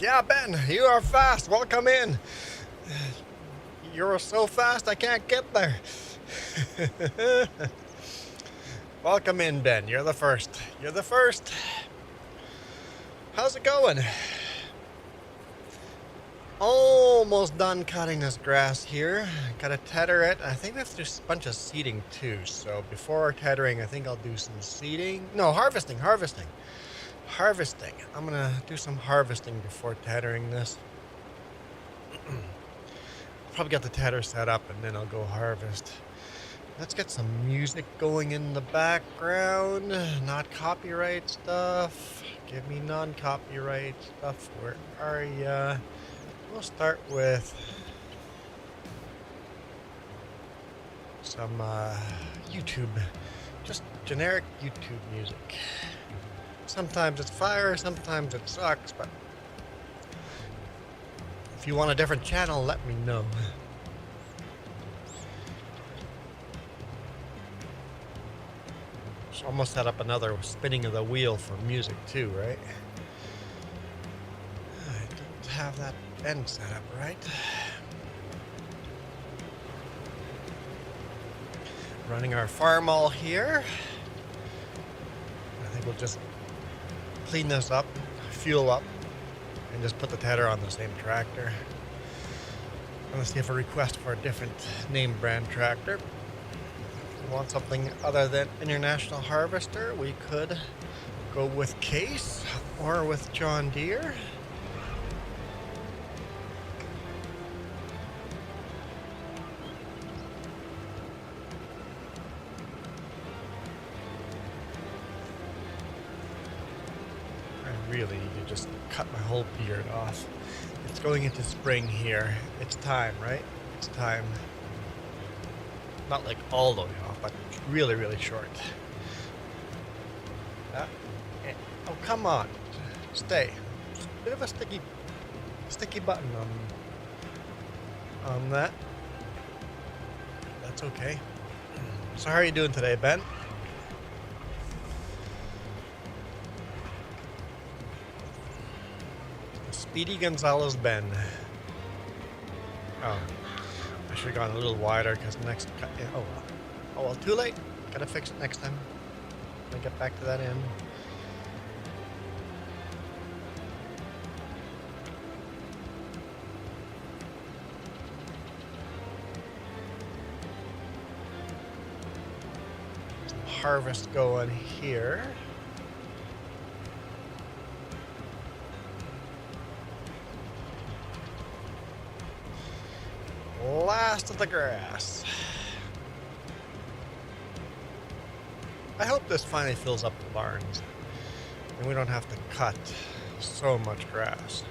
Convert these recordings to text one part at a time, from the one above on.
Yeah, Ben, you are fast. Welcome in. You're so fast I can't get there. Welcome in, Ben. You're the first. You're the first. How's it going? Almost done cutting this grass here. Gotta tether it. I think we have to do a bunch of seeding too. So before tethering, I think I'll do some seeding. No, harvesting. I'm gonna do some harvesting before tethering this. Probably get the tether set up and then I'll go harvest. Let's get some music going in the background. Not copyright stuff. Give me non-copyright stuff. Where are ya? We'll start with some YouTube. Just generic YouTube music. Sometimes it's fire, sometimes it sucks, but if you want a different channel, let me know. Just almost set up another spinning of the wheel for music too, right? I don't have that bend set up, right? Running our farm all here. I think we'll just clean this up, fuel up, and just put the tether on the same tractor. I'm gonna see if a request for a different name brand tractor. If we want something other than International Harvester, we could go with Case or with John Deere. Really need to just cut my whole beard off. It's going into spring here. It's time, right? It's time. Not like all the way off, but really, really short. Oh, come on. Stay. Just a bit of a sticky button on that. That's okay. So how are you doing today, Ben? Speedy Gonzalez Ben. Oh, I should have gone a little wider because next cut. Yeah, oh well. Oh well, too late. Gotta fix it next time. Gonna get back to that end. Some harvest going here. Last of the grass. I hope this finally fills up the barns and we don't have to cut so much grass.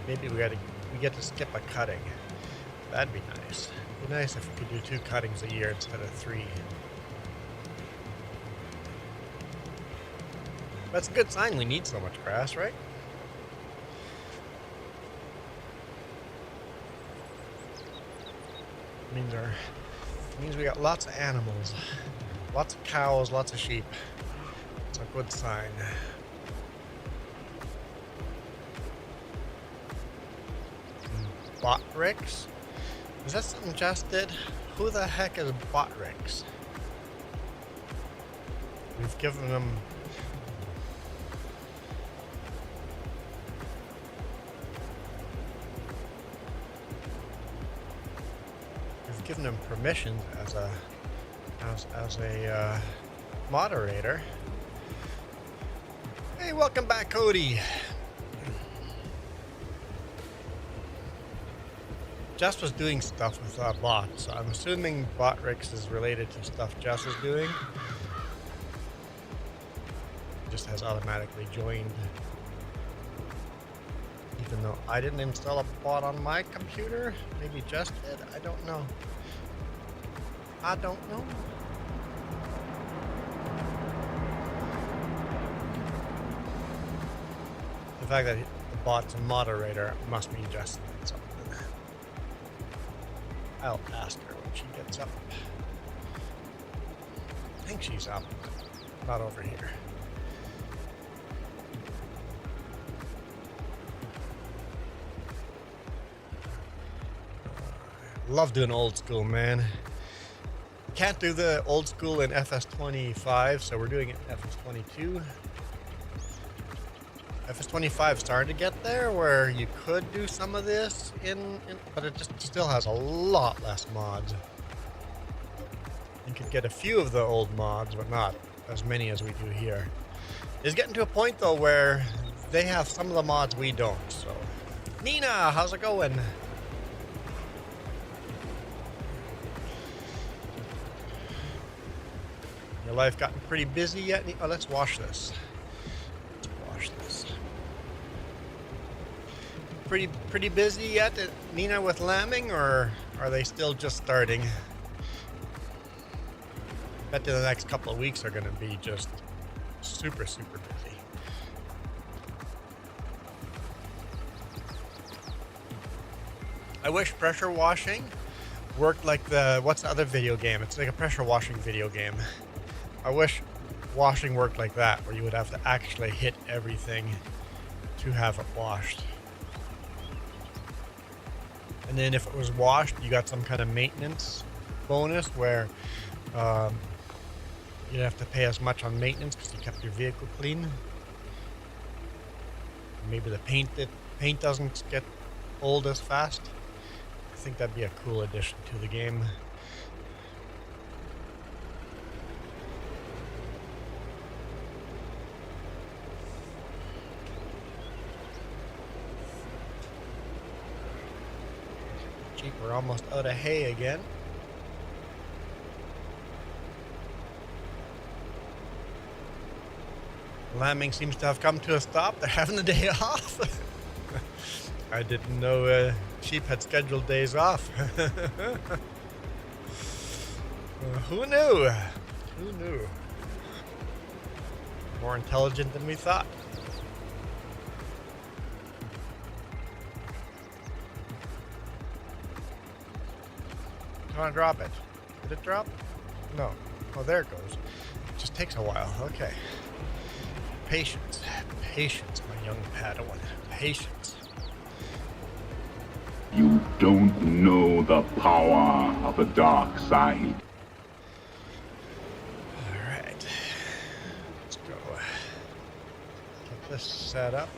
Maybe we get to skip a cutting. That'd be nice. It'd be nice if we could do 2 cuttings a year instead of 3. That's a good sign we need so much grass, right? Means we got lots of animals, lots of cows, lots of sheep. It's a good sign. Botrix? Is that something Jess did? Who the heck is Botrix? We've given them permissions as a moderator. Hey, welcome back, Cody. Jess was doing stuff with bots, so I'm assuming Botrix is related to stuff Jess is doing. Just has automatically joined. Even though I didn't install a bot on my computer. Maybe Jess did. I don't know. The fact that the bot's a moderator must mean Jess did something. I'll ask her when she gets up. I think she's up. Not over here. Love doing old school, man. Can't do the old school in FS25, so we're doing it in FS22. FS25 starting to get there where you could do some of this but it just still has a lot less mods. You could get a few of the old mods, but not as many as we do here. It's getting to a point though where they have some of the mods we don't, so. Nina, how's it going? Your life gotten pretty busy yet? Oh, let's wash this. Let's wash this. Pretty busy yet, Nina, with lambing, or are they still just starting? Bet you the next couple of weeks are going to be just super busy. I wish pressure washing worked like what's the other video game? It's like a pressure washing video game. I wish washing worked like that, where you would have to actually hit everything to have it washed. And then if it was washed, you got some kind of maintenance bonus where you didn't have to pay as much on maintenance because you kept your vehicle clean. Maybe the paint doesn't get old as fast. I think that'd be a cool addition to the game. Jeep, we're almost out of hay again. Lambing seems to have come to a stop. They're having the day off. I didn't know sheep had scheduled days off. Who knew? Who knew? More intelligent than we thought. Come on, drop it. Did it drop? No. Oh, there it goes. It just takes a while. Okay. Patience. Patience, my young Padawan. Patience. You don't know the power of the dark side. Alright. Let's go. Get this set up.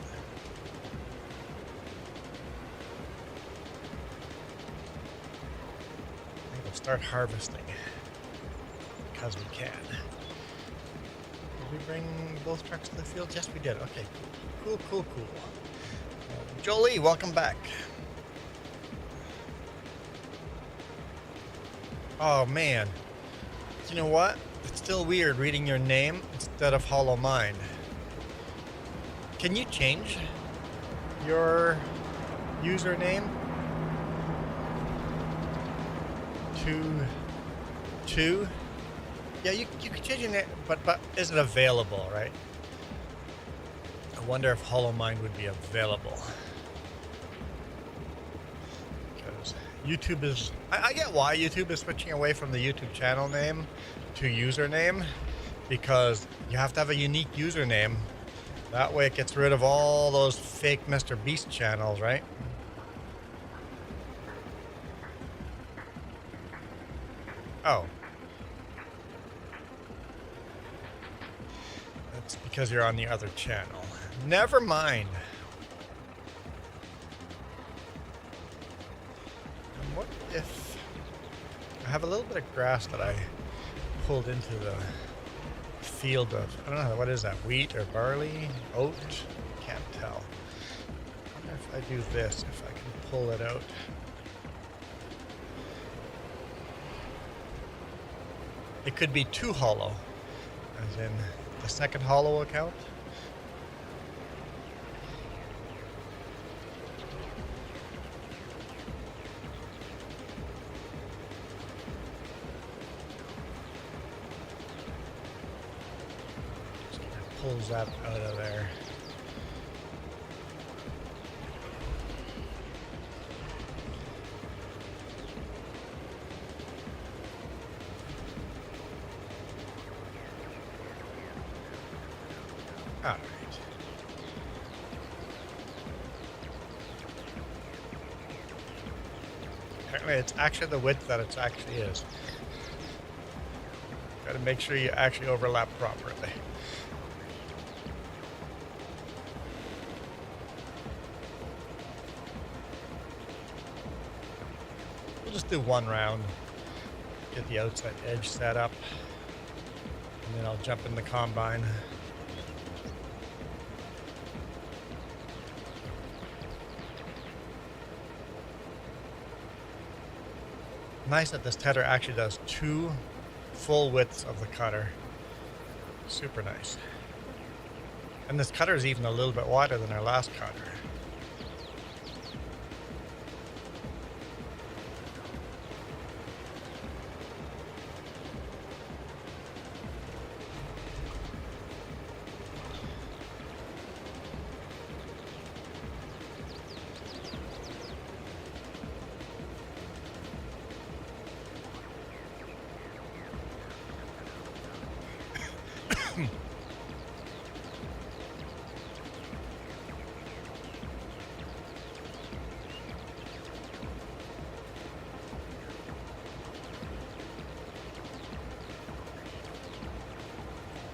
I think we'll start harvesting. Because we can. Did we bring both trucks to the field? Yes, we did. Okay. Cool. Jolie, welcome back. Oh, man. You know what? It's still weird reading your name instead of Hollow Mind. Can you change your username to... Yeah, you can change your name, but is it available, right? I wonder if Hollow Mind would be available. Because YouTube is... I get why YouTube is switching away from the YouTube channel name to username, because you have to have a unique username. That way it gets rid of all those fake Mr. Beast channels, right? Oh. That's because you're on the other channel. Never mind. And what if I have a little bit of grass that I pulled into the field of, I don't know, what is that, wheat or barley, oat? Can't tell. I wonder if I do this, if I can pull it out. It could be two hollow, as in the second hollow account. Just pulls that out of there. All right. Apparently it's actually the width that it actually is. Got to make sure you actually overlap properly. We'll just do one round, get the outside edge set up, and then I'll jump in the combine. Nice that this tether actually does 2 full widths of the cutter. Super nice. And this cutter is even a little bit wider than our last cutter.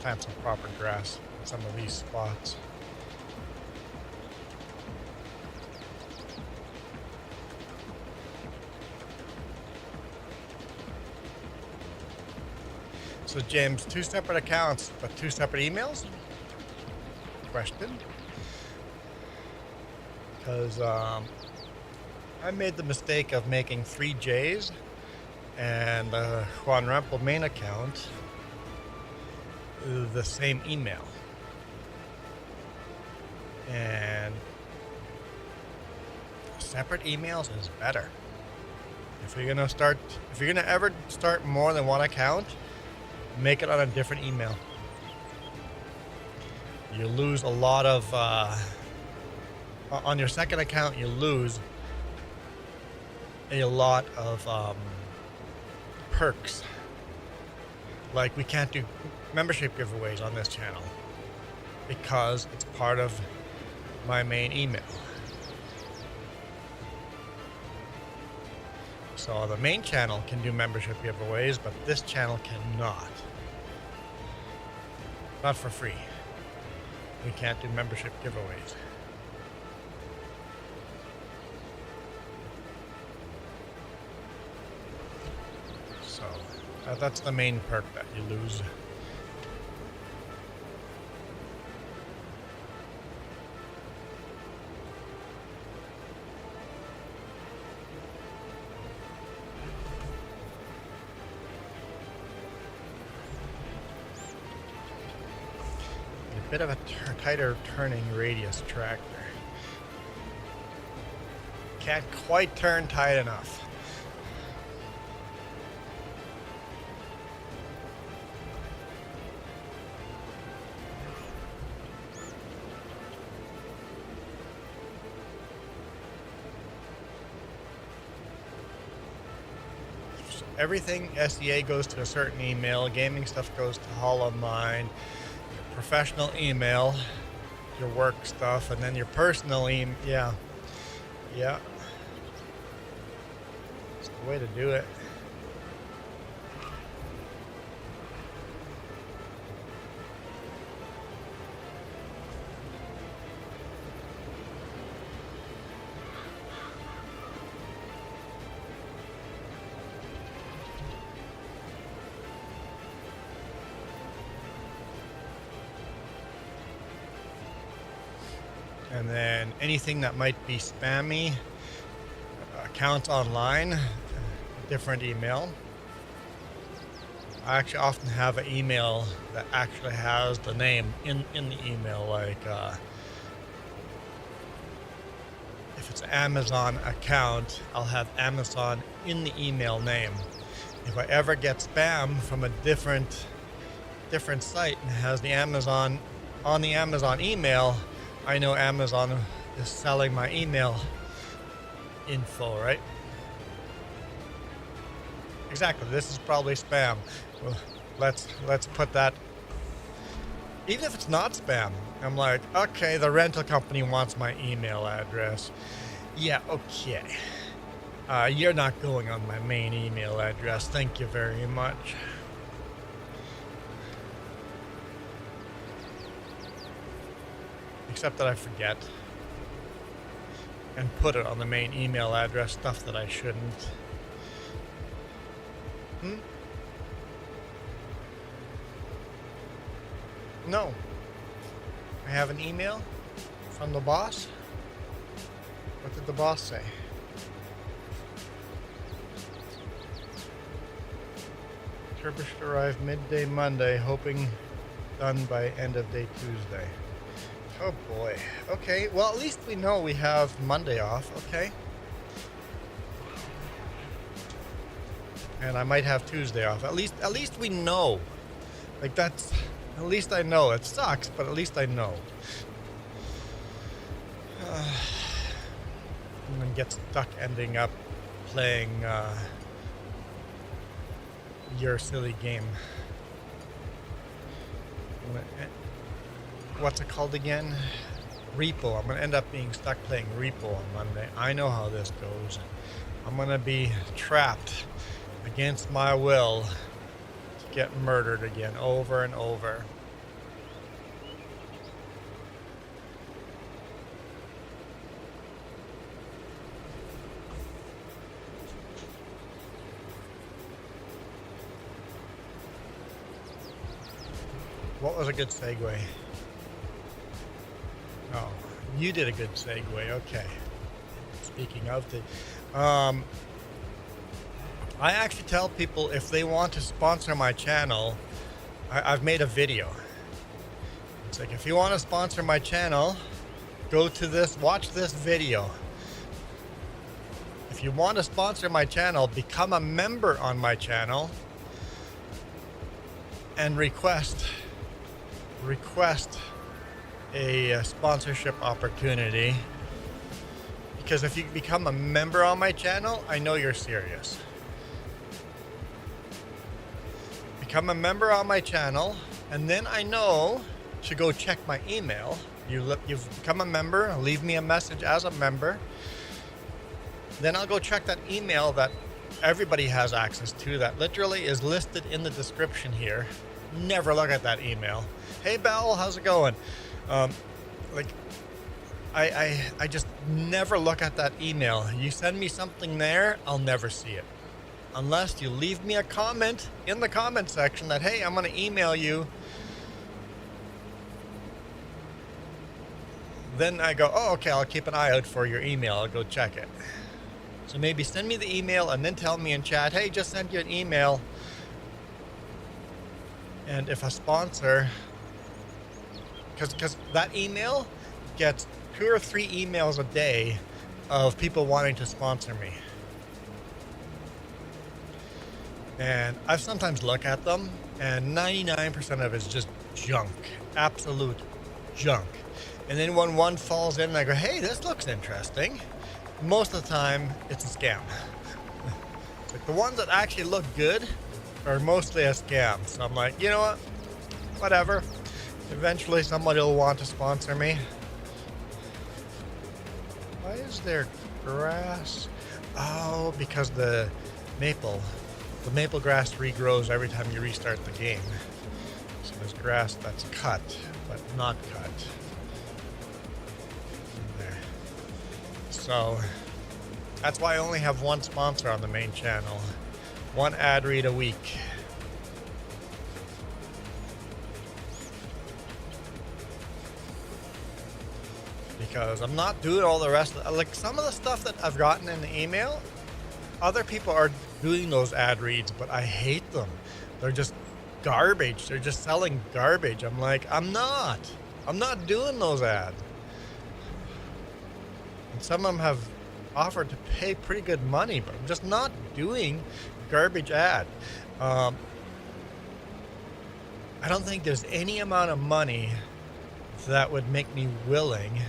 Plant some proper grass in some of these spots. So James, 2 separate accounts, but 2 separate emails? Question. Because I made the mistake of making 3 J's and the Juan Rempel main account the same email. And separate emails is better. If you're gonna ever start more than one account, make it on a different email. You lose a lot of on your second account, you lose a lot of perks. Like we can't do membership giveaways on this channel because it's part of my main email. So the main channel can do membership giveaways, but this channel cannot. Not for free. We can't do membership giveaways. So that's the main perk that you lose. A bit of a tighter turning radius tractor. Can't quite turn tight enough. Everything SEA goes to a certain email. Gaming stuff goes to Hollow Mind. Professional email, your work stuff, and then your personal email. Yeah. It's the way to do it. And then anything that might be spammy, accounts online, different email. I actually often have an email that actually has the name in the email, like if it's an Amazon account, I'll have Amazon in the email name. If I ever get spam from a different site and has the Amazon on the Amazon email, I know Amazon is selling my email info, right? Exactly. This is probably spam. Well, let's put that. Even if it's not spam, I'm like, okay, the rental company wants my email address. Yeah, okay. You're not going on my main email address. Thank you very much. Except that I forget. And put it on the main email address, stuff that I shouldn't. No. I have an email from the boss. What did the boss say? Turbo should arrive midday Monday, hoping done by end of day Tuesday. Oh boy. Okay, well at least we know we have Monday off, okay? And I might have Tuesday off. At least we know. Like that's at least I know. It sucks, but at least I know. I'm gonna get stuck ending up playing your silly game. What's it called again? Repo. I'm gonna end up being stuck playing Repo on Monday. I know how this goes. I'm gonna be trapped against my will to get murdered again over and over. What was a good segue? Oh, you did a good segue. Okay. Speaking of the, I actually tell people if they want to sponsor my channel, I've made a video. It's like, if you want to sponsor my channel, go to this, watch this video. If you want to sponsor my channel, become a member on my channel and request a sponsorship opportunity, because if you become a member on my channel, I know you're serious. Become a member on my channel, and then I know to go check my email. You've become a member, leave me a message as a member, then I'll go check that email that everybody has access to, that literally is listed in the description here. Never look at that email. Hey Belle, how's it going? Like, I just never look at that email. You send me something there, I'll never see it. Unless you leave me a comment in the comment section that, hey, I'm going to email you. Then I go, oh, okay, I'll keep an eye out for your email. I'll go check it. So maybe send me the email and then tell me in chat, hey, just send you an email. And if a sponsor, because that email gets 2 or 3 emails a day of people wanting to sponsor me. And I sometimes look at them, and 99% of it is just junk, absolute junk. And then when one falls in, and I go, hey, this looks interesting. Most of the time, it's a scam. Like the ones that actually look good are mostly a scam. So I'm like, you know what? Whatever. Eventually somebody will want to sponsor me. Why is there grass? Oh, because the maple grass regrows every time you restart the game. So there's grass that's cut, but not cut. There. So that's why I only have one sponsor on the main channel. One ad read a week. Because I'm not doing all the rest of, like some of the stuff that I've gotten in the email, other people are doing those ad reads, but I hate them. They're just garbage. They're just selling garbage. I'm like, I'm not doing those ads. And some of them have offered to pay pretty good money, but I'm just not doing garbage ad. I don't think there's any amount of money that would make me willing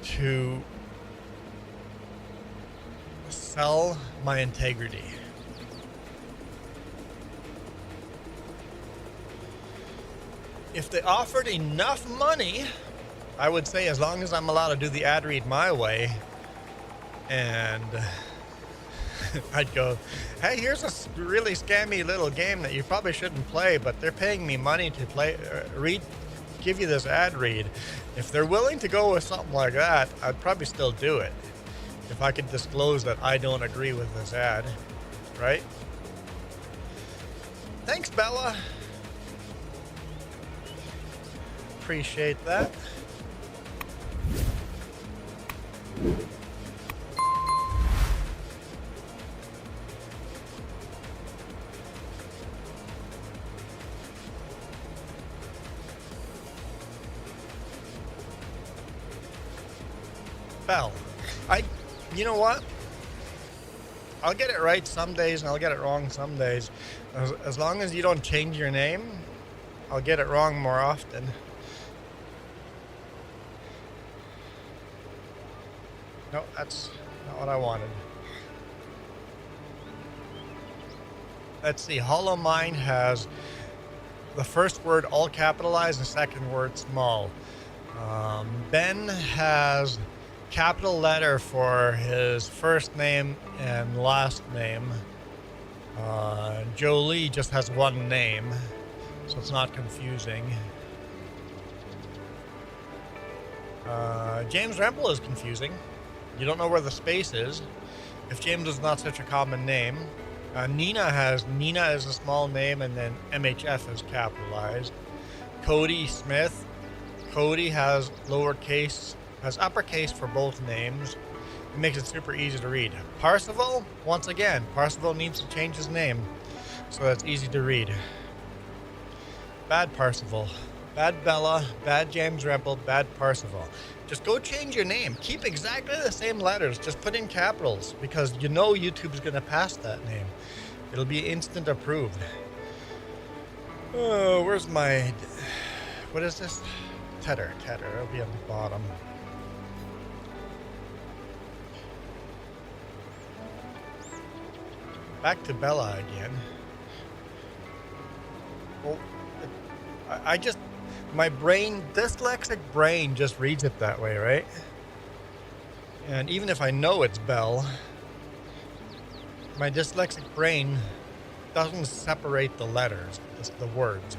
to sell my integrity. If they offered enough money, I would say as long as I'm allowed to do the ad read my way and I'd go, hey, here's a really scammy little game that you probably shouldn't play, but they're paying me money to play, give you this ad read. If they're willing to go with something like that, I'd probably still do it. If I could disclose that I don't agree with this ad, right? Thanks, Bella. Appreciate that. Bell. You know what? I'll get it right some days and I'll get it wrong some days. As long as you don't change your name, I'll get it wrong more often. No, that's not what I wanted. Let's see. Hollow Mind has the first word all capitalized and second word small. Ben has capital letter for his first name and last name. Jolie just has one name, so it's not confusing. James Rempel is confusing. You don't know where the space is. If James is not such a common name. Nina is a small name and then MHF is capitalized. Cody Smith. Cody has uppercase for both names. It makes it super easy to read. Parsival, once again, Parsival needs to change his name so that's easy to read. Bad Parsival, bad Bella, bad James Rempel, bad Parsival. Just go change your name. Keep exactly the same letters. Just put in capitals because you know YouTube's going to pass that name. It'll be instant approved. Oh, where's my... What is this? Tedder. It'll be on the bottom. Back to Bella again. Well, my brain, dyslexic brain just reads it that way, right? And even if I know it's Bell, my dyslexic brain doesn't separate the letters, it's the words.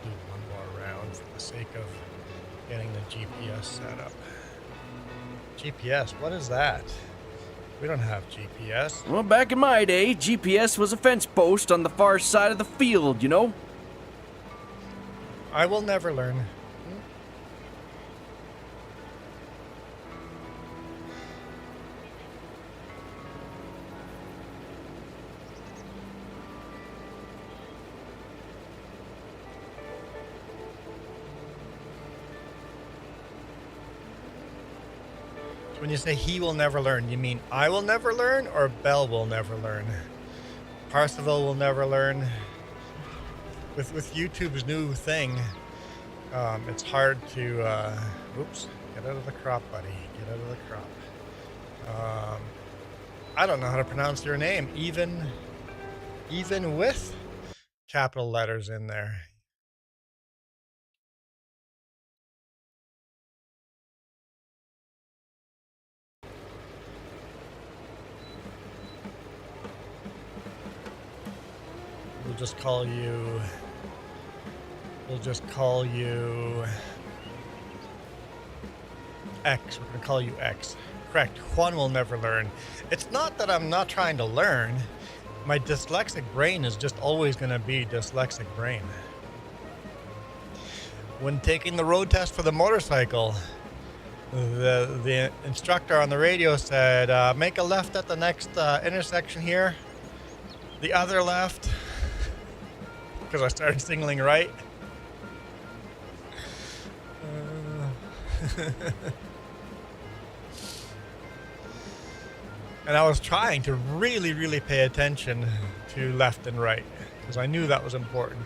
Do one more round for the sake of getting the GPS set up. GPS, what is that? We don't have GPS. Well, back in my day, GPS was a fence post on the far side of the field, you know? I will never learn. When you say he will never learn, you mean I will never learn or Bell will never learn? Parsival will never learn. With YouTube's new thing, it's hard to, oops, get out of the crop, buddy. Get out of the crop. I don't know how to pronounce your name, even with capital letters in there. We'll just call you X. We're going to call you X. Correct. Juan will never learn. It's not that I'm not trying to learn. My dyslexic brain is just always going to be dyslexic brain. When taking the road test for the motorcycle, the instructor on the radio said, make a left at the next intersection here. The other left. Because I started signaling right. And I was trying to really, really pay attention to left and right because I knew that was important.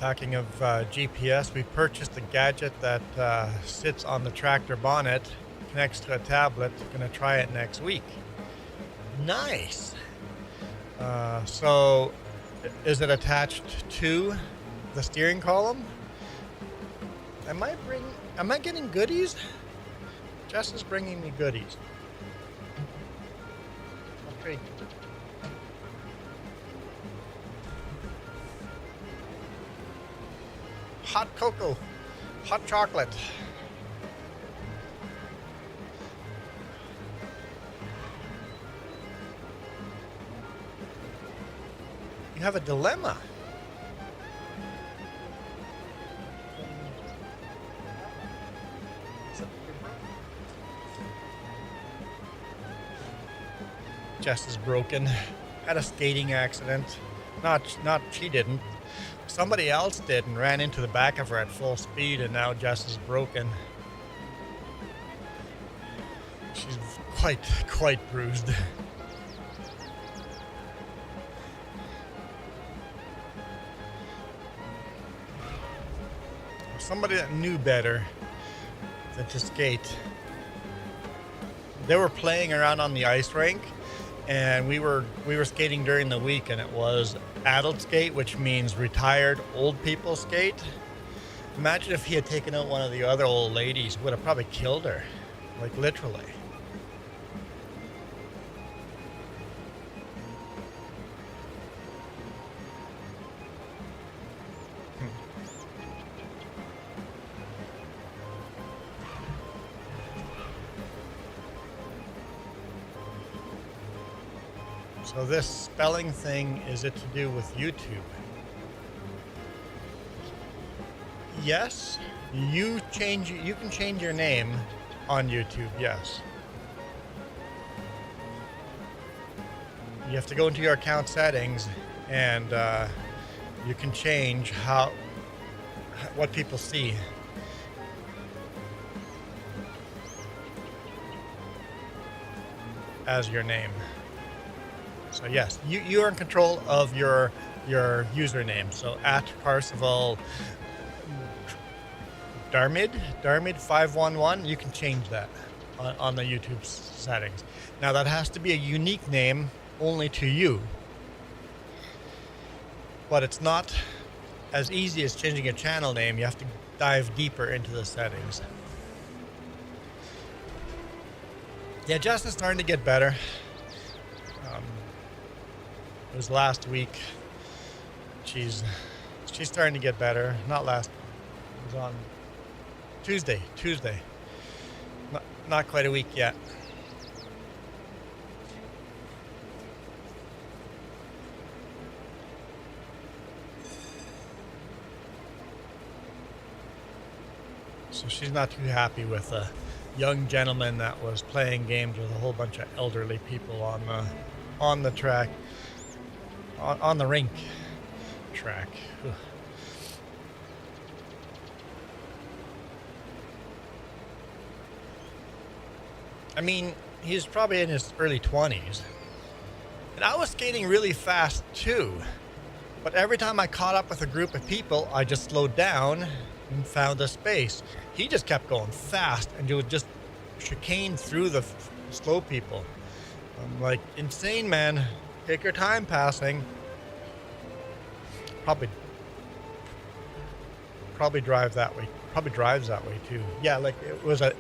Talking of GPS, we purchased a gadget that sits on the tractor bonnet, connects to a tablet. Going to try it next week. Nice. So, is it attached to the steering column? Am I getting goodies? Jess is bringing me goodies. Okay. Hot cocoa, hot chocolate. You have a dilemma. Jess is broken. Had a skating accident. Not she didn't. Somebody else did and ran into the back of her at full speed, and now Jess is broken. She's quite bruised. Somebody that knew better than to skate. They were playing around on the ice rink, and we were skating during the week, and it was adult skate, which means retired old people skate. Imagine if he had taken out one of the other old ladies, would have probably killed her, like literally. So this spelling thing, is it to do with YouTube? Yes, you can change your name on YouTube, yes. You have to go into your account settings, and you can change what people see. As your name. So yes, you are in control of your username. So at Parsival Darmid 511, you can change that on the YouTube settings. Now that has to be a unique name only to you, but it's not as easy as changing a channel name. You have to dive deeper into the settings. Yeah, Jess is starting to get better. It was last week. She's starting to get better. Not last. It was on Tuesday. Not quite a week yet. So she's not too happy with a young gentleman that was playing games with a whole bunch of elderly people on the track. On the rink track. Ugh. I mean, he's probably in his early 20s. And I was skating really fast too. But every time I caught up with a group of people, I just slowed down and found a space. He just kept going fast and would just chicane through the slow people. I'm like, insane, man. Take your time passing. Probably drive that way. Probably drives that way too. Yeah, like it was a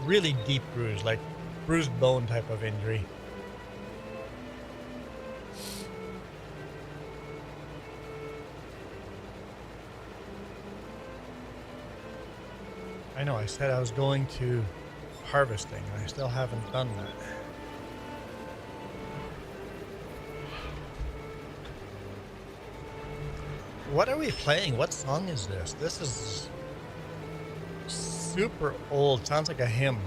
really deep bruise, like bruised bone type of injury. I know, I said I was going to harvesting, and I still haven't done that. What are we playing? What song is this? This is super old. Sounds like a hymn.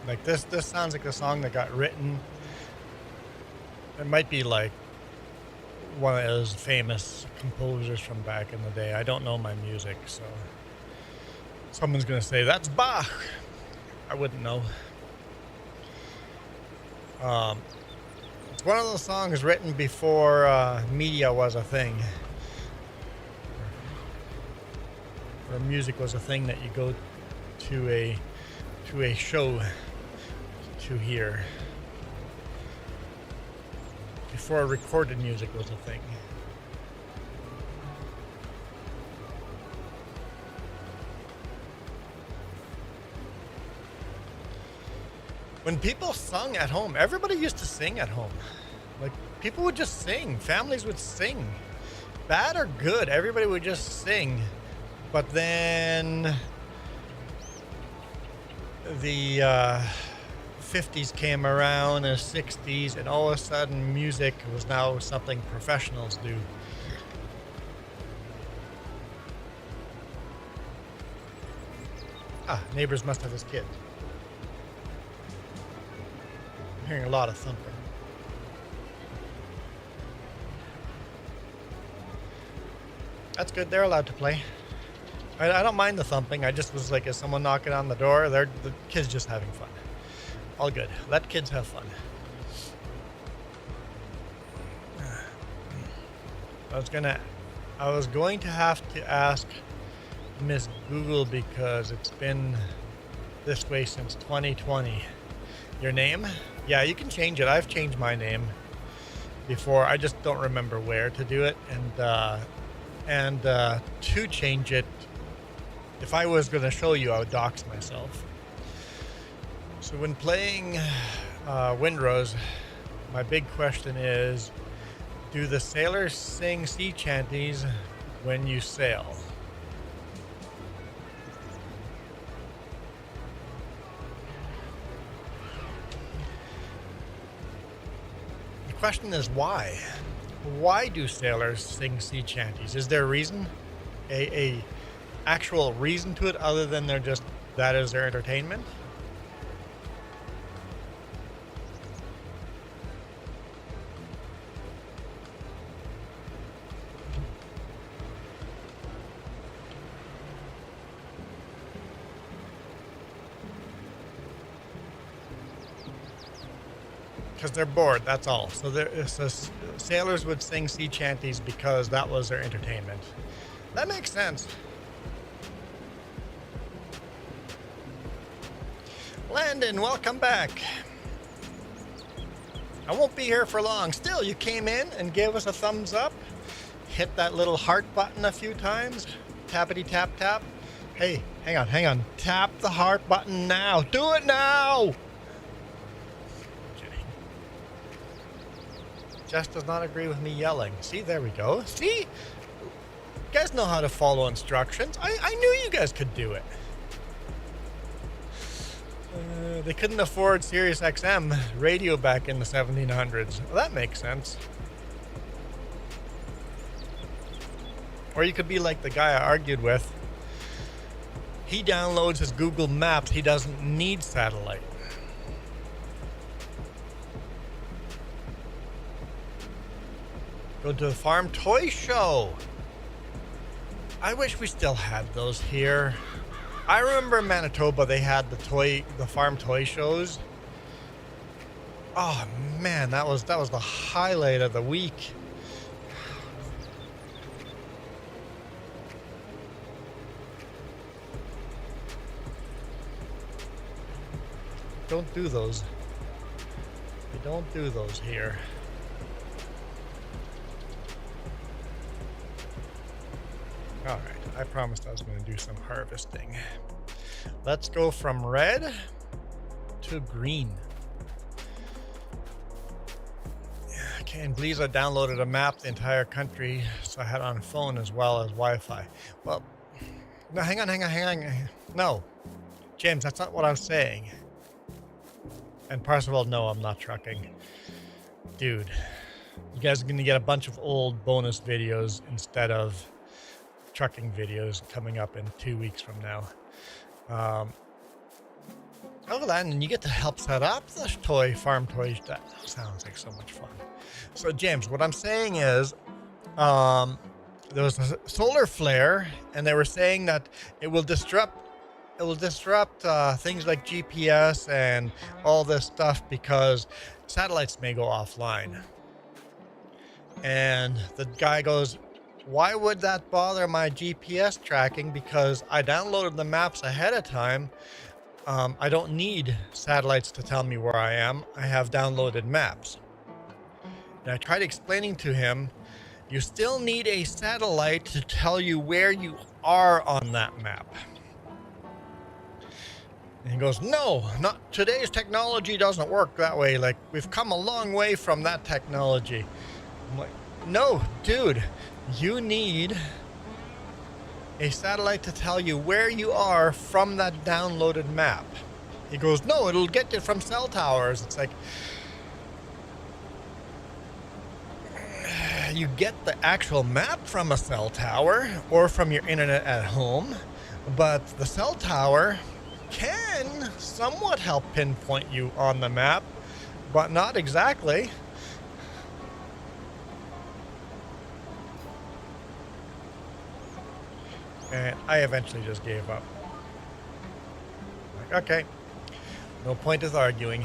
Like this sounds like a song that got written It might be like one of those famous composers from back in the day. I don't know my music, so someone's gonna say that's Bach. I wouldn't know. It's one of those songs written before media was a thing, or music was a thing that you go to a show to hear. Before recorded music was a thing. When people sung at home, everybody used to sing at home. Like, people would just sing. Families would sing. Bad or good, everybody would just sing. But then the 50s came around, and 60s, and all of a sudden music was now something professionals do. Neighbors must have his kid. I'm hearing a lot of thumping. That's good, they're allowed to play. I don't mind the thumping. I just was like, is someone knocking on the door? The kid's just having fun. All good. Let kids have fun. I was going to have to ask Miss Google because it's been this way since 2020. Your name? Yeah, you can change it. I've changed my name before. I just don't remember where to do it. And to change it, if I was going to show you, I would dox myself. So when playing Windrose, my big question is, do the sailors sing sea chanties when you sail? The question is why? Why do sailors sing sea chanties? Is there a reason? A actual reason to it other than they're just, that is their entertainment? Because they're bored, that's all. So sailors would sing sea chanties because that was their entertainment. That makes sense. Landon, welcome back. I won't be here for long. Still, you came in and gave us a thumbs up. Hit that little heart button a few times. Tappity tap tap. Hey, hang on. Tap the heart button now. Do it now! Jess does not agree with me yelling. See, there we go. See? You guys know how to follow instructions. I knew you guys could do it. They couldn't afford Sirius XM radio back in the 1700s. Well, that makes sense. Or you could be like the guy I argued with. He downloads his Google Maps. He doesn't need satellite. Go to the Farm Toy Show. I wish we still had those here. I remember in Manitoba they had the farm toy shows. Oh man, that was the highlight of the week. Don't do those. We don't do those here. All right, I promised I was going to do some harvesting. Let's go from red to green. Okay, and Bliza downloaded a map of the entire country, so I had it on phone as well as Wi-Fi. Well, no, hang on. No, James, that's not what I was saying. And Parsival, no, I'm not trucking. Dude, you guys are going to get a bunch of old bonus videos instead of trucking videos coming up in 2 weeks from now. Oh Legoland and you get to help set up the farm toys. That sounds like so much fun. So James, what I'm saying is, there was a solar flare, and they were saying that it will disrupt things like GPS and all this stuff because satellites may go offline. And the guy goes, why would that bother my GPS tracking? Because I downloaded the maps ahead of time. I don't need satellites to tell me where I am. I have downloaded maps. And I tried explaining to him, you still need a satellite to tell you where you are on that map. And he goes, no, not today's technology doesn't work that way. Like, we've come a long way from that technology. I'm like, no, dude, you need a satellite to tell you where you are from that downloaded map. He goes, no, it'll get you from cell towers. It's like, you get the actual map from a cell tower or from your internet at home, but the cell tower can somewhat help pinpoint you on the map, but not exactly. And I eventually just gave up. Like, okay, no point is arguing.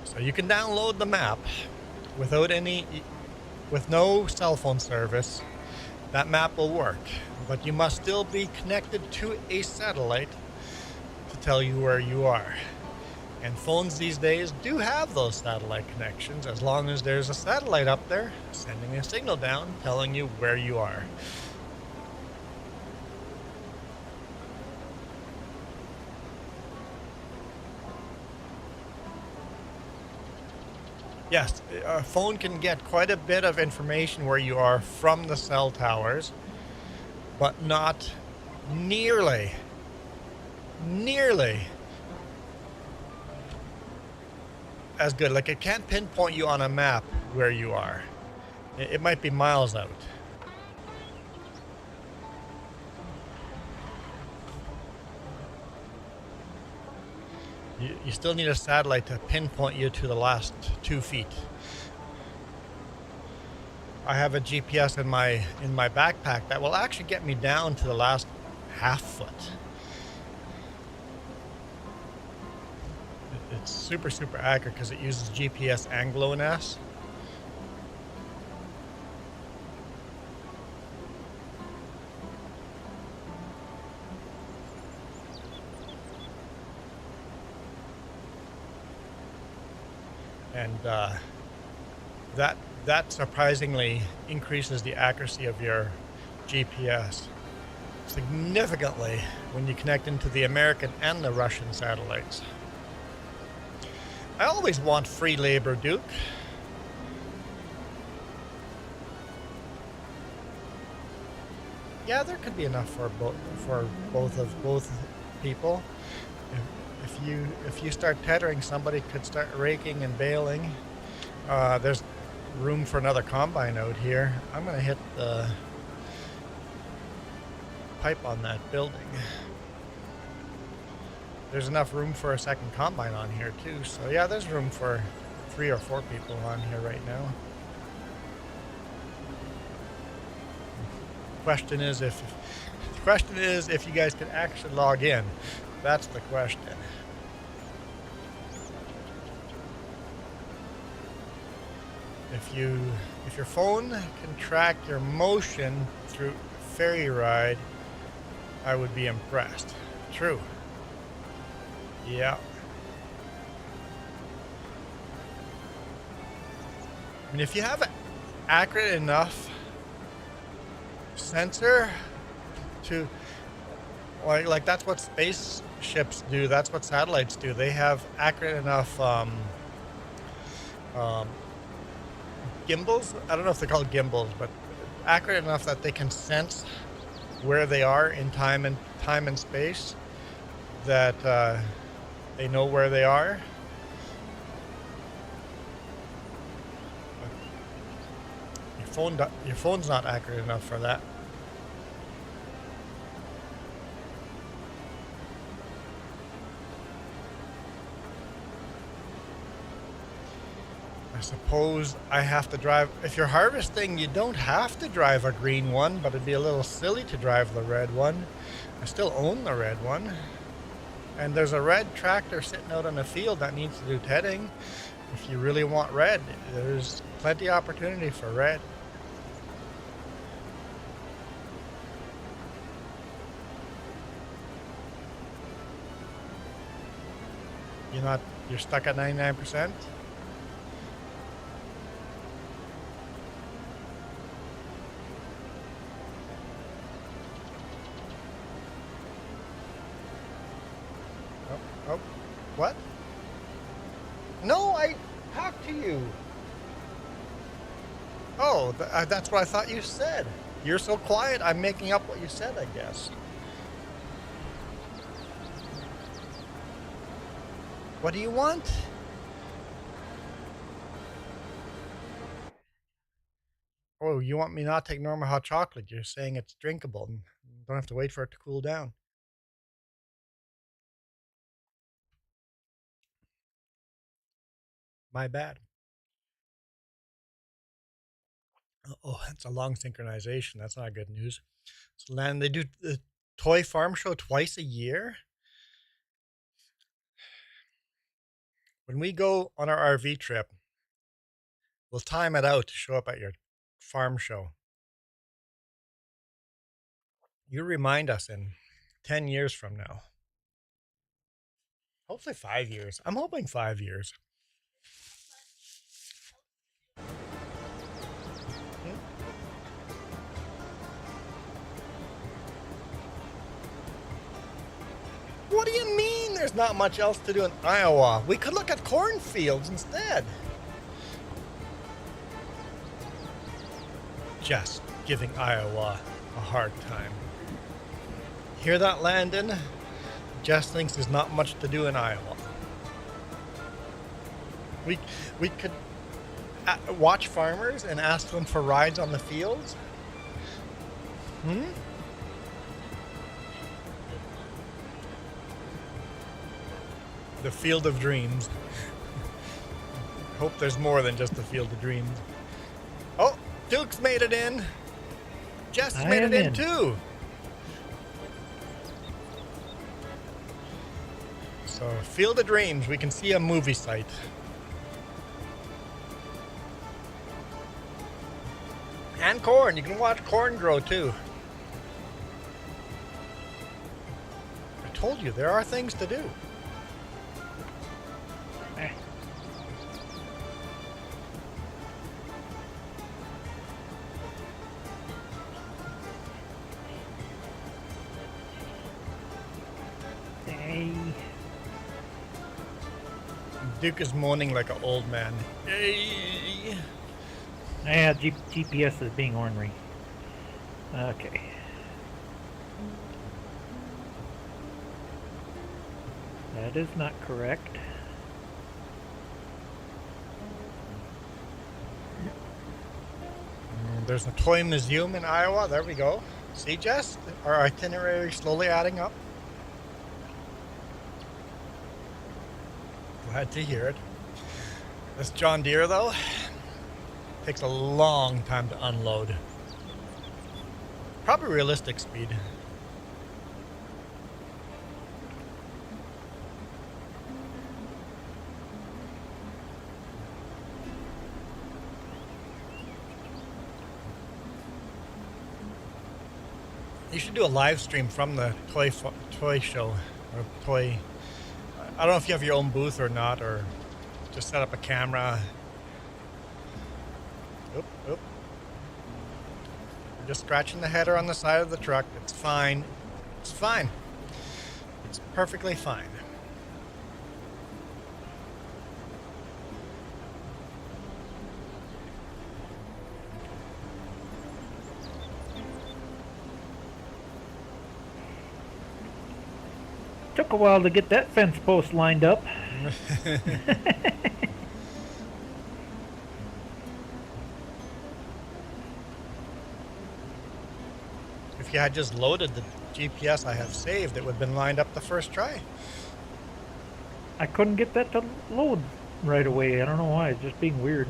So you can download the map with no cell phone service. That map will work, but you must still be connected to a satellite to tell you where you are. And phones these days do have those satellite connections, as long as there's a satellite up there sending a signal down telling you where you are. Yes, a phone can get quite a bit of information where you are from the cell towers, but not nearly as good. Like, it can't pinpoint you on a map where you are. It might be miles out. You still need a satellite to pinpoint you to the last 2 feet. I have a GPS in my backpack that will actually get me down to the last half foot. It's super accurate because it uses GPS Anglo-NS. And that surprisingly increases the accuracy of your GPS significantly when you connect into the American and the Russian satellites. I always want free labor, Duke. Yeah, there could be enough for both people. If you start tethering, somebody could start raking and baling. There's room for another combine out here. I'm gonna hit the pipe on that building. There's enough room for a second combine on here too. So yeah, there's room for 3 or 4 people on here right now. The question is if you guys can actually log in. That's the question. If your phone can track your motion through ferry ride, I would be impressed. True. Yeah. I mean, if you have an accurate enough sensor to, like that's what spaceships do. That's what satellites do. They have accurate enough gimbals. I don't know if they're called gimbals, but accurate enough that they can sense where they are in time and space. That they know where they are. Your phone's not accurate enough for that. I suppose I have to drive. If you're harvesting, you don't have to drive a green one, but it'd be a little silly to drive the red one. I still own the red one. And there's a red tractor sitting out on the field that needs to do tedding. If you really want red, there's plenty of opportunity for red. You're stuck at 99%? Oh, what? No, I talked to you. Oh, that's what I thought you said. You're so quiet, I'm making up what you said, I guess. What do you want? Oh, you want me not to take normal hot chocolate. You're saying it's drinkable and don't have to wait for it to cool down. My bad. Oh, that's a long synchronization. That's not good news. So then they do the toy farm show twice a year. When we go on our RV trip, we'll time it out to show up at your farm show. You remind us in 10 years from now. Hopefully 5 years. I'm hoping 5 years. What do you mean there's not much else to do in Iowa? We could look at cornfields instead. Just giving Iowa a hard time. Hear that, Landon? Jess thinks there's not much to do in Iowa. We could watch farmers and ask them for rides on the fields. The Field of Dreams. Hope there's more than just the Field of Dreams. Oh, Duke's made it in. Jess made it in too. So, Field of Dreams, we can see a movie site. And corn, you can watch corn grow too. I told you, there are things to do. Duke is moaning like an old man. Hey. Yeah, GPS is being ornery. Okay. That is not correct. There's a toy museum in Iowa. There we go. See, Jess? Our itinerary slowly adding up. Glad to hear it. This John Deere, though, takes a long time to unload. Probably realistic speed. You should do a live stream from the toy show or toy. I don't know if you have your own booth or not, or just set up a camera. Oop. I'm just scratching the header on the side of the truck. It's fine. It's fine. It's perfectly fine. Took a while to get that fence post lined up. If you had just loaded the GPS I have saved, it would have been lined up the first try. I couldn't get that to load. right away. I don't know why. It's just being weird.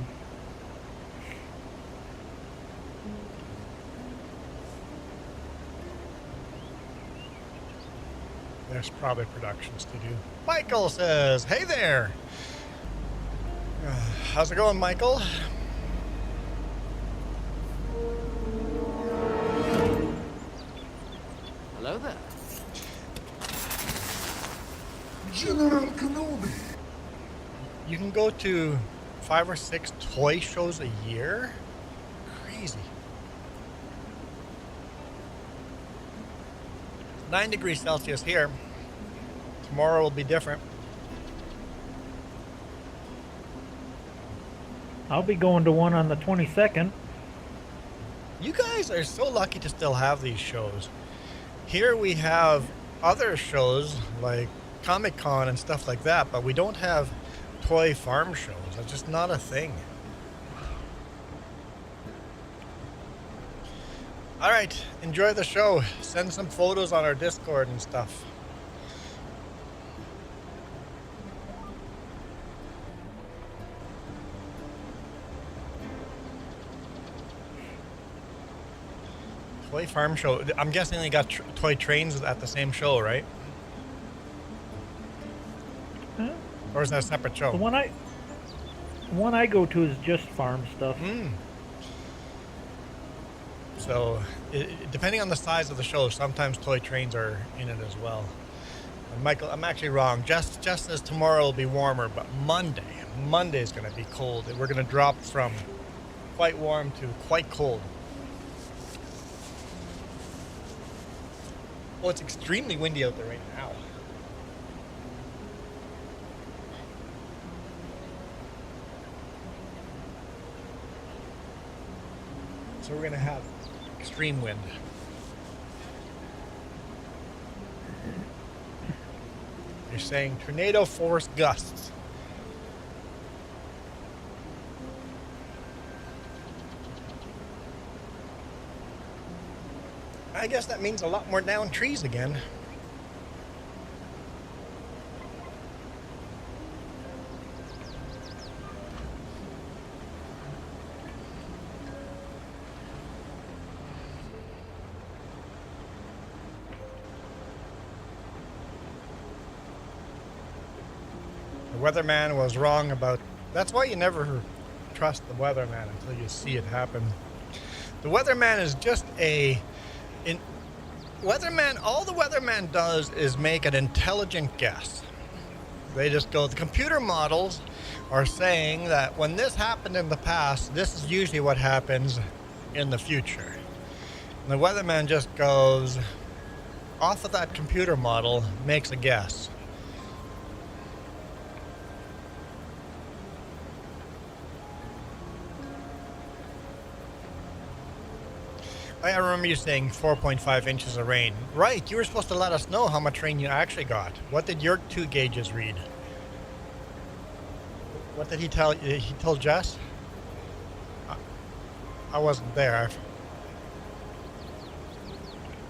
There's probably productions to do. Michael says, "Hey there." How's it going, Michael? Hello there. General Kenobi. You can go to 5 or 6 toy shows a year? Crazy. 9 degrees Celsius here. Tomorrow will be different. I'll be going to one on the 22nd. You guys are so lucky to still have these shows. Here we have other shows like Comic-Con and stuff like that, but we don't have toy farm shows. It's just not a thing. All right, enjoy the show. Send some photos on our Discord and stuff. Toy farm show. I'm guessing they got toy trains at the same show, right? Huh? Or is that a separate show? The one I go to is just farm stuff. So, depending on the size of the show, sometimes toy trains are in it as well. And Michael, I'm actually wrong. Just says tomorrow will be warmer, but Monday is going to be cold. We're going to drop from quite warm to quite cold. Well, it's extremely windy out there right now. So we're going to have extreme wind. You're saying tornado force gusts. I guess that means a lot more downed trees again. The weatherman was wrong about... That's why you never trust the weatherman until you see it happen. The weatherman is just a... all the weatherman does is make an intelligent guess. They just go, the computer models are saying that when this happened in the past, this is usually what happens in the future. And the weatherman just goes off of that computer model, makes a guess. I remember you saying 4.5 inches of rain. Right, you were supposed to let us know how much rain you actually got. What did your 2 gauges read? What did he tell you? He told Jess? I wasn't there.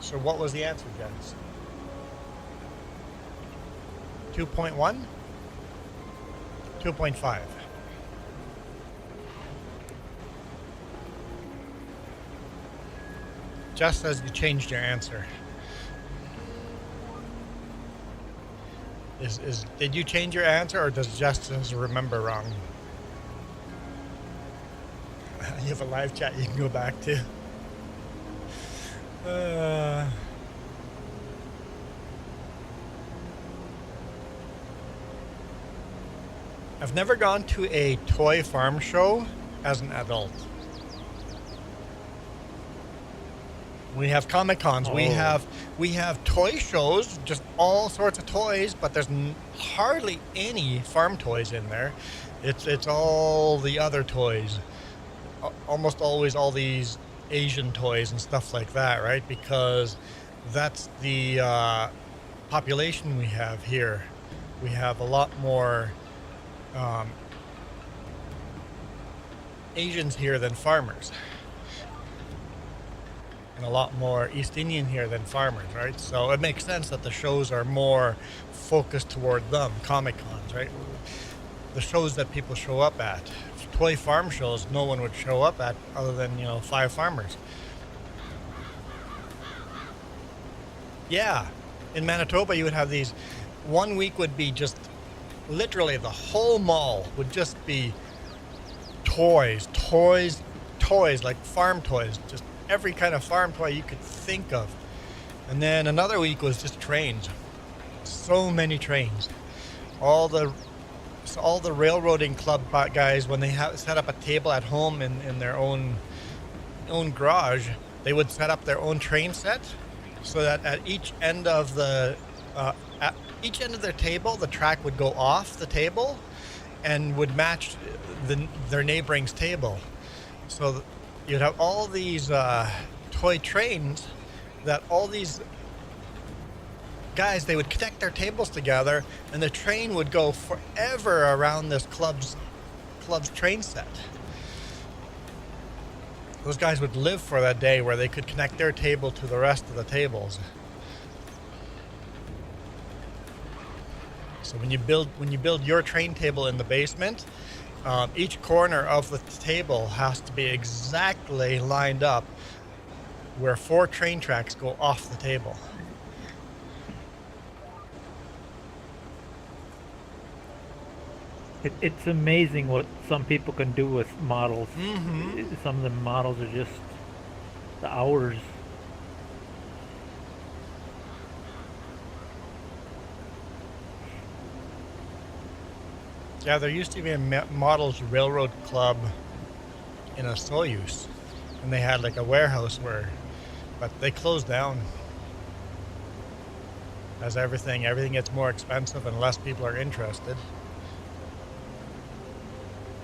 So what was the answer, Jess? 2.1? 2.5. Jess says you changed your answer. Did you change your answer, or does Jess just remember wrong? You have a live chat you can go back to. I've never gone to a toy farm show as an adult. We have Comic-Cons. Oh. We have toy shows, just all sorts of toys, but there's hardly any farm toys in there. It's all the other toys. Almost always all these Asian toys and stuff like that, right? Because that's the population we have here. We have a lot more Asians here than farmers. And a lot more East Indian here than farmers, right? So it makes sense that the shows are more focused toward them, Comic-Cons, right? the shows that people show up at. Toy farm shows, no one would show up at other than, 5 farmers. Yeah, in Manitoba you would have these. 1 week would be just literally the whole mall would just be toys, like farm toys, just every kind of farm toy you could think of. And then another week was just trains. So many trains. All the railroading club guys, when they set up a table at home in their own garage, they would set up their own train set, so that at each end of their table, the track would go off the table and would match their neighboring's table. So you'd have all these toy trains that all these guys, they would connect their tables together, and the train would go forever around this club's train set. Those guys would live for that day where they could connect their table to the rest of the tables. So when you build your train table in the basement, each corner of the table has to be exactly lined up where 4 train tracks go off the table. It's amazing what some people can do with models. Mm-hmm. Some of the models are just the hours. Yeah, there used to be a models railroad club in a Soyuz, and they had like a warehouse but they closed down. As everything gets more expensive and less people are interested.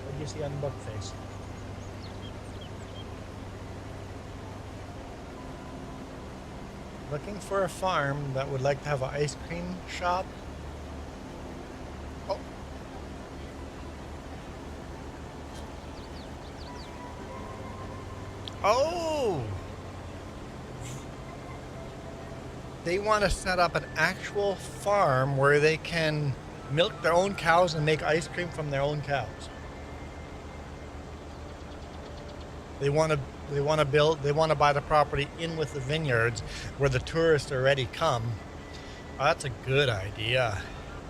What do you see on the book face? Looking for a farm that would like to have an ice cream shop. Oh. Oh! They want to set up an actual farm where they can milk their own cows and make ice cream from their own cows. They want to buy the property in with the vineyards where the tourists already come. Oh, that's a good idea.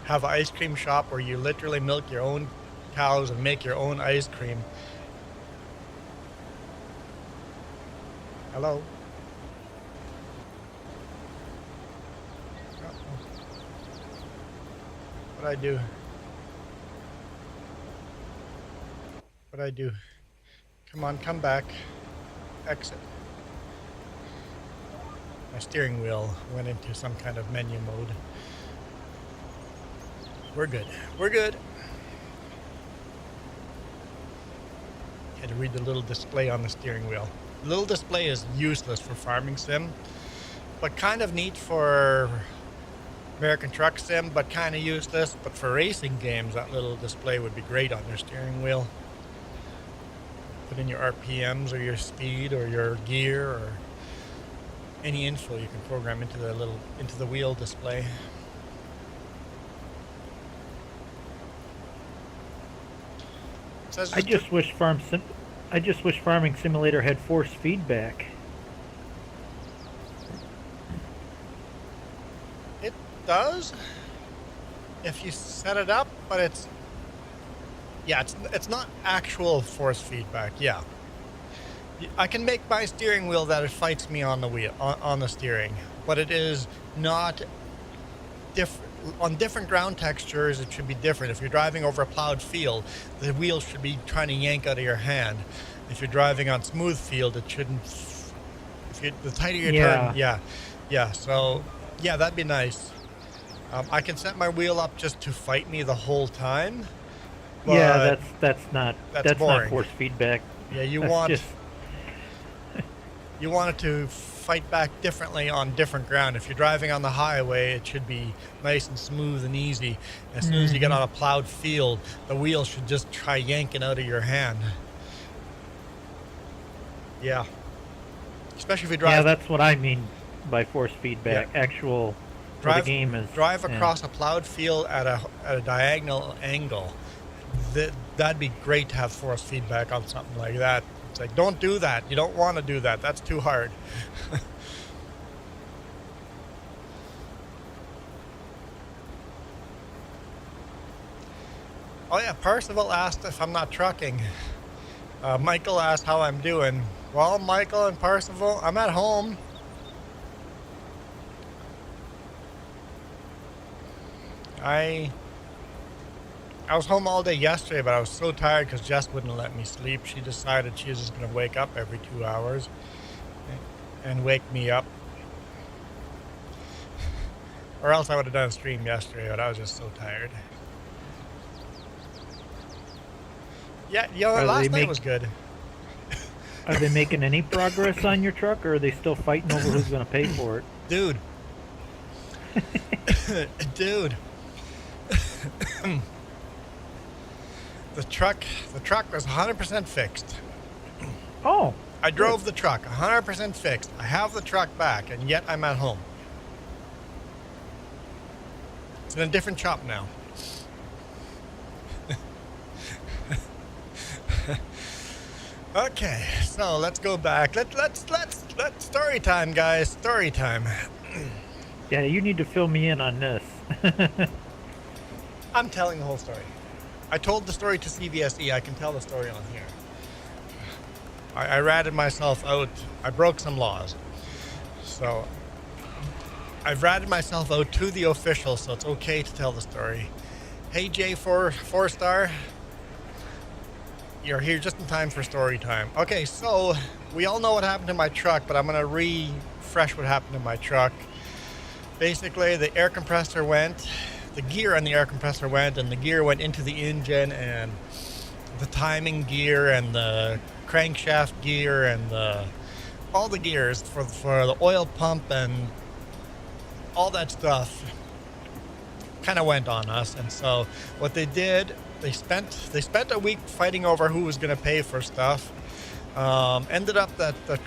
Have an ice cream shop where you literally milk your own cows and make your own ice cream. Hello? What'd I do? Come on, come back. Exit. My steering wheel went into some kind of menu mode. We're good. We're good. Had to read the little display on the steering wheel. The little display is useless for farming sim, but kind of neat for American Truck Sim, but kind of useless. But for racing games, that little display would be great on your steering wheel. Put in your RPMs or your speed or your gear or any info you can program into the wheel display. I just wish Farming Simulator had force feedback. It does if you set it up, but it's not actual force feedback. Yeah, I can make my steering wheel that it fights me on the wheel on the steering, but it is not different. On different ground textures, it should be different. If you're driving over a plowed field, the wheel should be trying to yank out of your hand. If you're driving on smooth field, it shouldn't. The tighter you turn, yeah. So, yeah, that'd be nice. I can set my wheel up just to fight me the whole time. Yeah, that's not boring. force feedback. Yeah, you want it to fight back differently on different ground. If you're driving on the highway, it should be nice and smooth and easy. As soon as you get on a plowed field, the wheel should just try yanking out of your hand. Yeah. Especially if you drive. Yeah, that's what I mean by force feedback. Yeah. Actual drive, the game is. Drive across a plowed field at a diagonal angle. that'd be great to have force feedback on something like that. It's like, don't do that. You don't want to do that. That's too hard. Oh yeah, Percival asked if I'm not trucking. Michael asked how I'm doing. Well, Michael and Percival, I'm at home. I was home all day yesterday, but I was so tired because Jess wouldn't let me sleep. She decided she was just going to wake up every 2 hours and wake me up. Or else I would have done a stream yesterday, but I was just so tired. Yeah, last night was good. Are they making any progress on your truck, or are they still fighting over who's going to pay for it? Dude. Dude. The truck was 100% fixed. Oh. I drove the truck 100% fixed. I have the truck back, and yet I'm at home. It's in a different shop now. Okay, so let's go back. Let's story time, guys. Story time. Yeah, you need to fill me in on this. I'm telling the whole story. I told the story to CVSE. I can tell the story on here. I ratted myself out. I broke some laws. So I've ratted myself out to the officials, so it's okay to tell the story. Hey, J4 Star. You're here just in time for story time. Okay, so we all know what happened to my truck, but I'm going to refresh what happened to my truck. Basically, the air compressor went, the gear on the air compressor went, and the gear went into the engine, and the timing gear, and the crankshaft gear, and all the gears for the oil pump, and all that stuff kind of went on us. And so what they did, they spent a week fighting over who was going to pay for stuff. Ended up that the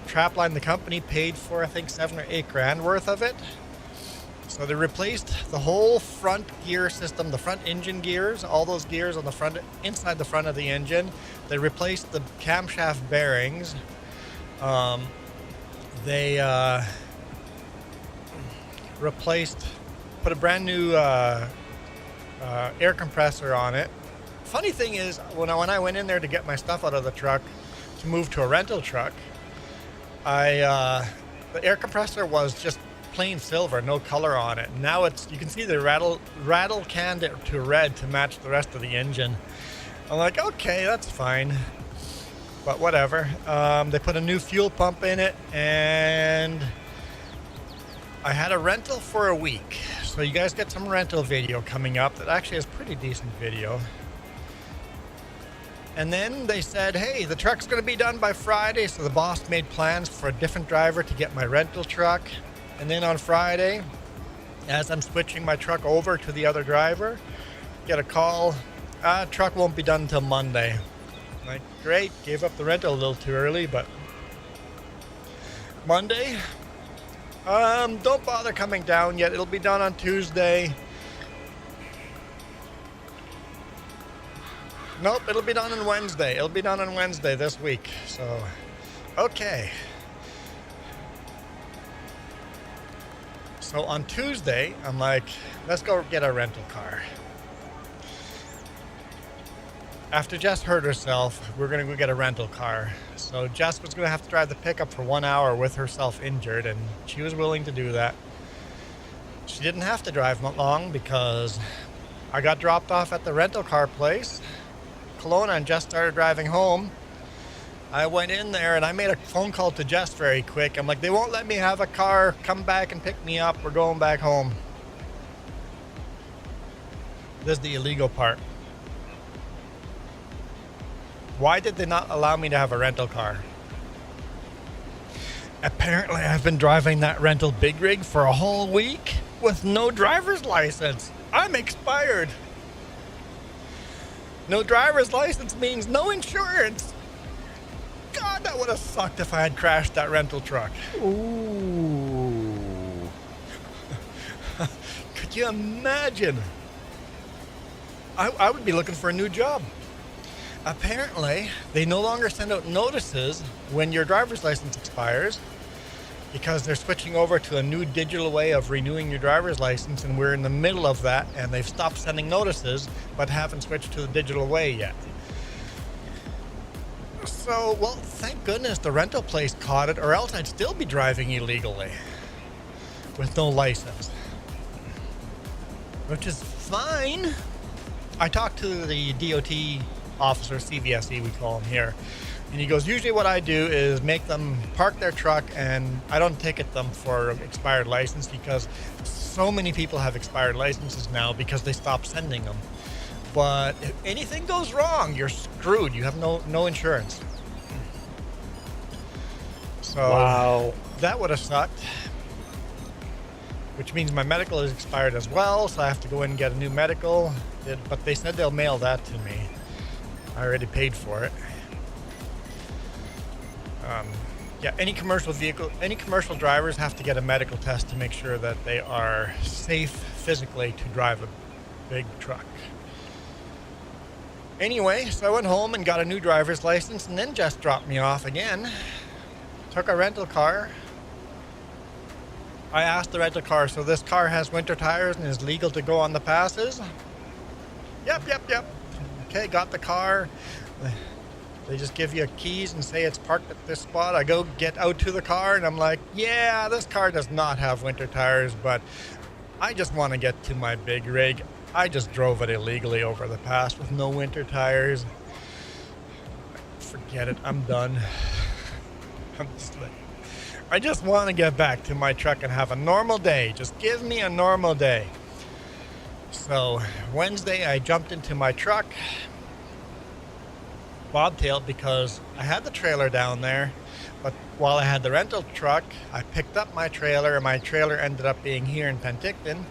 trap line, the company paid for, I think, $7 or $8 grand worth of it. So they replaced the whole front gear system, the front engine gears, all those gears on the front, inside the front of the engine. They replaced the camshaft bearings. They put a brand new air compressor on it. Funny thing is, when I went in there to get my stuff out of the truck to move to a rental truck, the air compressor was just plain silver, no color on it. Now you can see the rattle canned it to red to match the rest of the engine. I'm like, okay, that's fine, but whatever. They put a new fuel pump in it, and I had a rental for a week. So you guys get some rental video coming up that actually is pretty decent video. And then they said, hey, the truck's going to be done by Friday. So the boss made plans for a different driver to get my rental truck. And then on Friday, as I'm switching my truck over to the other driver, get a call, truck won't be done until Monday. I'm like, great, gave up the rental a little too early, but Monday, don't bother coming down yet. It'll be done on Tuesday. Nope, it'll be done on Wednesday. It'll be done on Wednesday this week. So, okay. So on Tuesday, I'm like, let's go get a rental car. After Jess hurt herself, we're going to go get a rental car. So Jess was going to have to drive the pickup for 1 hour with herself injured, and she was willing to do that. She didn't have to drive long because I got dropped off at the rental car place, Kelowna, and Jess started driving home. I went in there and I made a phone call to Jess very quick. I'm like, they won't let me have a car. Come back and pick me up. We're going back home. This is the illegal part. Why did they not allow me to have a rental car? Apparently, I've been driving that rental big rig for a whole week with no driver's license. I'm expired. No driver's license means no insurance. God, that would have sucked if I had crashed that rental truck. Ooh. Could you imagine? I would be looking for a new job. Apparently, they no longer send out notices when your driver's license expires because they're switching over to a new digital way of renewing your driver's license, and we're in the middle of that, and they've stopped sending notices but haven't switched to the digital way yet. So, well, thank goodness the rental place caught it, or else I'd still be driving illegally with no license, which is fine. I talked to the DOT officer, CVSE we call him here, and he goes, usually what I do is make them park their truck, and I don't ticket them for expired license because so many people have expired licenses now because they stopped sending them. But if anything goes wrong, you're screwed. You have no insurance. So Wow. that would have sucked, which means my medical is expired as well, so I have to go in and get a new medical. But they said they'll mail that to me. I already paid for it. Yeah, any commercial drivers have to get a medical test to make sure that they are safe physically to drive a big truck. Anyway, so I went home and got a new driver's license, and then Jess dropped me off again. Took a rental car. I asked the rental car, so this car has winter tires and is legal to go on the passes? Yep. Okay, got the car. They just give you keys and say it's parked at this spot. I go get out to the car and I'm like, yeah, this car does not have winter tires, but I just want to get to my big rig. I just drove it illegally over the pass with no winter tires. Forget it, I'm done. I just want to get back to my truck and have a normal day. Just give me a normal day. So Wednesday I jumped into my truck, bobtailed because I had the trailer down there, but while I had the rental truck, I picked up my trailer, and my trailer ended up being here in Penticton.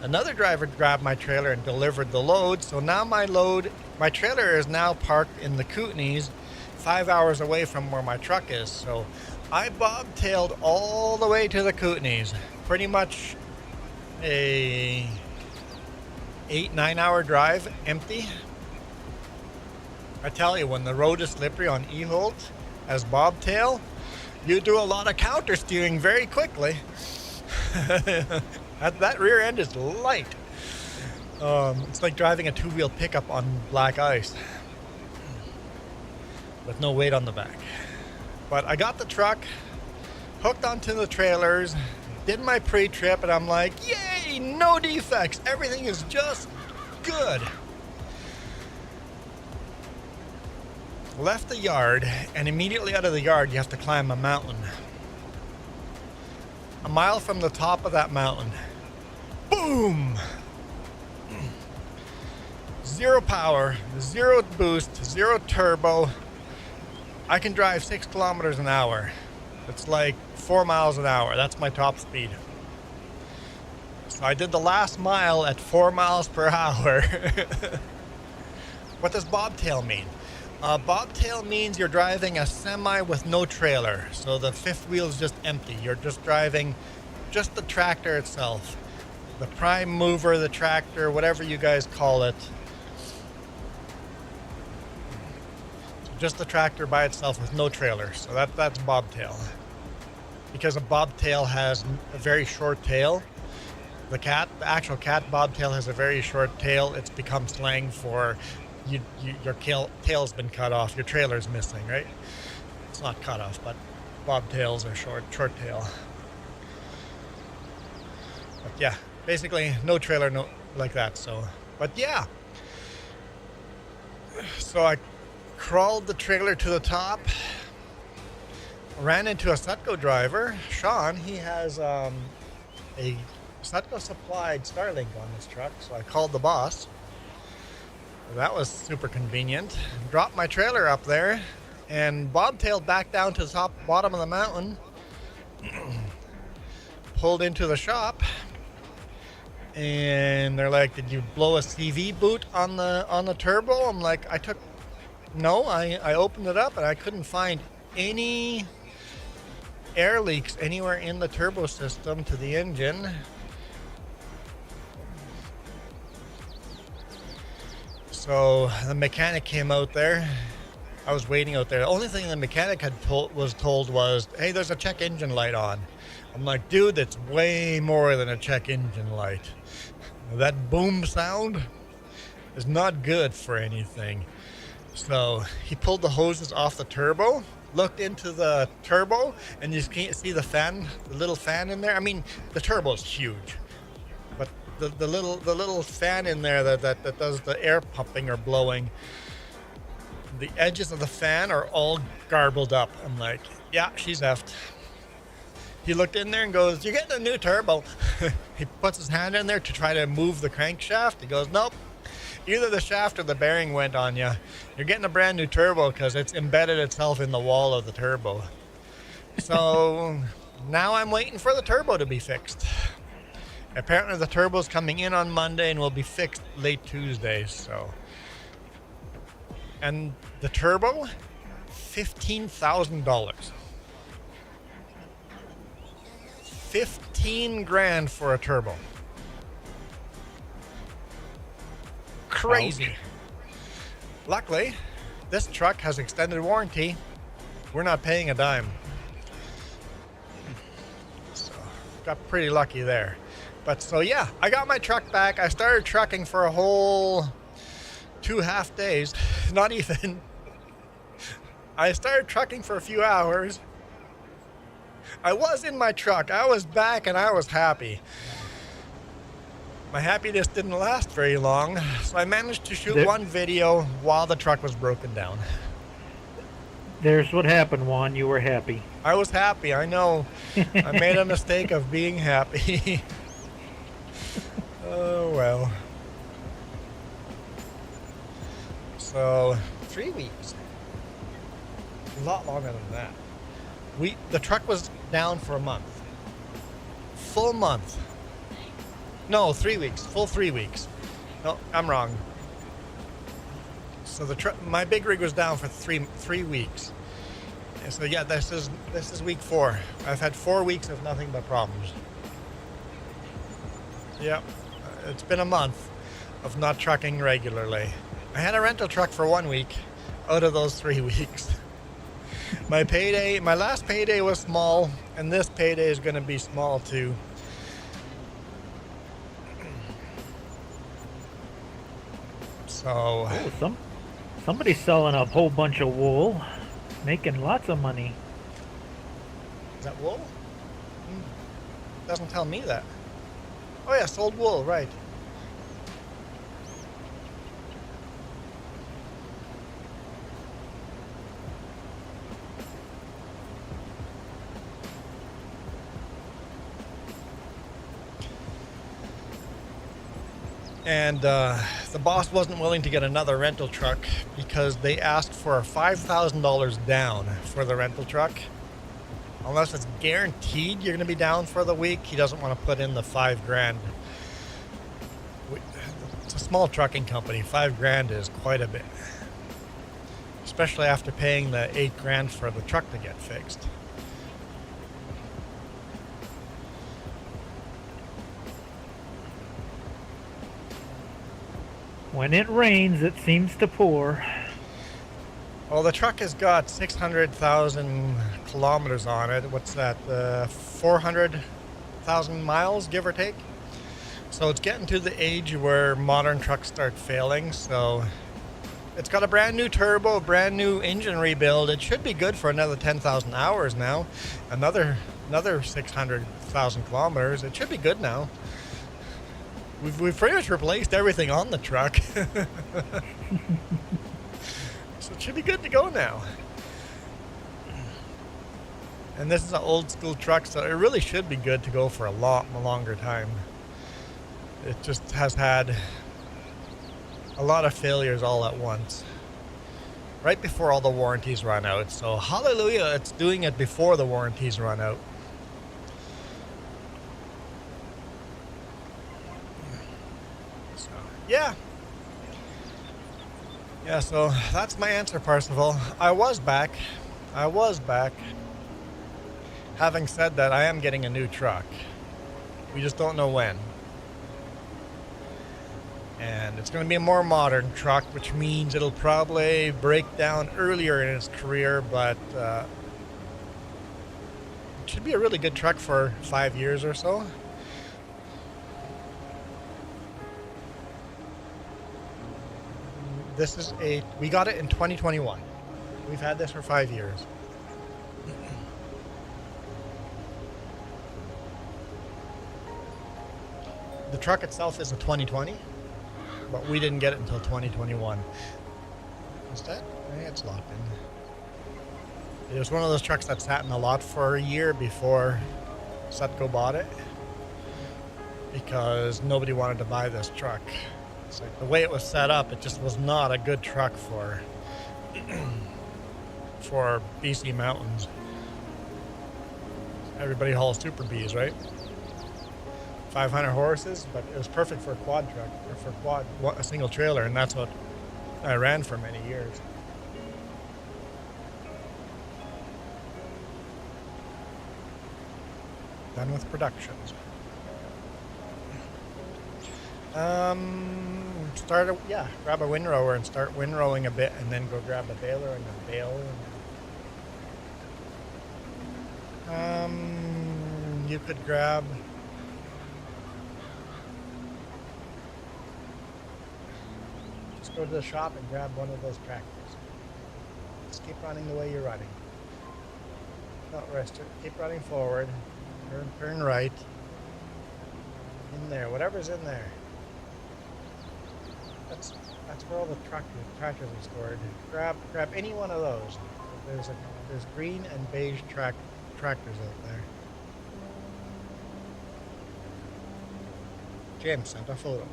Another driver grabbed my trailer and delivered the load, so now my trailer is now parked in the Kootenays, 5 hours away from where my truck is. So I bobtailed all the way to the Kootenays, pretty much a 8-9 hour drive empty. I tell you, when the road is slippery on E-Holt as bobtail, you do a lot of counter steering very quickly. that rear end is light. It's like driving a two-wheel pickup on black ice with no weight on the back. But I got the truck, hooked onto the trailers, did my pre-trip, and I'm like, yay, no defects. Everything is just good. Left the yard, and immediately out of the yard, you have to climb a mountain. A mile from the top of that mountain, boom! Zero power, zero boost, zero turbo. I can drive 6 kilometers an hour. It's like 4 miles an hour. That's my top speed. So I did the last mile at 4 miles per hour. What does bobtail mean? Bobtail means you're driving a semi with no trailer. So the fifth wheel is just empty. You're just driving just the tractor itself. The prime mover, the tractor, whatever you guys call it. Just the tractor by itself with no trailer. So that's bobtail. Because a bobtail has a very short tail. The actual cat bobtail has a very short tail. It's become slang for your tail's been cut off. Your trailer's missing, right? It's not cut off, but bobtails are short tail. But yeah, basically no trailer, no like that. So, but yeah. So I crawled the trailer to the top, ran into a Sutco driver, Sean. He has a Sutco supplied Starlink on his truck, so I called the boss. That was super convenient. Dropped my trailer up there and bobtailed back down to the bottom of the mountain. Pulled into the shop, and they're like, "Did you blow a CV boot on the turbo?" I'm like, No, I opened it up and I couldn't find any air leaks anywhere in the turbo system to the engine. So the mechanic came out there. I was waiting out there. The only thing the mechanic was told was, hey, there's a check engine light on. I'm like, dude, that's way more than a check engine light. That boom sound is not good for anything. So he pulled the hoses off the turbo, looked into the turbo, and you can't see the fan, the little fan in there. I mean, the turbo is huge, but the little fan in there that does the air pumping or blowing, the edges of the fan are all garbled up. I'm like, yeah, she's effed. He looked in there and goes, you're getting a new turbo. He puts his hand in there to try to move the crankshaft. He goes, nope. Either the shaft or the bearing went on you. You're getting a brand new turbo because it's embedded itself in the wall of the turbo. So now I'm waiting for the turbo to be fixed. Apparently the turbo's coming in on Monday and will be fixed late Tuesday. So, and the turbo, $15,000. 15 grand for a turbo. Crazy. Ouch. Luckily, this truck has extended warranty. We're not paying a dime. So, got pretty lucky there. But so yeah, I got my truck back. I started trucking for a whole 2.5 days. Not even. I started trucking for a few hours. I was in my truck. I was back and I was happy. My happiness didn't last very long, so I managed to shoot one video while the truck was broken down. There's what happened, Juan. You were happy. I was happy, I know. I made a mistake of being happy. Oh, well. So, 3 weeks. A lot longer than that. The truck was down for a month. Full month. No, 3 weeks. Full 3 weeks. No, I'm wrong. So my big rig was down for three weeks. And so yeah, this is week 4. I've had 4 weeks of nothing but problems. Yep, it's been a month of not trucking regularly. I had a rental truck for 1 week out of those 3 weeks. My last payday was small, and this payday is going to be small too. So, somebody's selling a whole bunch of wool, making lots of money. Is that wool? Doesn't tell me that. Oh yeah, sold wool, right. And the boss wasn't willing to get another rental truck because they asked for $5,000 down for the rental truck. Unless it's guaranteed you're going to be down for the week, he doesn't want to put in the $5 grand. It's a small trucking company. $5 grand is quite a bit, especially after paying the $8 grand for the truck to get fixed. When it rains, it seems to pour. Well, the truck has got 600,000 kilometers on it. What's that? 400,000 miles, give or take. So it's getting to the age where modern trucks start failing. So it's got a brand new turbo, brand new engine rebuild. It should be good for another 10,000 hours now. Another 600,000 kilometers. It should be good now. We've pretty much replaced everything on the truck. So it should be good to go now. And this is an old school truck, so it really should be good to go for a longer time. It just has had a lot of failures all at once. Right before all the warranties run out. So hallelujah, it's doing it before the warranties run out. Yeah. Yeah, so that's my answer, Parsifal. I was back. Having said that, I am getting a new truck. We just don't know when. And it's going to be a more modern truck, which means it'll probably break down earlier in its career, but it should be a really good truck for 5 years or so. We got it in 2021. We've had this for 5 years. The truck itself is a 2020, but we didn't get it until 2021. Is that? Yeah, it's locked in. It was one of those trucks that sat in the lot for a year before Sutco bought it, because nobody wanted to buy this truck. It's like the way it was set up, it just was not a good truck for for BC mountains. Everybody hauls Super Bs, right? 500 horses, but it was perfect for a quad truck, or for a single trailer, and that's what I ran for many years. Done with productions. Grab a windrower and start windrowing a bit, and then go grab a baler and a bale. You could grab. Just go to the shop and grab one of those tractors. Just keep running the way you're running. Don't rest it. Keep running forward. Turn right. In there, whatever's in there. That's where all the tractors are stored. Grab any one of those. There's green and beige tractors out there. James sent a photo.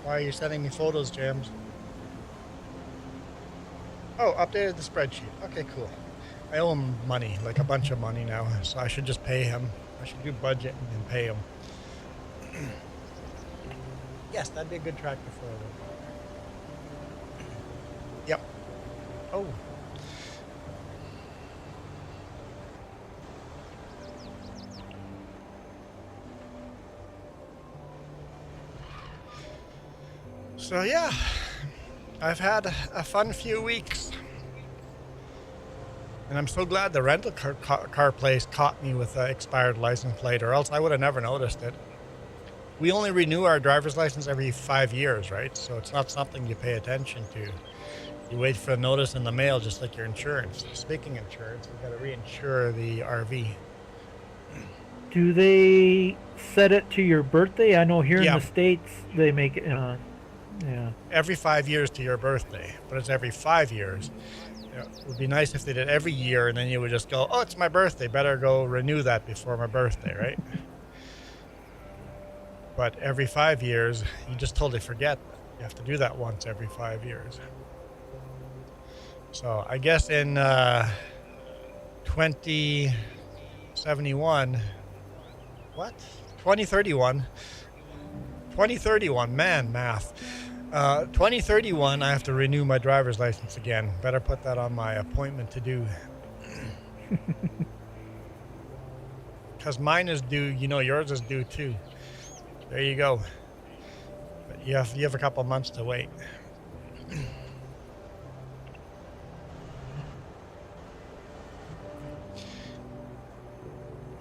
Why are you sending me photos, James? Oh, updated the spreadsheet. Okay, cool. I owe him money, like a bunch of money now, so I should just pay him. I should do budget and pay him. Yes, that'd be a good tractor for him. Yep. Oh. So yeah, I've had a fun few weeks. And I'm so glad the rental car place caught me with an expired license plate, or else I would have never noticed it. We only renew our driver's license every 5 years, right? So it's not something you pay attention to. You wait for a notice in the mail, just like your insurance. Speaking of insurance, we've got to reinsure the RV. Do they set it to your birthday? I know here in the States they make it, yeah. Every 5 years to your birthday, but it's every 5 years. It would be nice if they did every year, and then you would just go, oh, it's my birthday, better go renew that before my birthday, right? But every 5 years, you just totally forget that. You have to do that once every 5 years. So I guess in 2071, what? 2031, man, math. 2031, I have to renew my driver's license again. Better put that on my appointment to do. Because mine is due, yours is due too. There you go. But you have a couple months to wait.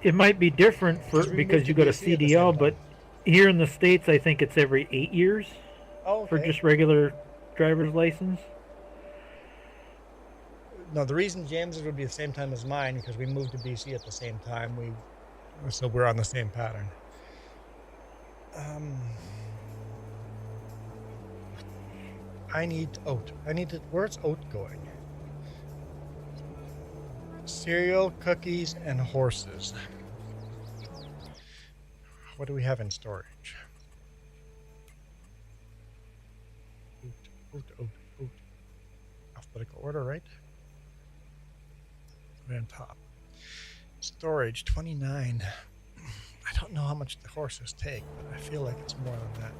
It might be different because you got a CDL, but here in the States, I think it's every 8 years. Oh, okay. For just regular driver's license. No, the reason James's would be the same time as mine because we moved to BC at the same time. So we're on the same pattern. I need oat. Where's oat going? Cereal, cookies, and horses. What do we have in storage? Oat. Alphabetical order, right? Right on top. Storage, 29. I don't know how much the horses take, but I feel like it's more than that.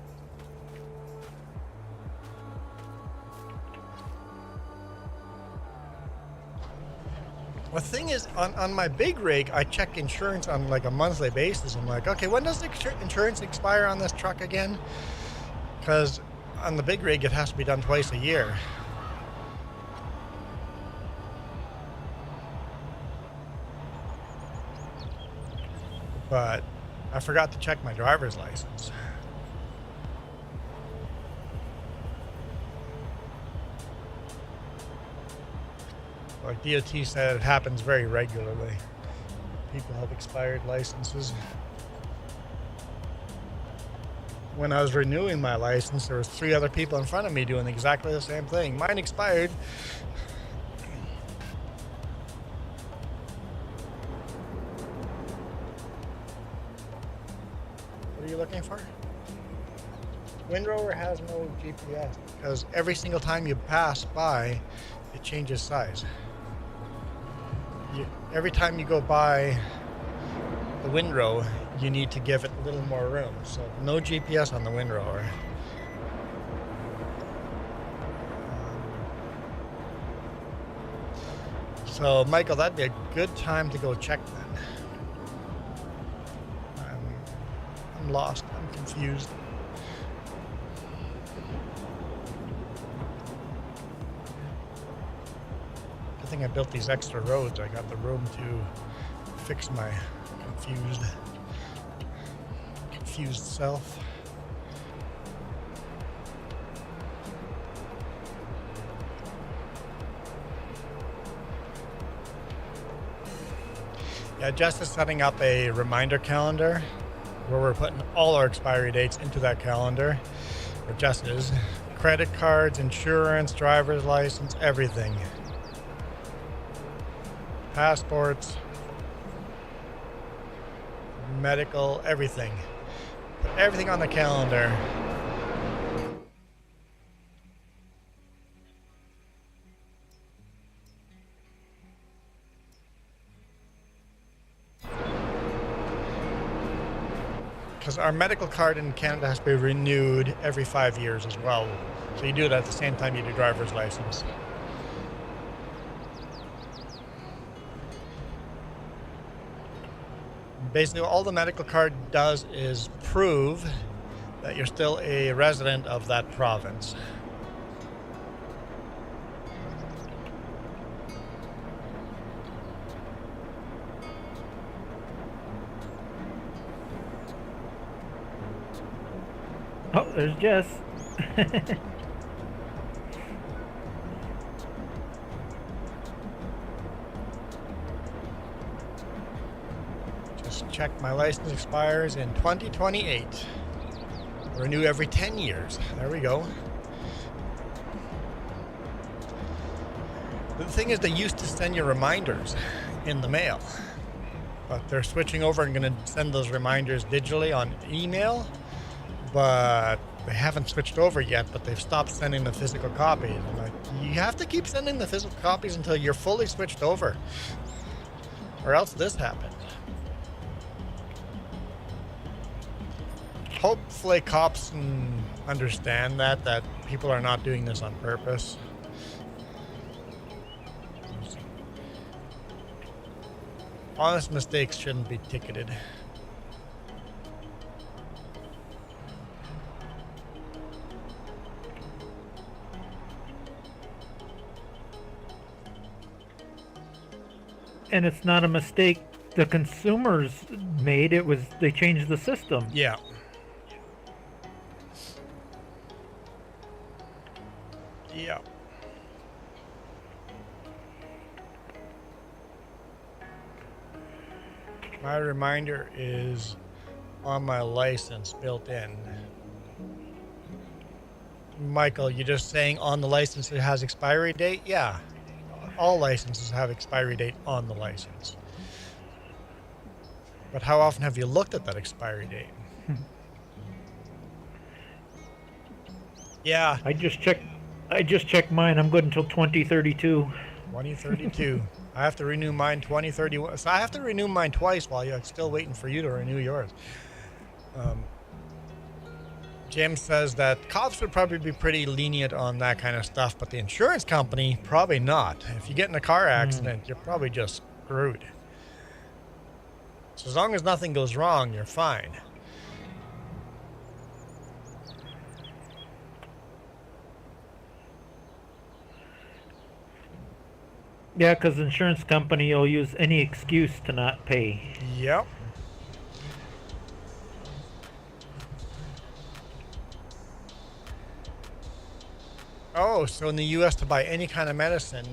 The thing is, on my big rig, I check insurance on like a monthly basis. I'm like, okay, when does the insurance expire on this truck again? Because on the big rig, it has to be done twice a year. But I forgot to check my driver's license. Like DOT said, it happens very regularly. People have expired licenses. When I was renewing my license, there was 3 other people in front of me doing exactly the same thing. Mine expired. What are you looking for? Windrower has no GPS because every single time you pass by, it changes size. Every time you go by the windrow, you need to give it a little more room. So no GPS on the windrower. So Michael, that'd be a good time to go check then. I'm lost. I'm confused. I think I built these extra roads. I got the room to fix my confused self. Yeah, Jess is setting up a reminder calendar where we're putting all our expiry dates into that calendar. Or Jess is. Credit cards, insurance, driver's license, everything. Passports, medical, everything. Put everything on the calendar. Because our medical card in Canada has to be renewed every 5 years as well. So you do it at the same time you do driver's license. Basically, all the medical card does is prove that you're still a resident of that province. Oh, there's Jess. Check, my license expires in 2028. Renew every 10 years. There we go. The thing is, they used to send you reminders in the mail, but they're switching over and going to send those reminders digitally on email, but they haven't switched over yet, but they've stopped sending the physical copies. I'm like, you have to keep sending the physical copies until you're fully switched over, or else this happens. Hopefully cops understand that people are not doing this on purpose. Honest mistakes shouldn't be ticketed. And it's not a mistake the consumers made. It was, they changed the system. Yeah. Yeah. My reminder is on my license built in. Michael, you're just saying on the license it has expiry date? Yeah. All licenses have expiry date on the license. But how often have you looked at that expiry date? Yeah. I just checked mine. I'm good until 2032. 2032. I have to renew mine 2031. So I have to renew mine twice while I'm still waiting for you to renew yours. James says that cops would probably be pretty lenient on that kind of stuff, but the insurance company, probably not. If you get in a car accident, you're probably just screwed. So as long as nothing goes wrong, you're fine. Yeah, because the insurance company will use any excuse to not pay. Yep. Oh, so in the U.S. to buy any kind of medicine,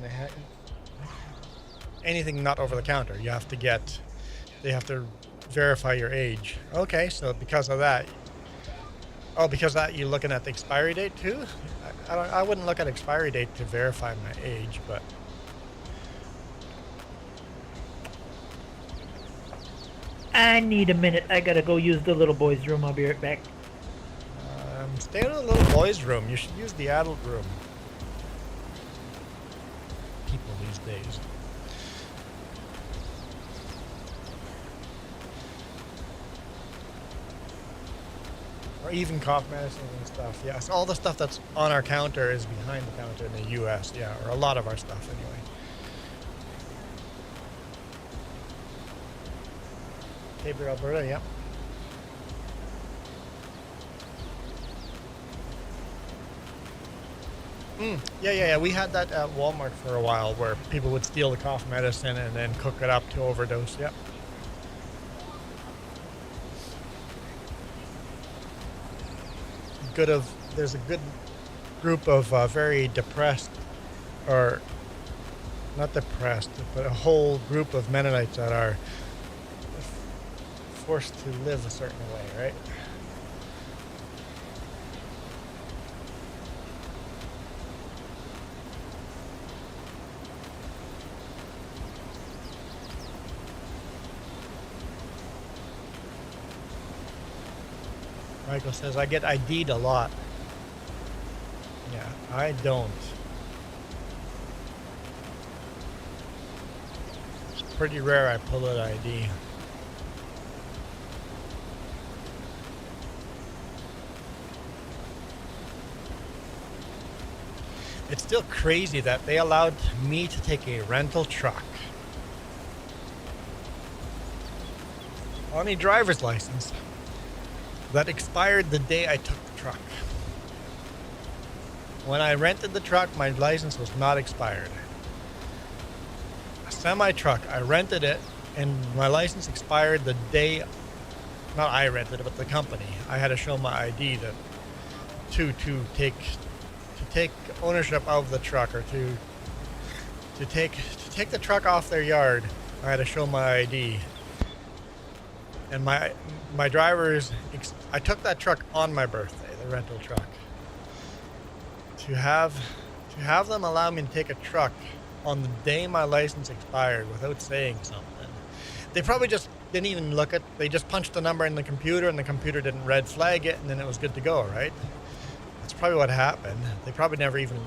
anything not over the counter, they have to verify your age. Okay, so because of that, because of that you're looking at the expiry date too? I wouldn't look at expiry date to verify my age, but. I need a minute. I gotta go use the little boy's room. I'll be right back. Stay in the little boy's room. You should use the adult room. People these days. Or even cough medicines and stuff. Yeah, so all the stuff that's on our counter is behind the counter in the U.S. Yeah, or a lot of our stuff anyway. Tabor, Alberta, yep. Yeah. We had that at Walmart for a while where people would steal the cough medicine and then cook it up to overdose, yep. There's a good group of very depressed, or not depressed, but a whole group of Mennonites that are forced to live a certain way, right? Michael says, I get ID'd a lot. Yeah, I don't. It's pretty rare I pull an ID. It's still crazy that they allowed me to take a rental truck on a driver's license that expired the day I took the truck. When I rented the truck, my license was not expired. A semi-truck, I rented it, and my license expired the day, not I rented it, but the company. I had to show my ID to take ownership of the truck, or to take the truck off their yard. I had to show my ID. And my drivers, I took that truck on my birthday, the rental truck. To have them allow me to take a truck on the day my license expired without saying something. They probably just didn't even look at, they just punched the number in the computer and the computer didn't red flag it, and then it was good to go, right? That's probably what happened. They probably never even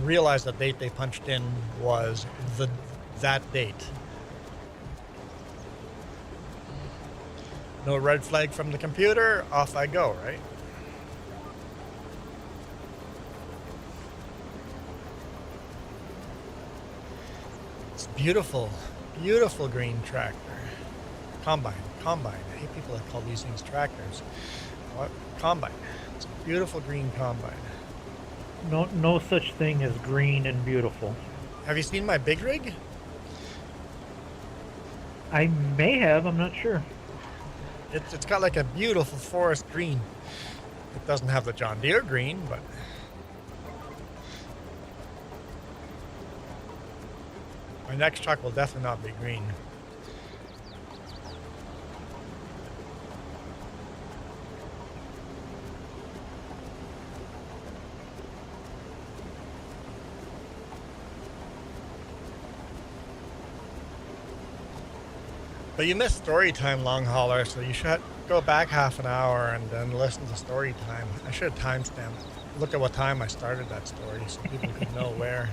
realized the date they punched in was that date. No red flag from the computer, off I go, right? It's beautiful, beautiful green tractor. Combine. I hate people that call these things tractors. What? Combine. It's a beautiful green combine. No such thing as green and beautiful. Have you seen my big rig? I may have, I'm not sure. It's got like a beautiful forest green. It doesn't have the John Deere green, but my next truck will definitely not be green. But you missed story time, long hauler, so you should go back half an hour and then listen to story time. I should have timestamped. Look at what time I started that story so people could know where.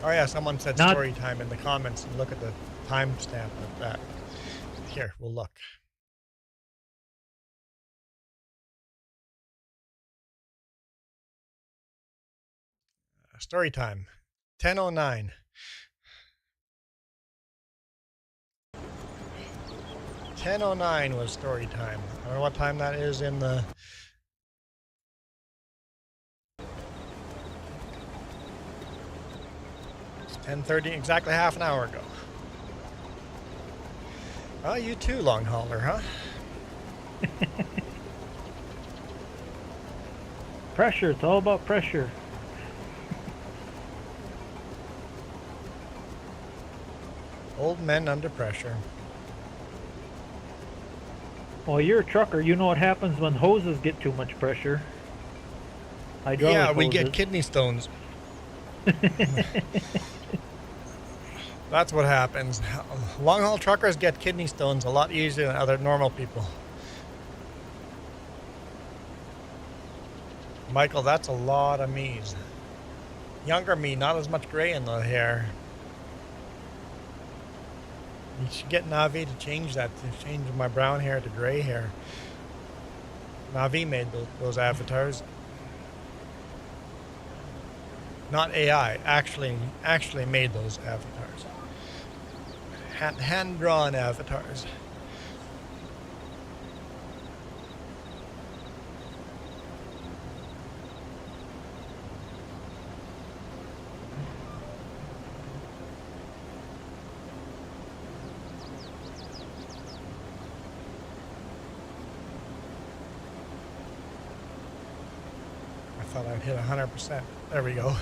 Oh yeah, someone said Not- story time in the comments. And look at the timestamp of that. Here, we'll look. Story time, 10:09. 10:09 was story time. I don't know what time that is in the. It's 10:30, exactly half an hour ago. Oh, you too, long hauler, huh? Pressure. It's all about pressure. Old men under pressure. Well, you're a trucker. You know what happens when hoses get too much pressure. Hydraulic Yeah, we hoses. get kidney stones. That's what happens. Long haul truckers get kidney stones a lot easier than other normal people. Michael, that's a lot of me's. Younger me, not as much gray in the hair. You should get Navi to change that, to change my brown hair to gray hair. Navi made those avatars. Not AI, actually made those avatars. Hand-drawn avatars. I thought I'd hit 100%. There we go.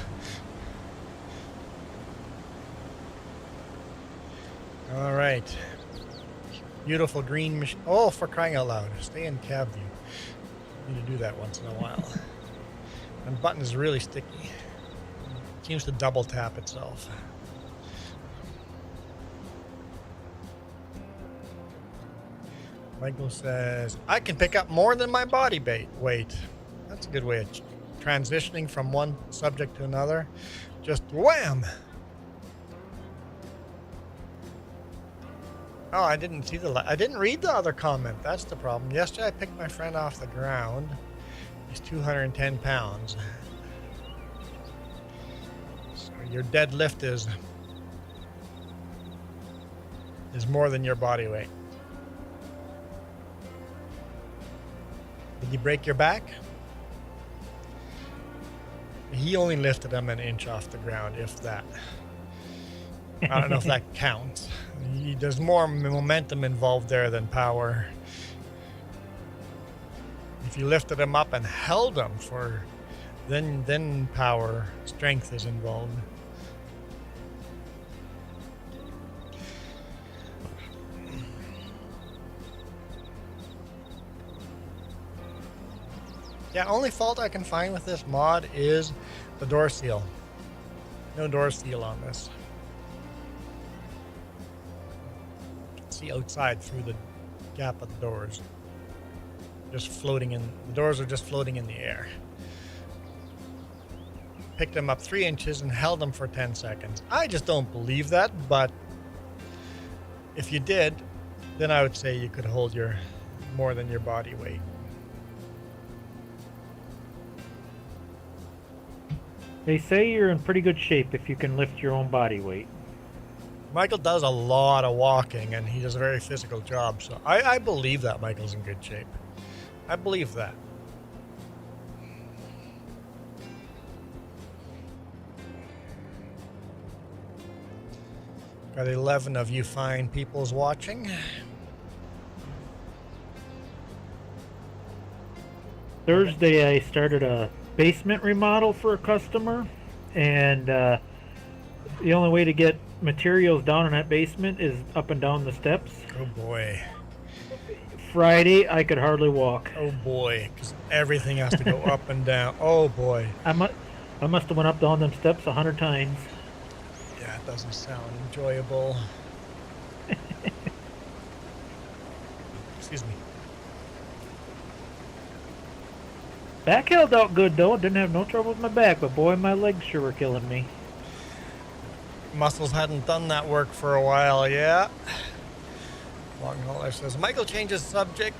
All right. Beautiful green machine. Oh, for crying out loud. Stay in cab view. Need to do that once in a while. And button is really sticky. Seems to double tap itself. Michael says, I can pick up more than my body weight. That's a good way of transitioning from one subject to another. Just wham! Oh, I didn't see I didn't read the other comment. That's the problem. Yesterday I picked my friend off the ground. He's 210 pounds. So your deadlift is more than your body weight. Did you break your back? He only lifted him an inch off the ground, if that. I don't know if that counts. There's more momentum involved there than power. If you lifted him up and held him for, then power, strength is involved. Yeah, only fault I can find with this mod is the door seal. No door seal on this. See outside through the gap of the doors. Just floating in, the doors are just floating in the air. Picked them up 3 inches and held them for 10 seconds. I just don't believe that, but if you did, then I would say you could hold your more than your body weight. They say you're in pretty good shape if you can lift your own body weight. Michael does a lot of walking and he does a very physical job, so I believe that Michael's in good shape. I believe that. Got 11 of you fine peoples watching. Thursday I started a basement remodel for a customer, and the only way to get materials down in that basement is up and down the steps. Oh boy. Friday I could hardly walk. Oh boy, because everything has to go up and down. Oh boy. I must have went up down them steps 100 times. Yeah, it doesn't sound enjoyable. Excuse me. Back held out good though. Didn't have no trouble with my back, but boy, my legs sure were killing me. Muscles hadn't done that work for a while, yeah. Long hauler says, Michael changes subject.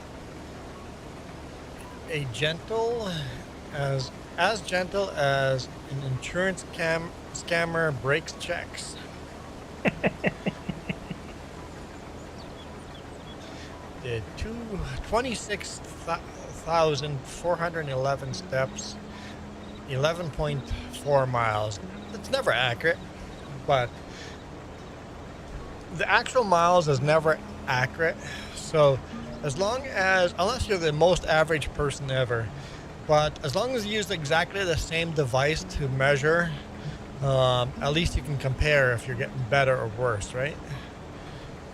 As gentle as an insurance scammer breaks checks. Did 26,411 steps, 11.4 miles. It's never accurate, but the actual miles is never accurate. So as long as, unless you're the most average person ever, but as long as you use exactly the same device to measure, at least you can compare if you're getting better or worse, right?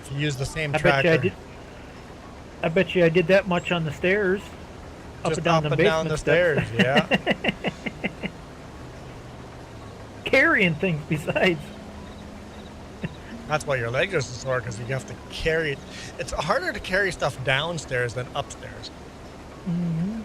If you use the same tracker. I bet you I did that much on the stairs. Just up and down the stairs, yeah. Carrying things besides. That's why your legs are so sore, because you have to carry it. It's harder to carry stuff downstairs than upstairs. Mm-hmm.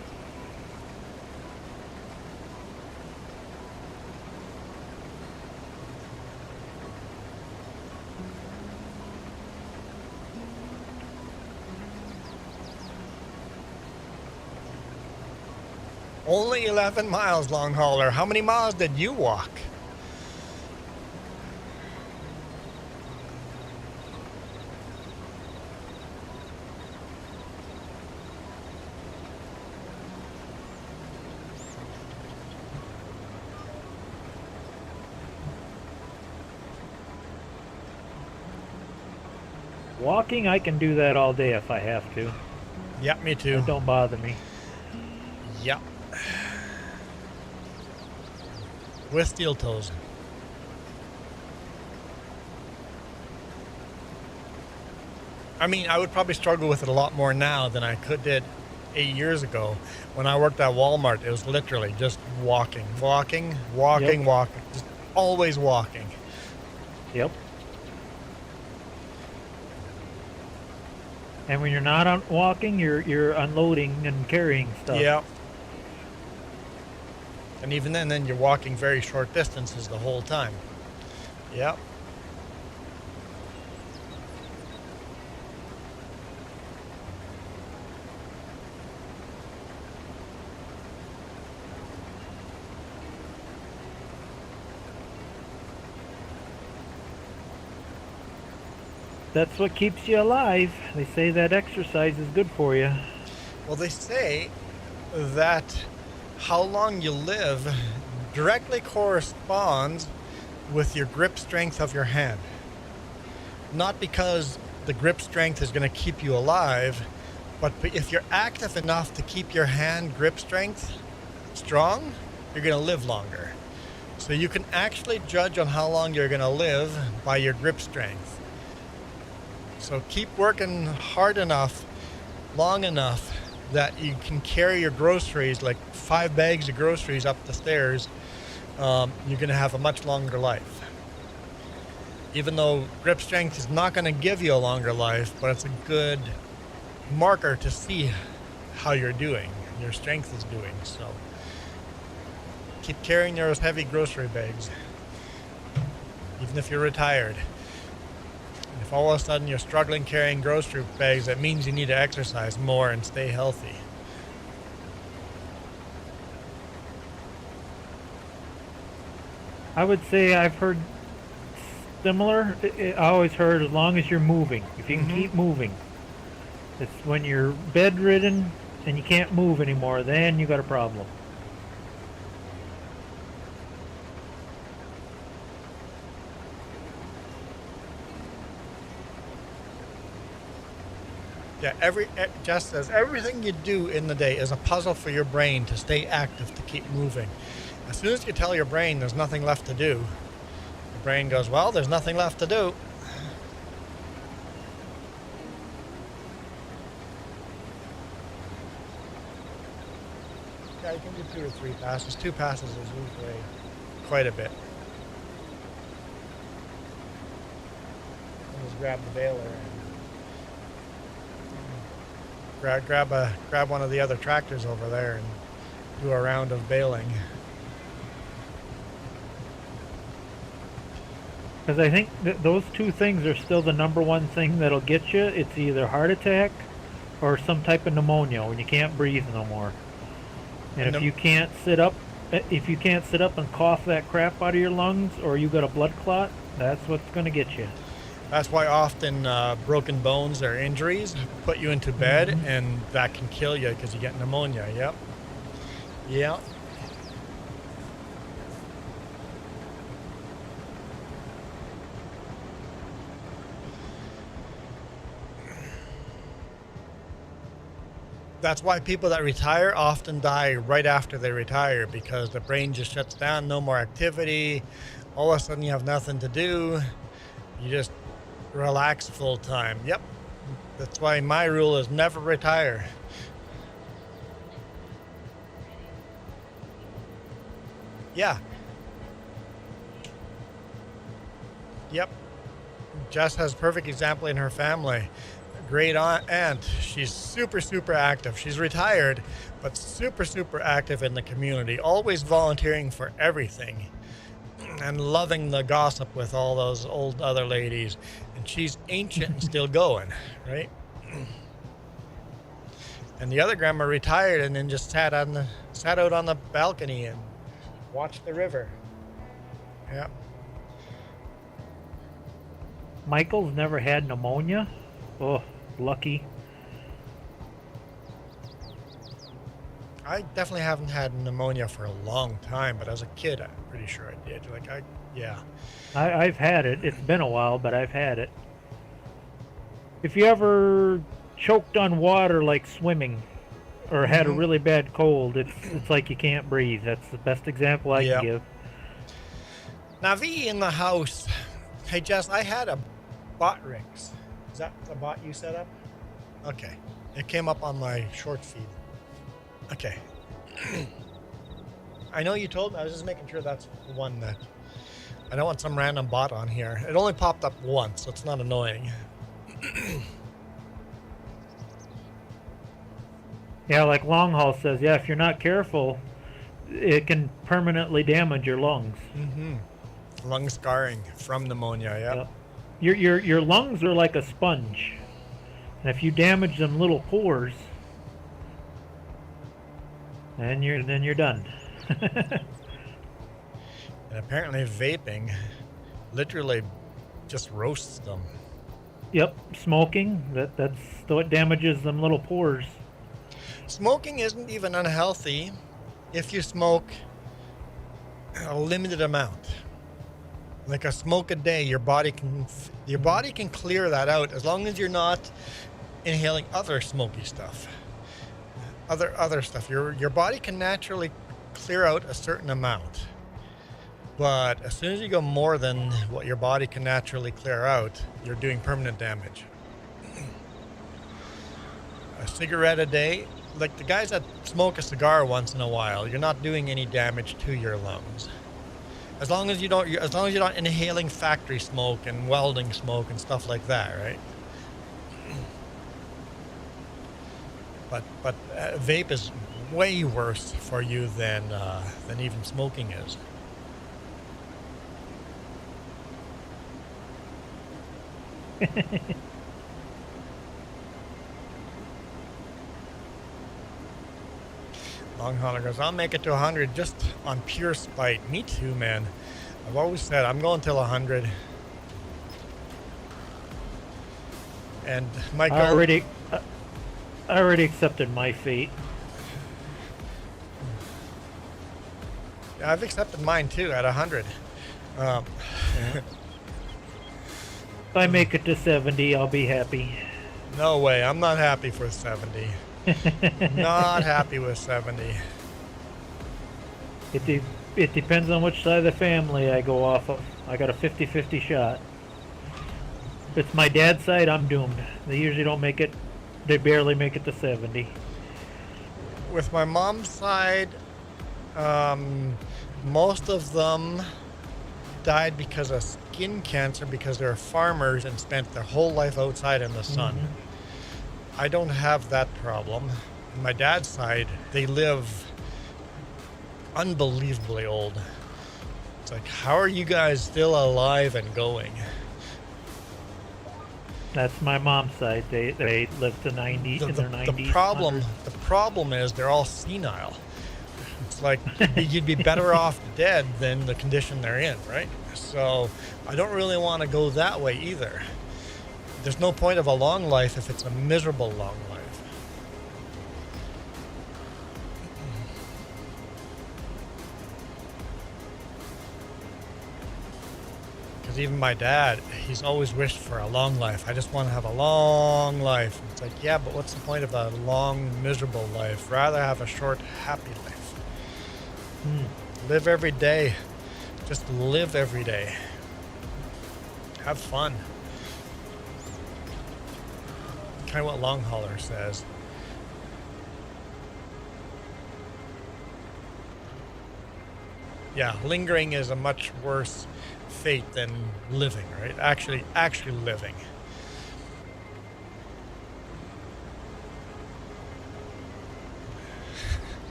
Only 11 miles, long hauler. How many miles did you walk? Walking, I can do that all day if I have to. Yep, me too. It don't bother me. Yep. With steel toes. I mean, I would probably struggle with it a lot more now than I did 8 years ago. When I worked at Walmart, it was literally just walking, Yep. walking, just always walking. Yep. And when you're not on walking, you're unloading and carrying stuff. Yep. And even then you're walking very short distances the whole time. Yep. That's what keeps you alive. They say that exercise is good for you. Well, they say that how long you live directly corresponds with your grip strength of your hand. Not because the grip strength is going to keep you alive, but if you're active enough to keep your hand grip strength strong, you're going to live longer. So you can actually judge on how long you're going to live by your grip strength. So keep working hard enough, long enough, that you can carry your groceries, like 5 bags of groceries up the stairs. You're going to have a much longer life. Even though grip strength is not going to give you a longer life, but it's a good marker to see how you're doing, your strength is doing. So keep carrying those heavy grocery bags, even if you're retired. If all of a sudden you're struggling carrying grocery bags, that means you need to exercise more and stay healthy. I would say I've heard similar. I always heard as long as you're moving. If you can keep moving. It's when you're bedridden and you can't move anymore, then you got a problem. Yeah, Jess says everything you do in the day is a puzzle for your brain to stay active, to keep moving. As soon as you tell your brain there's nothing left to do, the brain goes, well, there's nothing left to do. Yeah, you can do 2 or 3 passes. 2 passes is usually quite a bit. And just grab the baler and grab one of the other tractors over there and do a round of baling. Because I think those two things are still the number one thing that'll get you. It's either heart attack or some type of pneumonia when you can't breathe no more. And if you can't sit up, and cough that crap out of your lungs, or you got a blood clot, that's what's going to get you. That's why often broken bones or injuries put you into bed, and that can kill you because you get pneumonia. Yep. Yep. That's why people that retire often die right after they retire, because the brain just shuts down, no more activity. All of a sudden you have nothing to do. You just relax full time. Yep. That's why my rule is never retire. Yeah. Yep. Jess has a perfect example in her family. Great aunt. She's super active. She's retired, but super active in the community, always volunteering for everything and loving the gossip with all those old other ladies. And she's ancient and still going, right? And the other grandma retired and then just sat out on the balcony and watched the river. Yeah. Michael's never had pneumonia. Oh, lucky. I definitely haven't had pneumonia for a long time, but as a kid, I'm pretty sure I did. Yeah. I've had it. It's been a while, but I've had it. If you ever choked on water like swimming, or had a really bad cold, it's like you can't breathe. That's the best example I can give. Navi in the house. Hey, Jess, I had a bot rigs. Is that the bot you set up? Okay. It came up on my short feed. Okay. I know you told me. I was just making sure that's the one that... I don't want some random bot on here. It only popped up once, so it's not annoying. Yeah, like Long Haul says, yeah, if you're not careful, it can permanently damage your lungs. Lung scarring from pneumonia, yep. Your lungs are like a sponge. And if you damage them little pores, then you're done. And apparently vaping literally just roasts them. Yep, smoking, that's what damages them little pores. Smoking isn't even unhealthy if you smoke a limited amount. Like a smoke a day, your body can clear that out as long as you're not inhaling other smoky stuff. Other stuff. Your body can naturally clear out a certain amount. But as soon as you go more than what your body can naturally clear out, you're doing permanent damage. A cigarette a day, like the guys that smoke a cigar once in a while, you're not doing any damage to your lungs. As long as you're not inhaling factory smoke and welding smoke and stuff like that, right? But vape is way worse for you than even smoking is. Long hauler goes, I'll make it to 100 just on pure spite. Me too, man. I've always said I'm going till 100. And my goal... I already accepted my fate. I've accepted mine too at 100. If I make it to 70, I'll be happy. No way. I'm not happy for 70. Not happy with 70. It depends on which side of the family I go off of. I got a 50-50 shot. If it's my dad's side, I'm doomed. They usually don't make it. They barely make it to 70. With my mom's side, most of them died because of skin cancer because they're farmers and spent their whole life outside in the sun. I don't have that problem. On my dad's side, they live unbelievably old. It's like, how are you guys still alive and going? That's my mom's side. They lived to 90 in their 90s. The problem is they're all senile. It's like you'd be better off dead than the condition they're in, right? So I don't really want to go that way either. There's no point of a long life if it's a miserable long life. Because even my dad, he's always wished for a long life. I just want to have a long life. It's like, yeah, but what's the point of a long, miserable life? Rather have a short, happy life. Live every day. Just live every day. Have fun. Kind of what Long Hauler says. Yeah, lingering is a much worse fate than living, right? Actually living.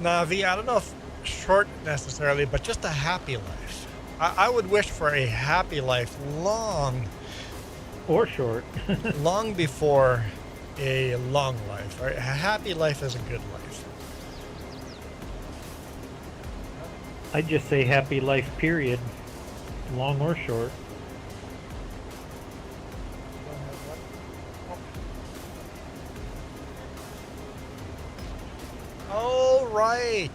Navi, I don't know if short necessarily, but just a happy life. I would wish for a happy life long or short. long before a long life, right? A happy life is a good life. I'd just say happy life, period. Long or short. Oh, right.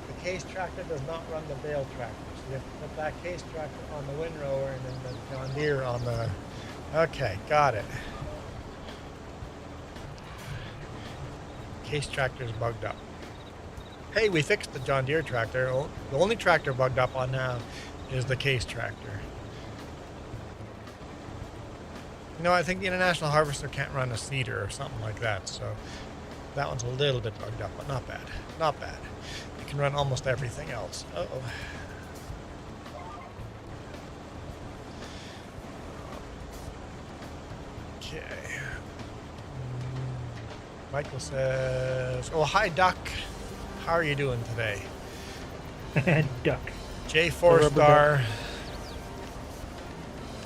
The case tractor does not run the bale tractor. So you have to put that case tractor on the windrower and then the John Deere on the... Okay, got it. Case tractor's bugged up. Hey, we fixed the John Deere tractor. The only tractor bugged up on now is the case tractor. You know, I think the International Harvester can't run a seeder or something like that, so that one's a little bit bugged up, but not bad. Not bad. You can run almost everything else. Uh-oh. Okay. Michael says, oh, hi, Duck. How are you doing today? Duck. J4 Star.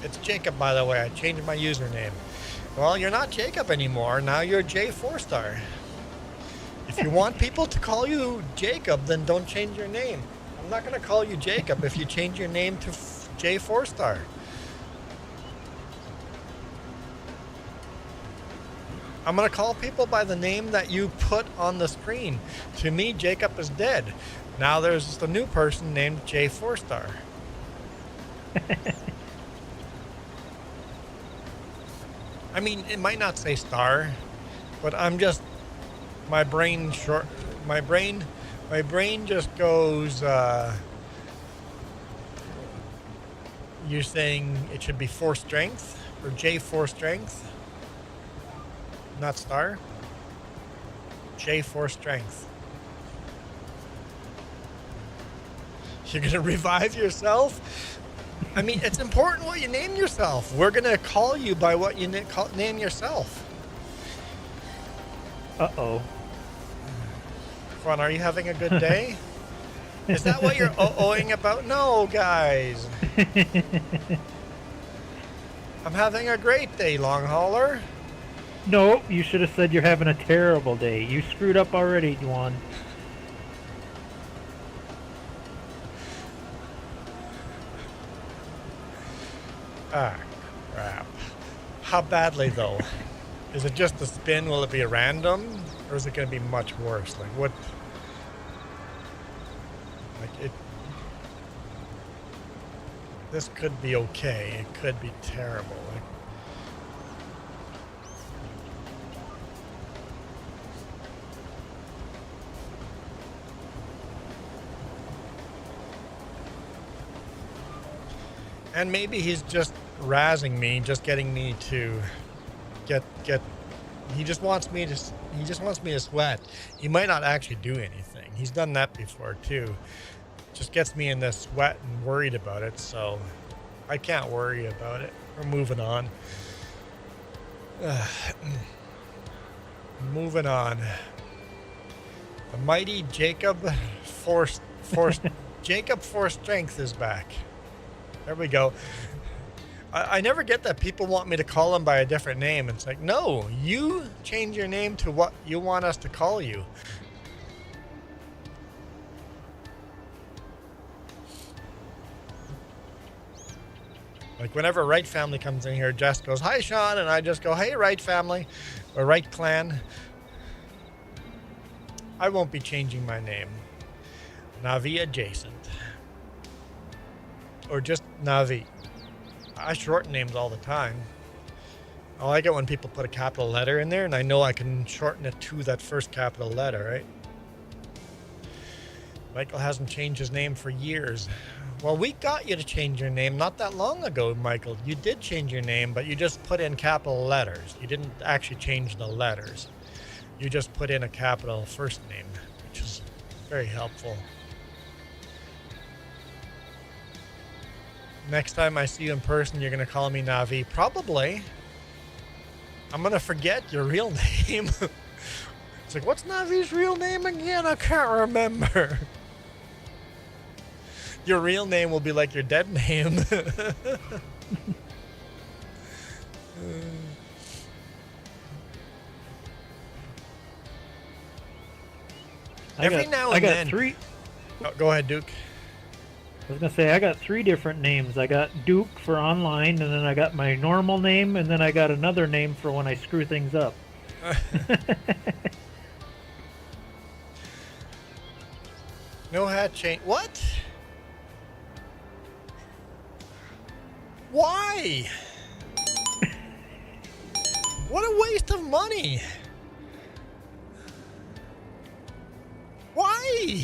It's Jacob, by the way. I changed my username. Well, you're not Jacob anymore. Now you're J4 Star. If you want people to call you Jacob, then don't change your name. I'm not going to call you Jacob if you change your name to J4 Star. I'm going to call people by the name that you put on the screen. To me, Jacob is dead. Now there's just a new person named J4 Star. I mean, it might not say star, but I'm just... My brain just goes, you're saying it should be 4 strength or J4 strength, not star. J4 strength. You're gonna revive yourself? I mean, it's important what you name yourself. We're gonna call you by what you name yourself. Uh-oh. Fun, are you having a good day? Is that what you're oh-ohing about? No, guys. I'm having a great day, Long Hauler. No, you should have said you're having a terrible day. You screwed up already, Juan. Ah, crap. How badly, though? Is it just a spin? Will it be a random? Or is it going to be much worse? Like, what? Like, it... This could be okay. It could be terrible. Like... And maybe he's just razzing me, just getting me to get he just wants me to sweat. He might not actually do anything. He's done that before too. Just gets me in this sweat and worried about it, so I can't worry about it. We're moving on. Moving on. The mighty Jacob Force Jacob Force Strength is back. There we go. I never get that people want me to call him by a different name. It's like, no, you change your name to what you want us to call you. Like whenever Wright family comes in here, Jess goes, "Hi, Sean," and I just go, "Hey, Wright family," or Wright clan. I won't be changing my name. Navi adjacent. Or just Navi. I shorten names all the time. I like it when people put a capital letter in there and I know I can shorten it to that first capital letter, right? Michael hasn't changed his name for years. Well, we got you to change your name not that long ago, Michael. You did change your name, but you just put in capital letters. You didn't actually change the letters. You just put in a capital first name, which is very helpful. Next time I see you in person, you're going to call me Navi. Probably. I'm going to forget your real name. It's like, what's Navi's real name again? I can't remember. Your real name will be like your dead name. Every now and then. Three. Oh, go ahead, Duke. I was gonna say I got 3 different names. I got Duke for online, and then I got my normal name, and then I got another name for when I screw things up. No hat change. What? Why? What a waste of money. Why?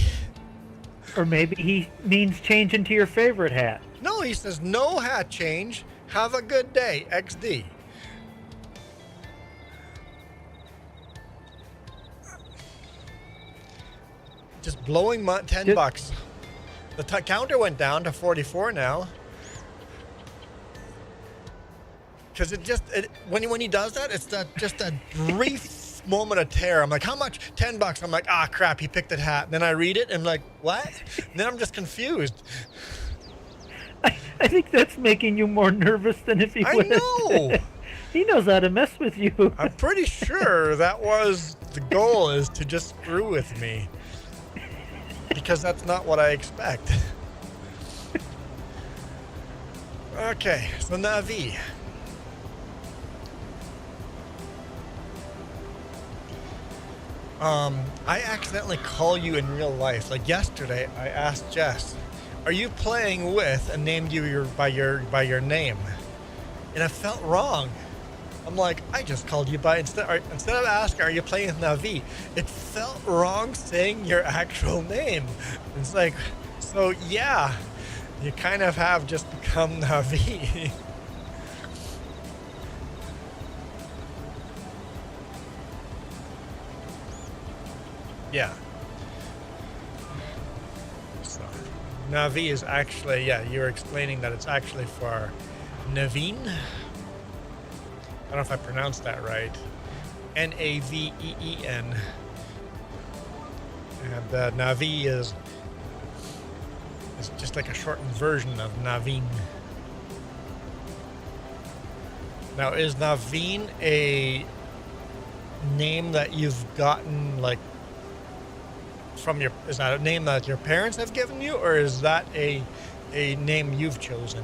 Or maybe he means change into your favorite hat. No, he says no hat change. Have a good day, XD. Just blowing 10 bucks. The counter went down to 44 now. Because when he does that, it's just a brief moment of terror. I'm like, how much? 10 bucks. I'm like, ah, crap, he picked that hat. And then I read it and I'm like, what? And then I'm just confused. I think that's making you more nervous than if he would. I know. He knows how to mess with you. I'm pretty sure that was the goal, is to just screw with me. Because that's not what I expect. Okay, so Navi. I accidentally call you in real life. Like yesterday, I asked Jess, "Are you playing with?" and named you by your name, and it felt wrong. I'm like, I just called you by instead of asking, "Are you playing with Navi?" It felt wrong saying your actual name. It's like, so yeah, you kind of have just become Navi. Yeah. So, Navi is actually, yeah, you were explaining that it's actually for Naveen. I don't know if I pronounced that right. Naveen. And Navi is just like a shortened version of Naveen. Now, is Naveen a name that you've gotten, like, is that a name that your parents have given you, or is that a name you've chosen?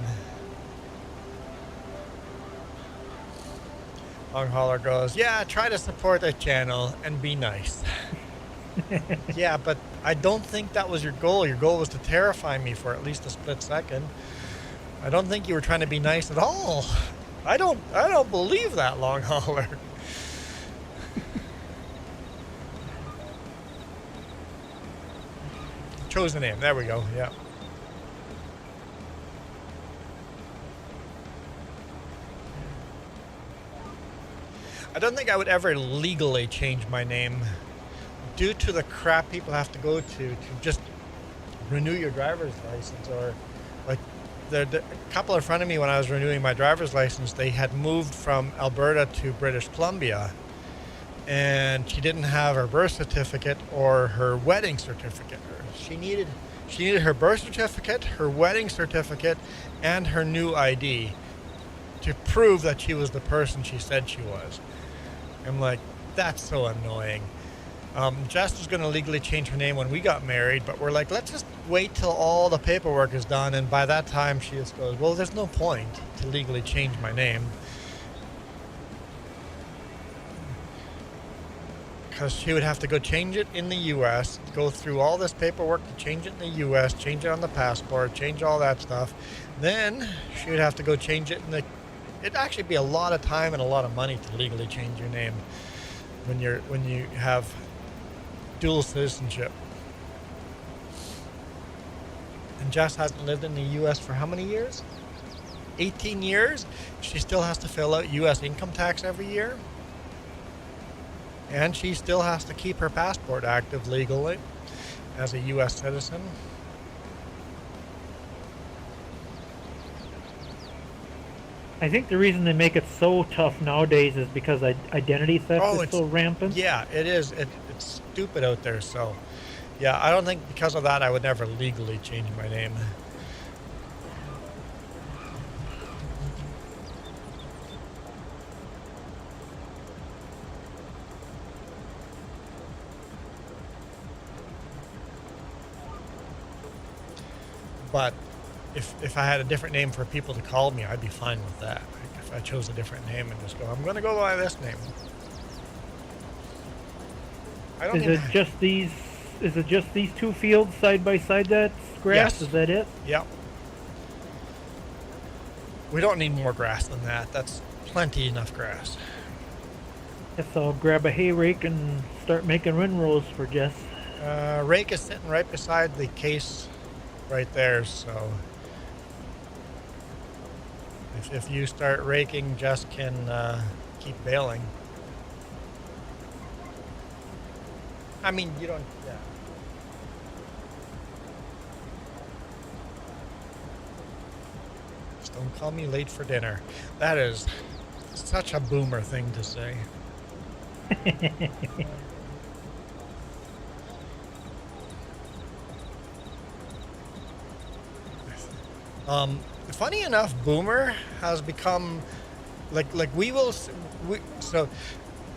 Long Hauler goes, yeah, try to support the channel and be nice. Yeah, but I don't think that was your goal. Your goal was to terrify me for at least a split second. I don't think you were trying to be nice at all. I don't believe that, Long Hauler. Chose the name. There we go. Yeah. I don't think I would ever legally change my name due to the crap people have to go to just renew your driver's license. Or like a couple in front of me, when I was renewing my driver's license, they had moved from Alberta to British Columbia, and she didn't have her birth certificate or her wedding certificate. She needed her birth certificate, her wedding certificate, and her new ID to prove that she was the person she said she was. I'm like, that's so annoying. Jess was going to legally change her name when we got married, but we're like, let's just wait till all the paperwork is done. And by that time, she just goes, well, there's no point to legally change my name. Because she would have to go change it in the U.S., go through all this paperwork to change it in the U.S., change it on the passport, change all that stuff. Then she would have to go change it in the... It'd actually be a lot of time and a lot of money to legally change your name when you have dual citizenship. And Jess hasn't lived in the U.S. for how many years? 18 years. She still has to fill out U.S. income tax every year. And she still has to keep her passport active legally as a U.S. citizen. I think the reason they make it so tough nowadays is because identity theft is so rampant. Yeah, it is. It's stupid out there. So, yeah, I don't think because of that I would never legally change my name. But if I had a different name for people to call me, I'd be fine with that. Like if I chose a different name and just go, I'm going to go by this name. Is it just these two fields side by side that's grass? Yes. Is that it? Yep. We don't need more grass than that. That's plenty enough grass. Guess I'll grab a hay rake and start making windrows for Jess. Rake is sitting right beside the case right there, so if you start raking, Jess can keep baling. I mean, you don't... Yeah. Just don't call me late for dinner. That is such a boomer thing to say. Funny enough, boomer has become so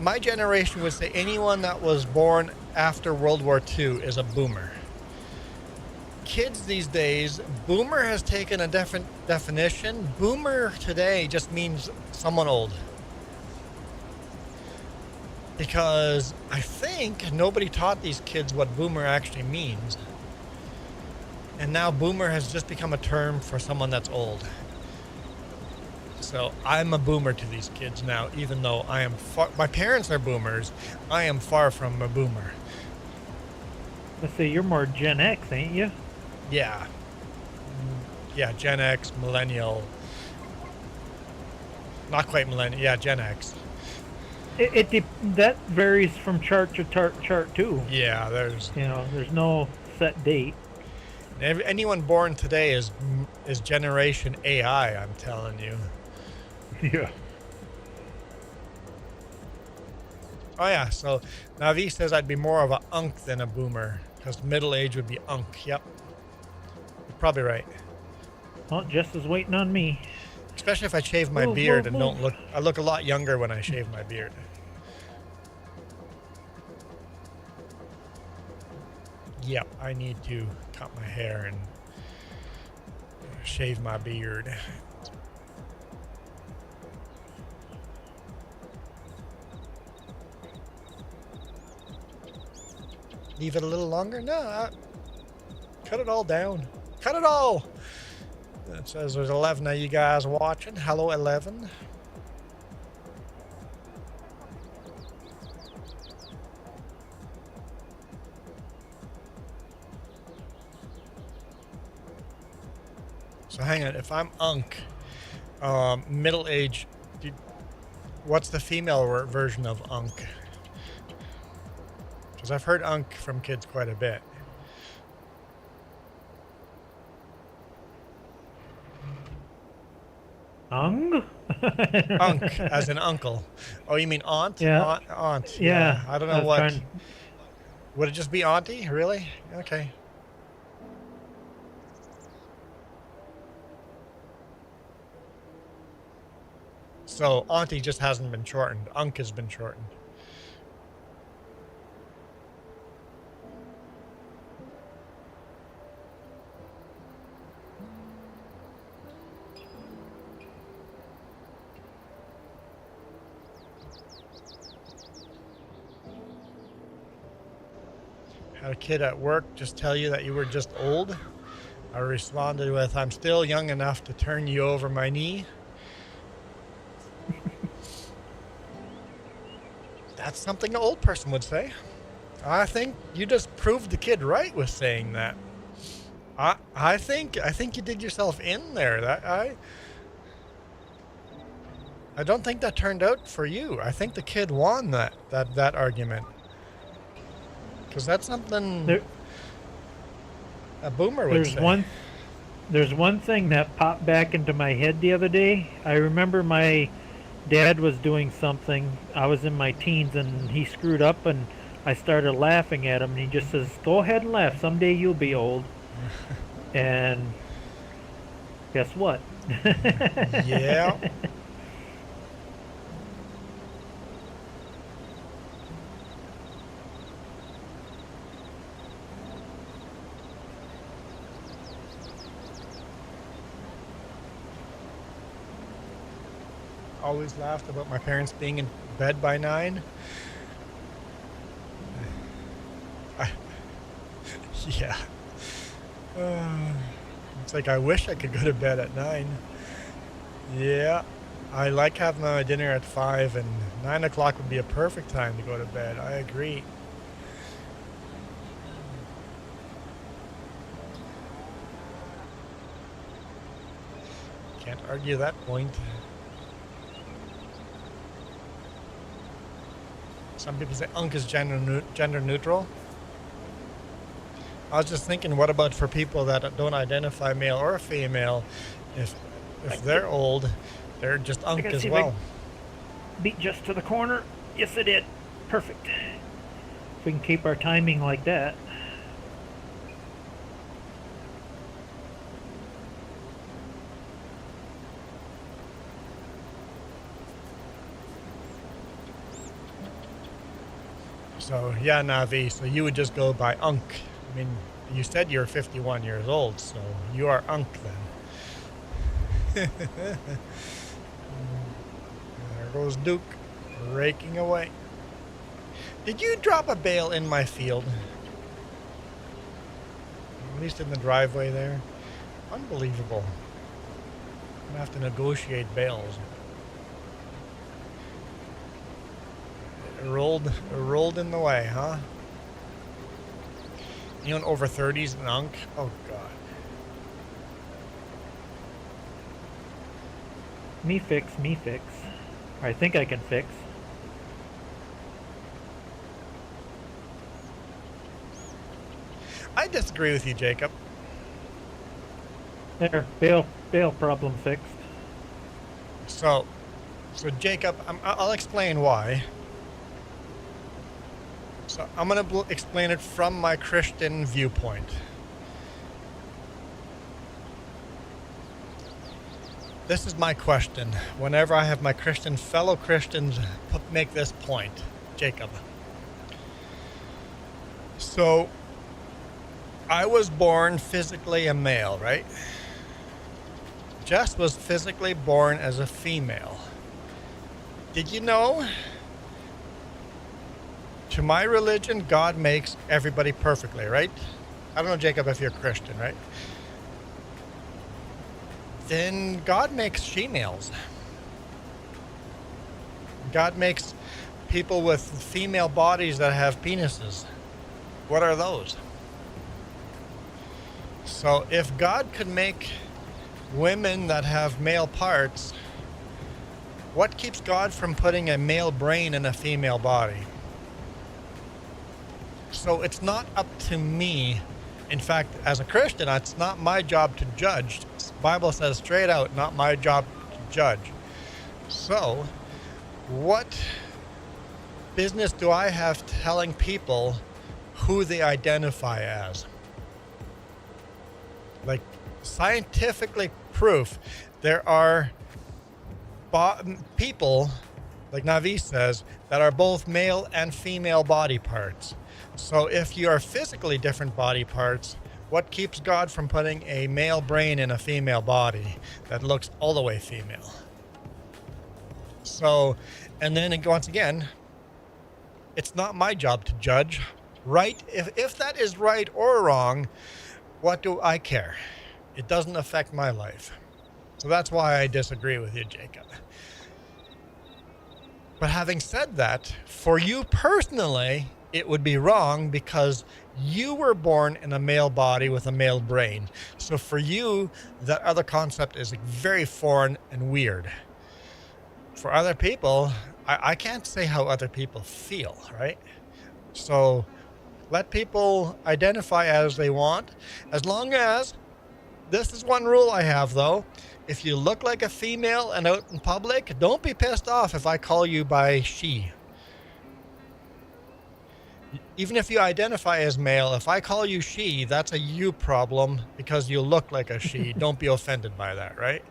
my generation would say anyone that was born after World War II is a boomer. Kids these days, boomer has taken a different definition. Boomer today just means someone old. Because I think nobody taught these kids what boomer actually means. And now boomer has just become a term for someone that's old. So I'm a boomer to these kids now, even though I am my parents are boomers. I am far from a boomer. Let's say you're more Gen X, ain't you? Yeah. Yeah, Gen X, millennial. Not quite millennial. Yeah, Gen X. That varies from chart to chart too. Yeah, there's no set date. Anyone born today is Generation AI, I'm telling you. Yeah. Oh yeah, so Navi says I'd be more of a unk than a boomer, because middle age would be unk. Yep. You're probably right. Well, Jess is waiting on me. Especially if I shave my beard and don't look... I look a lot younger when I shave my beard. Yep, I need to cut my hair and shave my beard. Leave it a little longer? No, cut it all down. Cut it all! It says there's 11 of you guys watching. Hello, 11. So hang on, if I'm unk, middle age, what's the female version of unk? Because I've heard unk from kids quite a bit. Unk, as in uncle. Oh, you mean aunt? Yeah. Aunt. Yeah. I don't know what. Would it just be auntie? Really? Okay. So Auntie just hasn't been shortened. Unk has been shortened. Had a kid at work just tell you that you were just old. I responded with, I'm still young enough to turn you over my knee. That's something an old person would say. I think you just proved the kid right with saying that. I think you did yourself in there. I don't think that turned out for you. I think the kid won that argument. Because that's something a boomer would say. There's one thing that popped back into my head the other day. I remember my dad was doing something. I was in my teens and he screwed up and I started laughing at him and he just says, go ahead and laugh. Someday you'll be old. And guess what? Yeah. Always laughed about my parents being in bed by 9. Yeah. It's like I wish I could go to bed at 9. Yeah. I like having my dinner at 5, and 9 o'clock would be a perfect time to go to bed. I agree. Can't argue that point. Some people say unk is gender neutral. I was just thinking, what about for people that don't identify male or female? If they're old, they're just unk as well. Beat just to the corner. Yes, I did. Perfect. If we can keep our timing like that. So, yeah, Navi, so you would just go by unk. I mean, you said you're 51 years old, so you are unk then. There goes Duke, raking away. Did you drop a bale in my field? At least in the driveway there. Unbelievable. I'm gonna have to negotiate bales. It rolled in the way, huh? You know, over 30s and unk? Oh, God. Me fix. I think I can fix. I disagree with you, Jacob. There, bale problem fixed. So Jacob, I'll explain why. So I'm going to explain it from my Christian viewpoint. This is my question. Whenever I have my fellow Christians make this point, Jacob. So, I was born physically a male, right? Jess was physically born as a female. Did you know? To my religion, God makes everybody perfectly, right? I don't know, Jacob, if you're Christian, right? Then God makes females. God makes people with female bodies that have penises. What are those? So if God could make women that have male parts, what keeps God from putting a male brain in a female body? So it's not up to me. In fact, as a Christian, it's not my job to judge. The Bible says straight out, not my job to judge. So, what business do I have telling people who they identify as? Like, scientifically proof, there are people, like Navi says, that are both male and female body parts. So if you are physically different body parts, what keeps God from putting a male brain in a female body that looks all the way female? So, and then once again, it's not my job to judge, right? If that is right or wrong, what do I care? It doesn't affect my life. So that's why I disagree with you, Jacob. But having said that, for you personally, it would be wrong because you were born in a male body with a male brain. So for you, that other concept is very foreign and weird. For other people, I can't say how other people feel, right? So let people identify as they want, as long as, this is one rule I have though, if you look like a female and out in public, don't be pissed off if I call you by she. Even if you identify as male, if I call you she, that's a you problem because you look like a she. Don't be offended by that, right?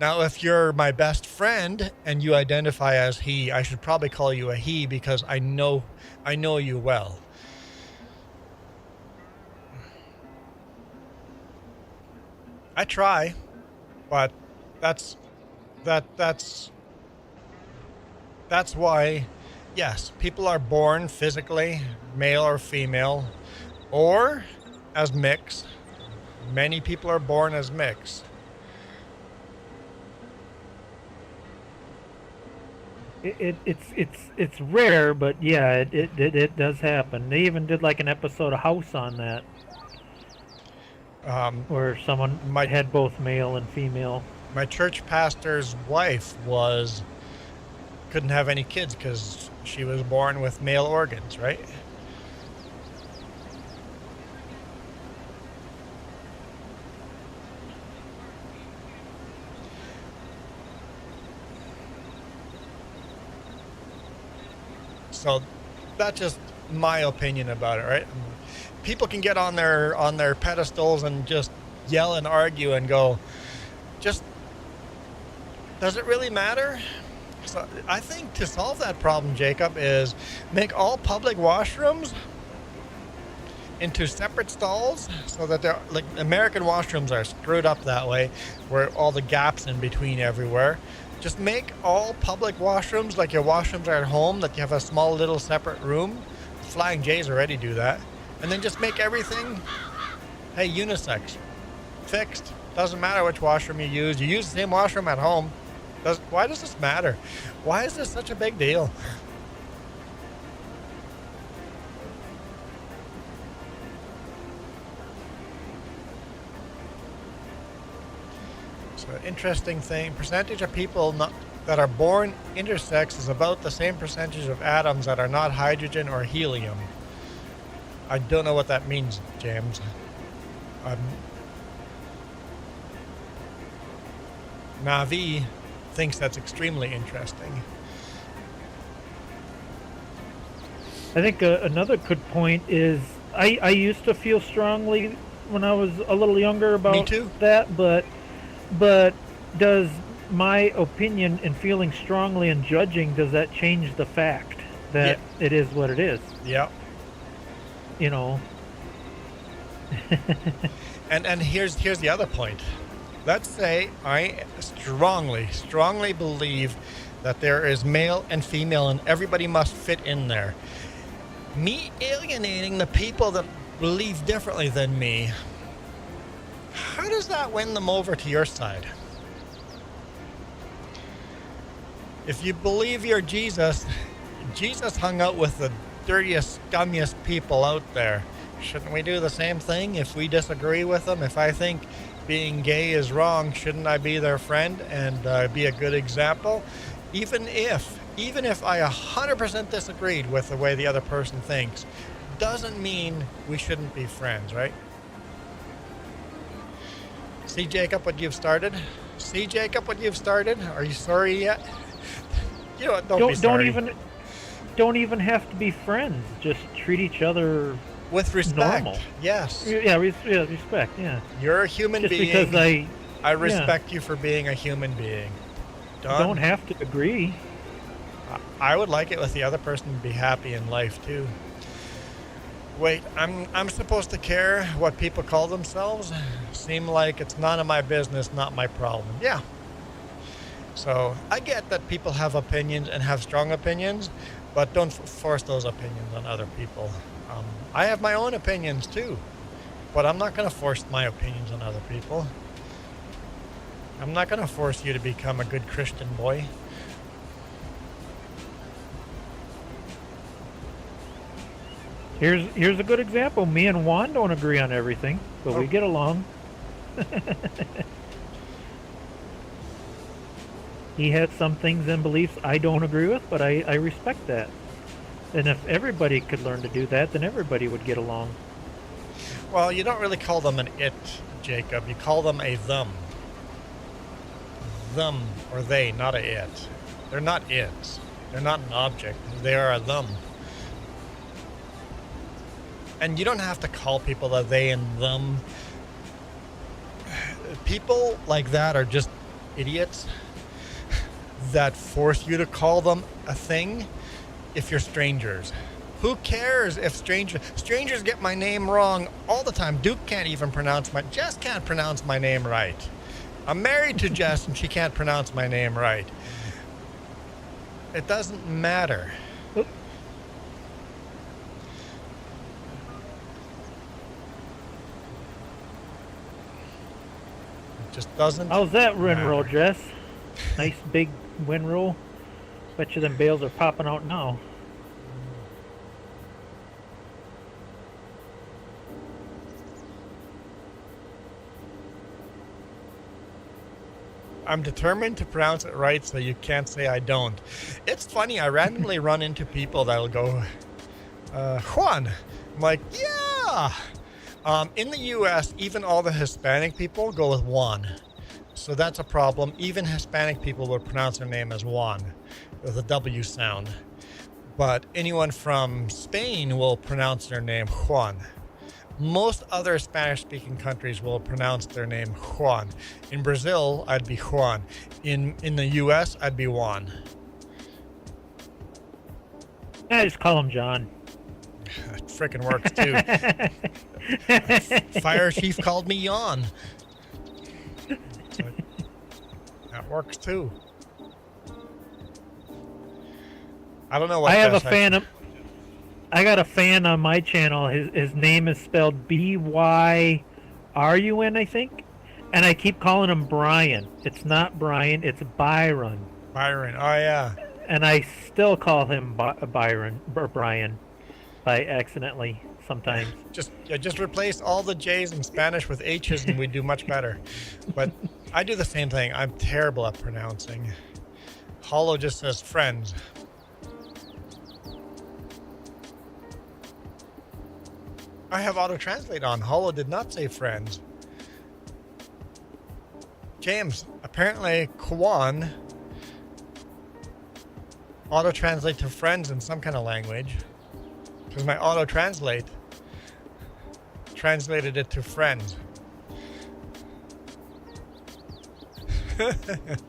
Now, if you're my best friend and you identify as he, I should probably call you a he because I know you well. I try, but that's why, yes, people are born physically, male or female, or as mix. Many people are born as mix. It's rare, but yeah, it does happen. They even did like an episode of House on that, where someone had both male and female. My church pastor's wife couldn't have any kids because she was born with male organs, right? So that's just my opinion about it, right? People can get on their pedestals and just yell and argue and go, just, does it really matter? So I think to solve that problem, Jacob, is make all public washrooms into separate stalls so that they're like American washrooms are screwed up that way, where all the gaps in between everywhere. Just make all public washrooms like your washrooms are at home, that you have a small little separate room. Flying J's already do that. And then just make everything, hey, unisex. Fixed. Doesn't matter which washroom you use. You use the same washroom at home. Why does this matter? Why is this such a big deal? So interesting thing, percentage of people that are born intersex is about the same percentage of atoms that are not hydrogen or helium. I don't know what that means, James. Navi thinks that's extremely interesting. I think another good point is I used to feel strongly when I was a little younger about that, but does my opinion and feeling strongly and judging, does that change the fact that it is what it is? Yeah. You know. and here's the other point. Let's say I strongly believe that there is male and female and everybody must fit in there. Me alienating the people that believe differently than me, how does that win them over to your side? If you believe you're Jesus hung out with the dirtiest, scummiest people out there. Shouldn't we do the same thing if we disagree with them? If I think being gay is wrong, shouldn't I be their friend and be a good example? Even if I 100% disagreed with the way the other person thinks, doesn't mean we shouldn't be friends, right? See, Jacob, what you've started? Are you sorry yet? You know what? Don't be sorry. Don't even have to be friends. Just treat each other with respect. Normal. Yes. Yeah, respect. Yeah. You're a human being. Just because I respect you for being a human being. done. don't have to agree. I would like it with the other person to be happy in life too. Wait, I'm supposed to care what people call themselves? Seem like it's none of my business, not my problem. Yeah. So I get that people have opinions and have strong opinions, but don't force those opinions on other people. I have my own opinions too, but I'm not going to force my opinions on other people. I'm not going to force you to become a good Christian boy. Here's a good example. Me and Juan don't agree on everything, but we get along. He has some things and beliefs I don't agree with, but I respect that. And if everybody could learn to do that, then everybody would get along. Well, you don't really call them an it, Jacob. You call them a them. Them or they, not a it. They're not its. They're not an object. They are a them. And you don't have to call people a they and them. People like that are just idiots that force you to call them a thing if you're strangers. Who cares if strangers get my name wrong all the time. Duke can't even pronounce Jess can't pronounce my name right. I'm married to Jess and she can't pronounce my name right. It doesn't matter. It just doesn't. How's that wind matter. roll, Jess? Nice big wind roll. Bet you them bales are popping out now. I'm determined to pronounce it right so you can't say I don't. It's funny, I randomly run into people that'll go, Juan. I'm like, yeah! In the US, even all the Hispanic people go with Juan. So that's a problem. Even Hispanic people will pronounce their name as Juan with a W sound. But anyone from Spain will pronounce their name Juan. Most other Spanish-speaking countries will pronounce their name Juan. In Brazil, I'd be Juan. In the US, I'd be Juan. I just call him John. It frickin' works too. Fire chief called me Yawn. So that works too. I don't know what. I got a fan on my channel. His name is spelled Byrun, I think, and I keep calling him Brian. It's not Brian. It's Byron. Byron. Oh yeah. And I still call him Byron or Brian by accidentally sometimes. Just replace all the J's in Spanish with H's and we do much better. But I do the same thing. I'm terrible at pronouncing. Hollow just says friends. I have auto-translate on. Hollow did not say friends. James, apparently Kwan auto-translate to friends in some kind of language. Because my auto-translate translated it to friends.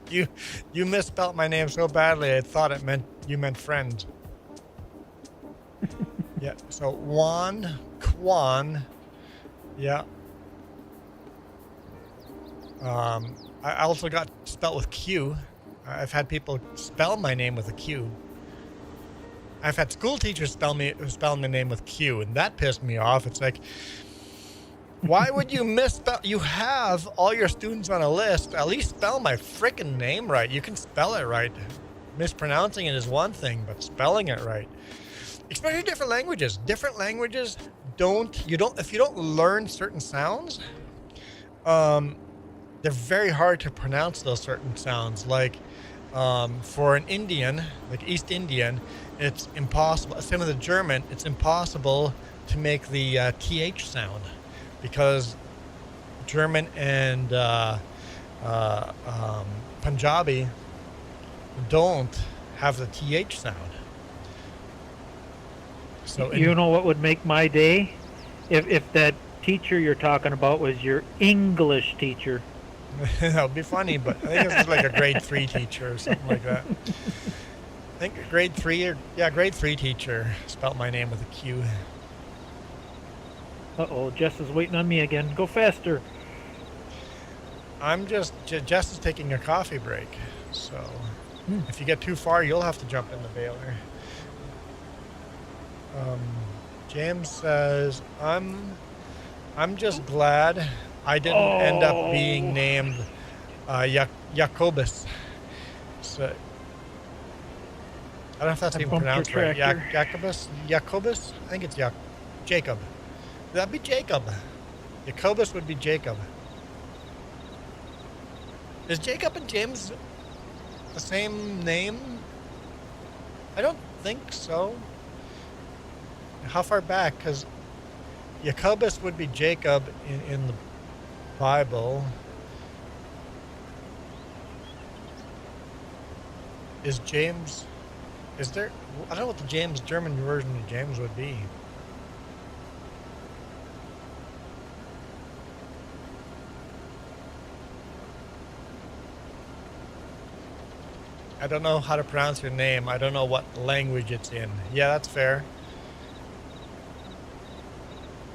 You misspelled my name so badly I thought you meant friends. Yeah, so Kwan, yeah. I also got spelled with Q. I've had people spell my name with a Q. I've had school teachers spell my name with Q, and that pissed me off. It's like, why would you misspell? You have all your students on a list. At least spell my frickin' name right. You can spell it right. Mispronouncing it is one thing, but spelling it right. Especially different languages. Different languages if you don't learn certain sounds, they're very hard to pronounce those certain sounds. Like for an Indian, like East Indian, it's impossible. Same with the German, it's impossible to make the TH sound because German and Punjabi don't have the TH sound. So you know what would make my day? If that teacher you're talking about was your English teacher. That would be funny, but I think this is like a grade 3 teacher or something like that. I think grade 3 grade 3 teacher spelled my name with a Q. Uh-oh, Jess is waiting on me again. Go faster. Jess is taking a coffee break, so if you get too far, you'll have to jump in the baler. James says, I'm just glad I didn't end up being named Jacobus. So, I don't know if that's even pronounced right. Jacobus? I think it's Jacob. That'd be Jacob. Jacobus would be Jacob. Is Jacob and James the same name? I don't think so. How far back? Because Jacobus would be Jacob in the Bible. Is James... Is there... I don't know what the German version of James would be. I don't know how to pronounce your name. I don't know what language it's in. Yeah, that's fair.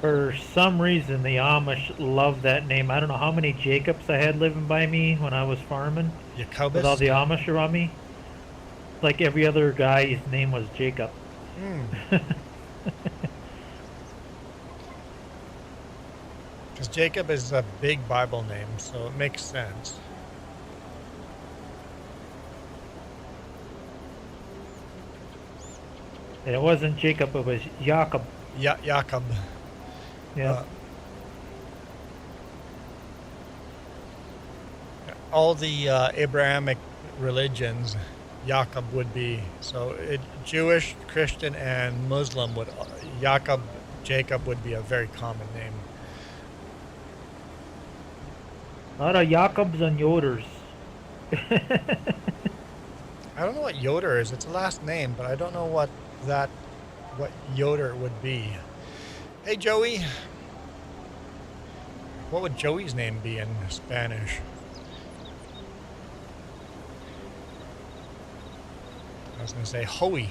For some reason, the Amish love that name. I don't know how many Jacobs I had living by me when I was farming. Jacobus? With all the Amish around me. Like every other guy, his name was Jacob. Because Jacob is a big Bible name, so it makes sense. And it wasn't Jacob, it was Jacob. Jacob. Yeah. All the Abrahamic religions, Jacob would be. So Jewish, Christian, and Muslim would Jacob would be a very common name. A lot of Jacobs and Yoders. I don't know what Yoder is. It's a last name, but I don't know what Yoder would be. Hey, Joey. What would Joey's name be in Spanish? I was going to say Hoey.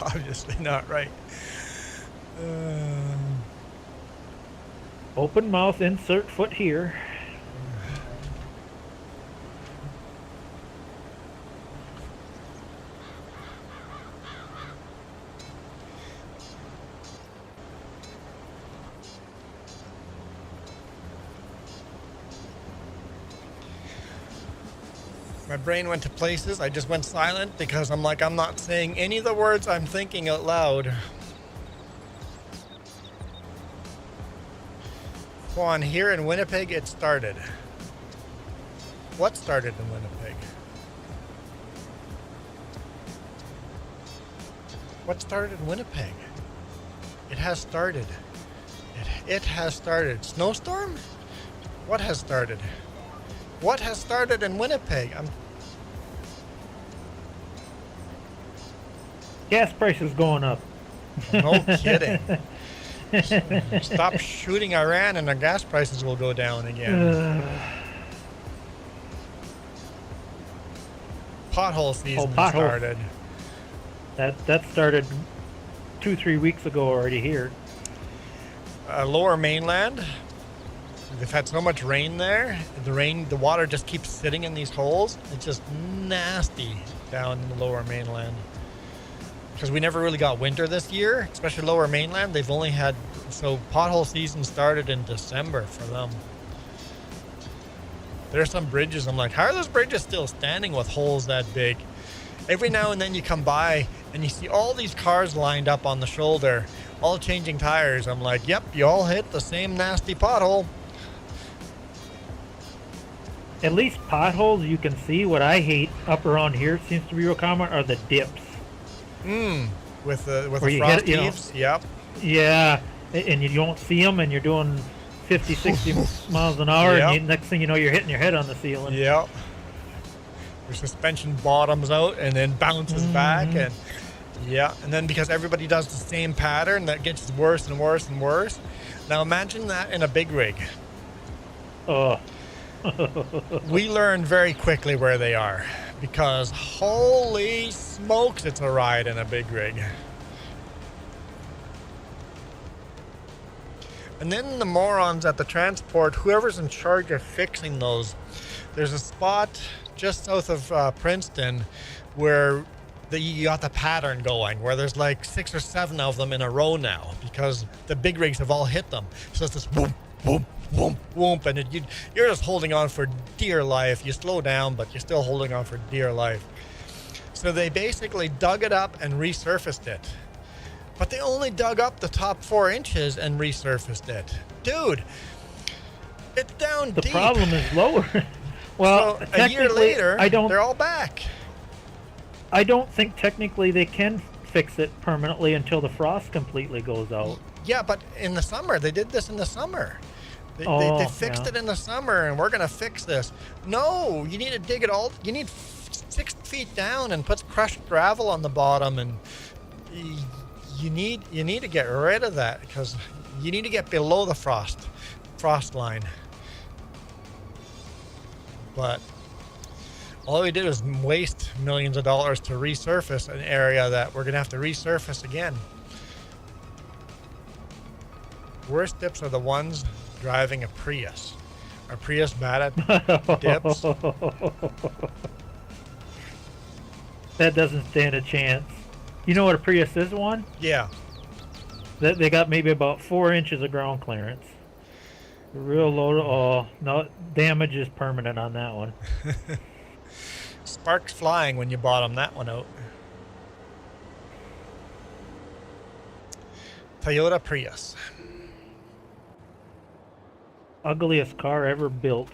Obviously not right. Open mouth, insert foot here. My brain went to places. I just went silent because I'm like, I'm not saying any of the words I'm thinking out loud. Juan, here in Winnipeg, it started. What started in Winnipeg? What started in Winnipeg? It has started. It has started. Snowstorm? What has started? What has started in Winnipeg? Gas prices going up. No kidding. Stop shooting Iran and our gas prices will go down again. Pothole season started. That started 2-3 weeks ago already here. Lower mainland. They've had so much rain there. The water just keeps sitting in these holes. It's just nasty down in the lower mainland. Because we never really got winter this year, especially lower mainland. They've only had, so pothole season started in December for them. There are some bridges, I'm like, how are those bridges still standing with holes that big? Every now and then you come by and you see all these cars lined up on the shoulder, all changing tires. I'm like, yep, you all hit the same nasty pothole. At least potholes you can see. What I hate up around here, it seems to be real common, are the dips. With the Where frost heaves, yep. Yeah, and you don't see them, and you're doing 50, 60 miles an hour, Yep. and next thing you know, you're hitting your head on the ceiling. Yep. Your suspension bottoms out and then bounces back, and Yeah, and then because everybody does the same pattern, that gets worse and worse and worse. Now imagine that in a big rig. Oh. We learn very quickly where they are because holy smokes, it's a ride in a big rig. And then the morons at the transport, whoever's in charge of fixing those, there's a spot just south of Princeton where you got the pattern going, where there's like 6 or 7 of them in a row now because the big rigs have all hit them. So it's just whoop, whoop, whoop, whoop, and you're just holding on for dear life. You slow down, but you're still holding on for dear life. So they basically dug it up and resurfaced it. But they only dug up the top 4 inches and resurfaced it. Dude, it's down deep. The problem is lower. Well, so a year later, they're all back. I don't think technically they can fix it permanently until the frost completely goes out. Yeah, but in the summer, they did this in the summer. They fixed it in the summer, and we're going to fix this. No, you need to dig it all. You need 6 feet down and put crushed gravel on the bottom, and you need to get rid of that because you need to get below the frost line. But all we did was waste millions of dollars to resurface an area that we're going to have to resurface again. Worst dips are the ones driving a Prius. Are Prius bad at dips? That doesn't stand a chance. You know what a Prius is, Juan? Yeah. They got maybe about 4 inches of ground clearance. Real low. Oh, no, damage is permanent on that one. Sparks flying when you bottom that one out. Toyota Prius. Ugliest car ever built.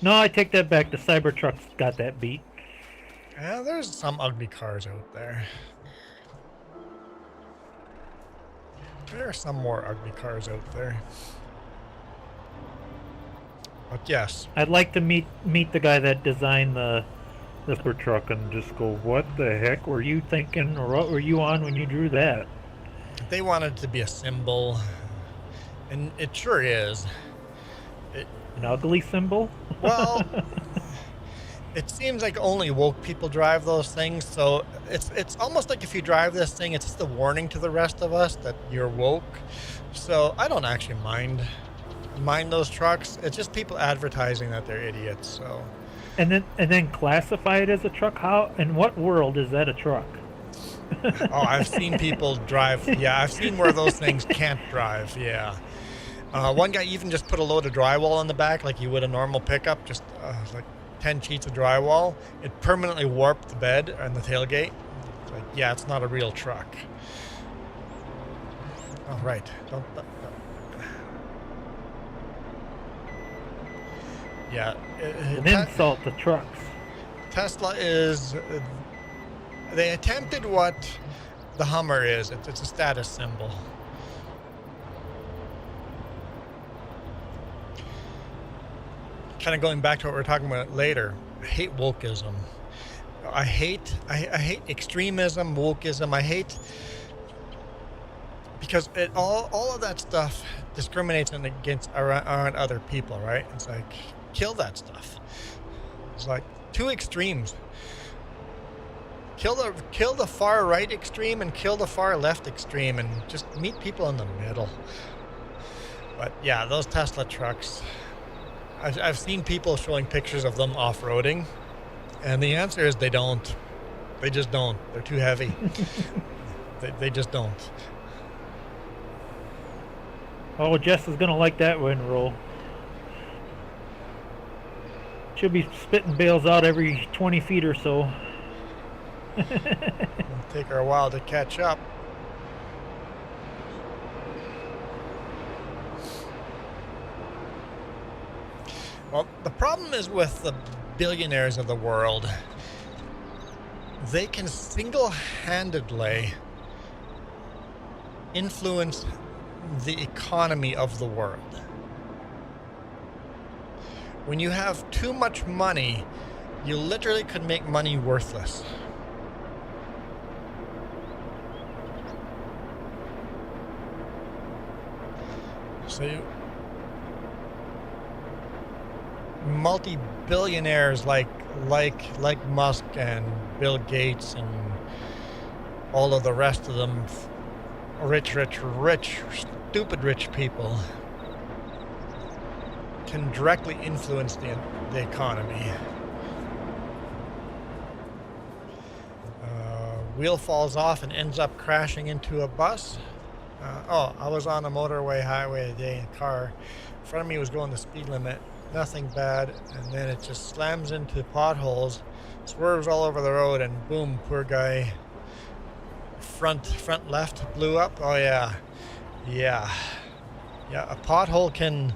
No, I take that back. The Cybertruck's got that beat. Yeah, there's some ugly cars out there. There are some more ugly cars out there. But yes. I'd like to meet the guy that designed the Cybertruck and just go, what the heck were you thinking, or what were you on when you drew that? They wanted it to be a symbol, and it sure is. An ugly symbol? Well, it seems like only woke people drive those things, so it's almost like if you drive this thing, it's just a warning to the rest of us that you're woke. So I don't actually mind those trucks. It's just people advertising that they're idiots. So. And then classify it as a truck. How? In what world is that a truck? Oh, I've seen people drive. Yeah, I've seen where those things can't drive. Yeah. One guy even just put a load of drywall on the back like you would a normal pickup, just like 10 sheets of drywall. It permanently warped the bed and the tailgate. It's like, yeah, it's not a real truck. Oh, right. Don't. Yeah. An insult to trucks. Tesla is. They attempted what the Hummer is. It's a status symbol. Kind of going back to what we were talking about later. I hate wokeism. I hate extremism, wokeism. I hate because all of that stuff discriminates against around other people, right? It's like kill that stuff. It's like two extremes. Kill the far right extreme and kill the far left extreme and just meet people in the middle. But yeah, those Tesla trucks. I've seen people showing pictures of them off-roading, and the answer is they don't. They just don't. They're too heavy. they just don't. Oh, Jess is gonna like that wind roll. She'll be spitting bales out every 20 feet or so. It'll take her a while to catch up. Well, the problem is with the billionaires of the world. They can single-handedly influence the economy of the world. When you have too much money, you literally could make money worthless. So multi-billionaires like Musk and Bill Gates and all of the rest of them, rich, stupid rich people, can directly influence the economy. Wheel falls off and ends up crashing into a bus. I was on a motorway highway today in a car. In front of me was going the speed limit. Nothing bad. And then it just slams into potholes, swerves all over the road, and boom, poor guy. Front left blew up. Oh yeah. A pothole can,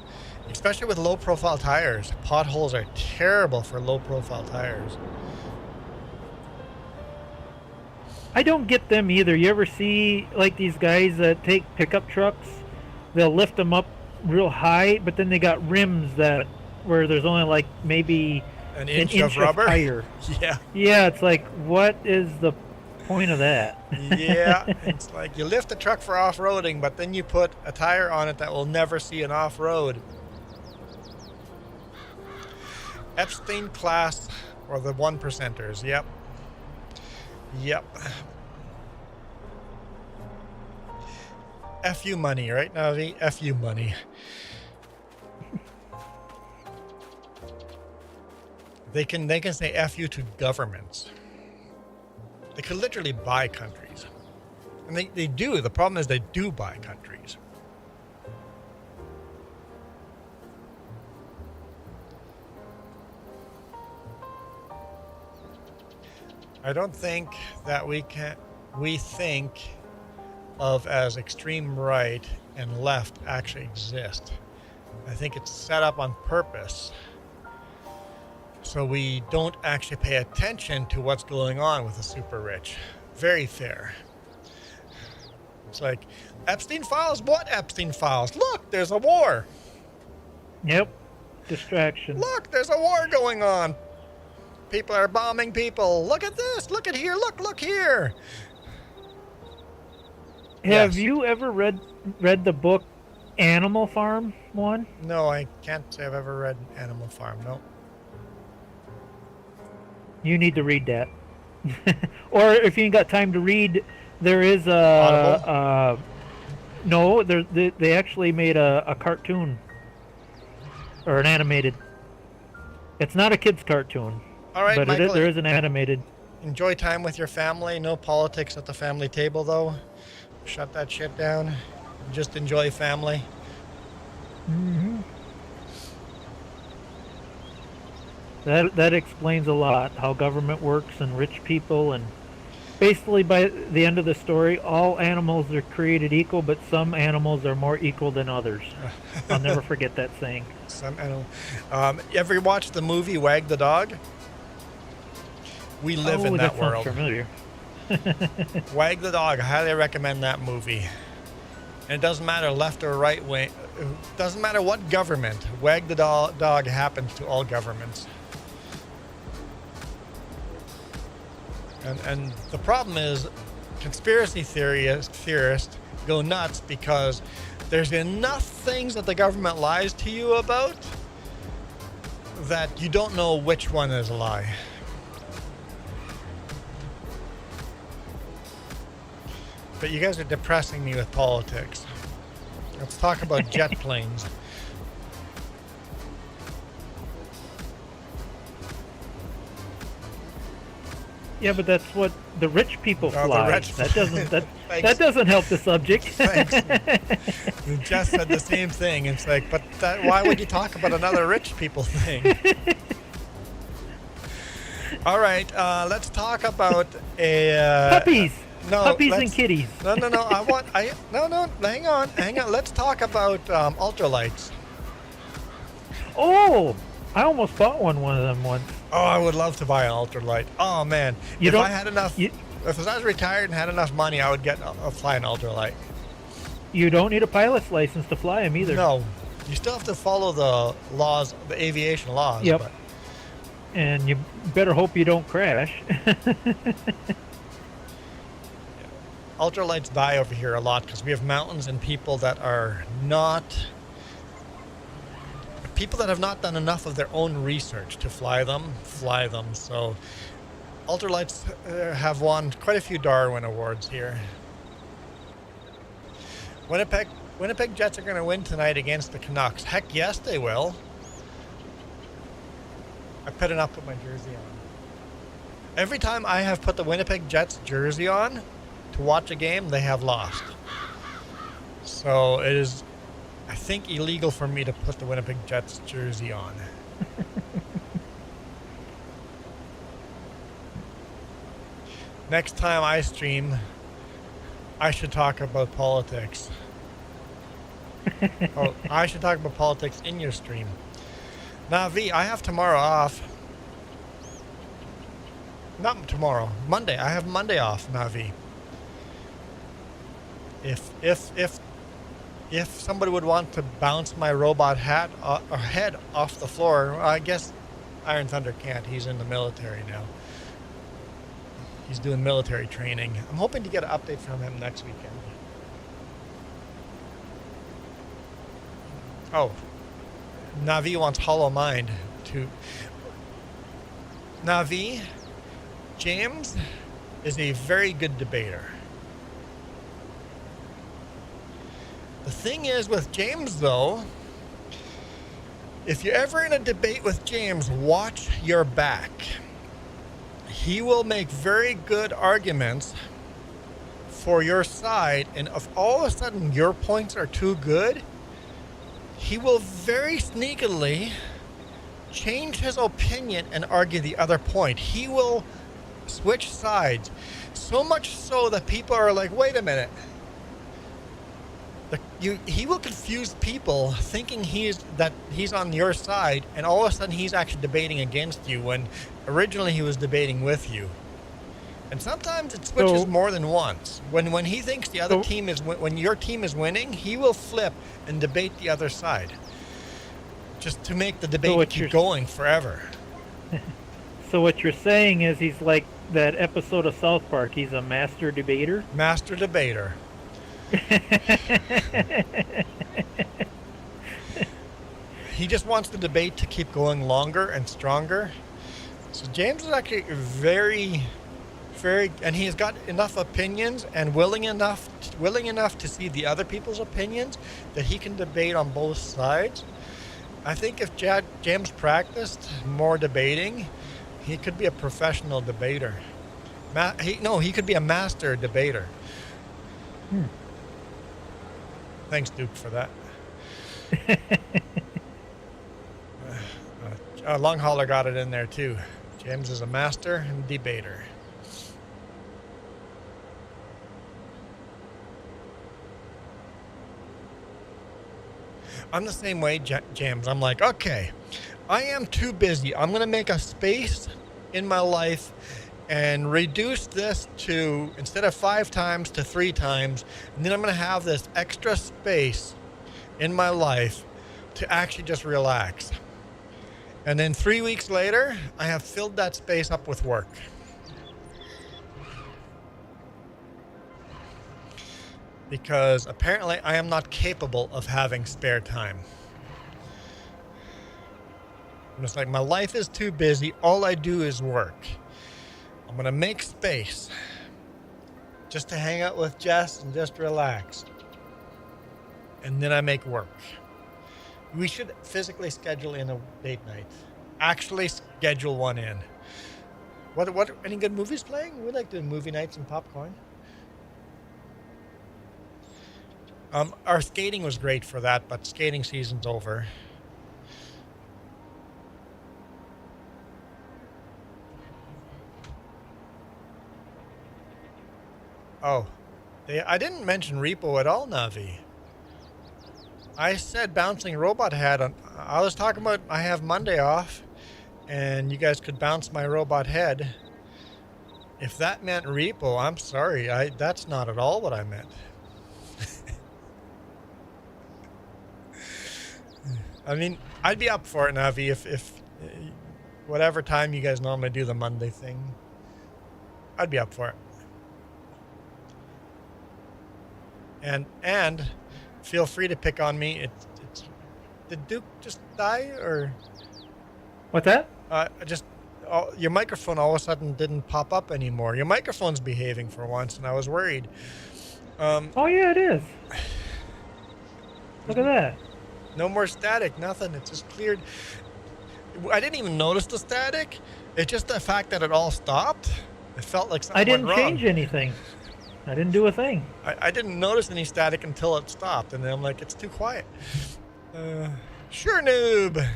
especially with low profile tires, potholes are terrible for low profile tires. I don't get them either. You ever see like these guys that take pickup trucks? They'll lift them up real high, but then they got rims that where there's only like maybe an inch of rubber. Tire. Yeah. Yeah, it's like, what is the point of that? Yeah, it's like you lift the truck for off-roading, but then you put a tire on it that will never see an off-road. Epstein class, or the 1%ers. Yep. FU money, right, Navi? FU money. They can say FU to governments. They could literally buy countries. And they do. The problem is they do buy countries. I don't think that we think of as extreme right and left actually exist. I think it's set up on purpose. So we don't actually pay attention to what's going on with the super rich. Very fair. It's like, Epstein files? What Epstein files? Look, there's a war. Yep. Distraction. Look, there's a war going on. People are bombing people. Look at this. Look at here. Look here. Have Yes. you ever read the book Animal Farm one? No, I can't say I've ever read Animal Farm. No. You need to read that. Or if you ain't got time to read, there is a no, they actually made a cartoon or an animated. It's not a kid's cartoon. All right, but Michael, there is an animated. enjoy time with your family. No politics at the family table, though. Shut that shit down. Just enjoy family. Mm-hmm. That explains a lot, how government works and rich people, and basically by the end of the story, all animals are created equal, but some animals are more equal than others. I'll never forget that saying. Some animal. Ever watched the movie Wag the Dog? We live in that world. Sounds familiar. Wag the Dog. I highly recommend that movie. And it doesn't matter left or right wing. It doesn't matter what government. Wag the Dog happens to all governments. And the problem is, conspiracy theorists go nuts because there's enough things that the government lies to you about that you don't know which one is a lie. But you guys are depressing me with politics. Let's talk about jet planes. Yeah, but that's what the rich people Oh, the fly. rich- That doesn't help the subject. Thanks. You just said the same thing. It's like, but why would you talk about another rich people thing? All right, let's talk about Puppies. No, Puppies and kitties. No. Hang on. Let's talk about ultralights. Oh, I almost bought one of them once. Oh, I would love to buy an ultralight. Oh man, if I had enough, if I was retired and had enough money, I would get fly an ultralight. You don't need a pilot's license to fly them either. No, you still have to follow the laws, the aviation laws. Yep. But And you better hope you don't crash. ultralights die over here a lot because we have mountains and people that are not people that have not done enough of their own research to fly them. So ultralights have won quite a few Darwin Awards here. Winnipeg Jets are going to win tonight against the Canucks. Heck yes, they will. I better not put my jersey on. Every time I have put the Winnipeg Jets jersey on to watch a game, they have lost. So it is, I think, illegal for me to put the Winnipeg Jets jersey on. Next time I stream, I should talk about politics. Oh, I should talk about politics in your stream. Navi, I have tomorrow off. Not tomorrow, Monday. I have Monday off, Navi. If somebody would want to bounce my robot head off the floor, I guess Iron Thunder can't. He's in the military now. He's doing military training. I'm hoping to get an update from him next weekend. Oh, Navi wants Hollow Mind to... Navi, James is a very good debater. The thing is with James, though, if you're ever in a debate with James, watch your back. He will make very good arguments for your side, and if all of a sudden your points are too good, he will very sneakily change his opinion and argue the other point. He will switch sides, so much so that people are like, wait a minute. He will confuse people thinking he's on your side, and all of a sudden he's actually debating against you when originally he was debating with you. And sometimes it switches more than once. When he thinks the other team is when your team is winning, he will flip and debate the other side, just to make the debate keep going forever. So what you're saying is he's like that episode of South Park. He's a master debater. Master debater. He just wants the debate to keep going longer and stronger. So James is actually very, and he's got enough opinions and willing enough to see the other people's opinions that he can debate on both sides. I think if James practiced more debating, he could be a professional debater. He could be a master debater. Thanks, Duke, for that. Long Hauler got it in there, too. James is a master debater. I'm the same way, James. I'm like, okay, I am too busy. I'm going to make a space in my life and reduce this to, instead of 5 times, to 3 times. And then I'm going to have this extra space in my life to actually just relax. And then 3 weeks later, I have filled that space up with work. Because apparently I am not capable of having spare time. I'm just like, my life is too busy. All I do is work. I'm going to make space just to hang out with Jess and just relax. And then I make work. We should physically schedule in a date night. Actually schedule one in. What any good movies playing? We like doing movie nights and popcorn. Our skating was great for that, but skating season's over. Oh, I didn't mention repo at all, Navi. I said bouncing robot head. I was talking about I have Monday off, and you guys could bounce my robot head. If that meant repo, I'm sorry. That's not at all what I meant. I mean, I'd be up for it, Navi, if whatever time you guys normally do the Monday thing, I'd be up for it. And feel free to pick on me. Did Duke just die, or What's that? your microphone all of a sudden didn't pop up anymore? Your microphone's behaving for once, and I was worried. Oh yeah, it is. Look at that. No more static, nothing. It just cleared. I didn't even notice the static. It's just the fact that it all stopped. It felt like something I didn't went wrong. change anything. I didn't do a thing. I didn't notice any static until it stopped, and then I'm like, it's too quiet. Sure, noob.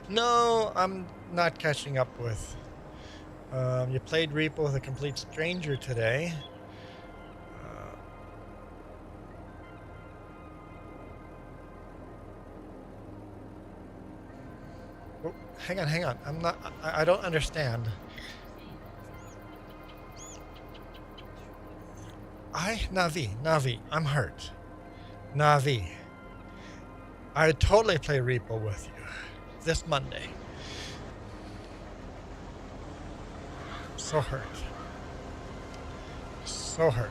No, I'm not catching up with. You played Repo with a complete stranger today. Oh, hang on. I'm not. I don't understand. Navi, I'm hurt. Navi, I would totally play Repo with you this Monday. So hurt. So hurt.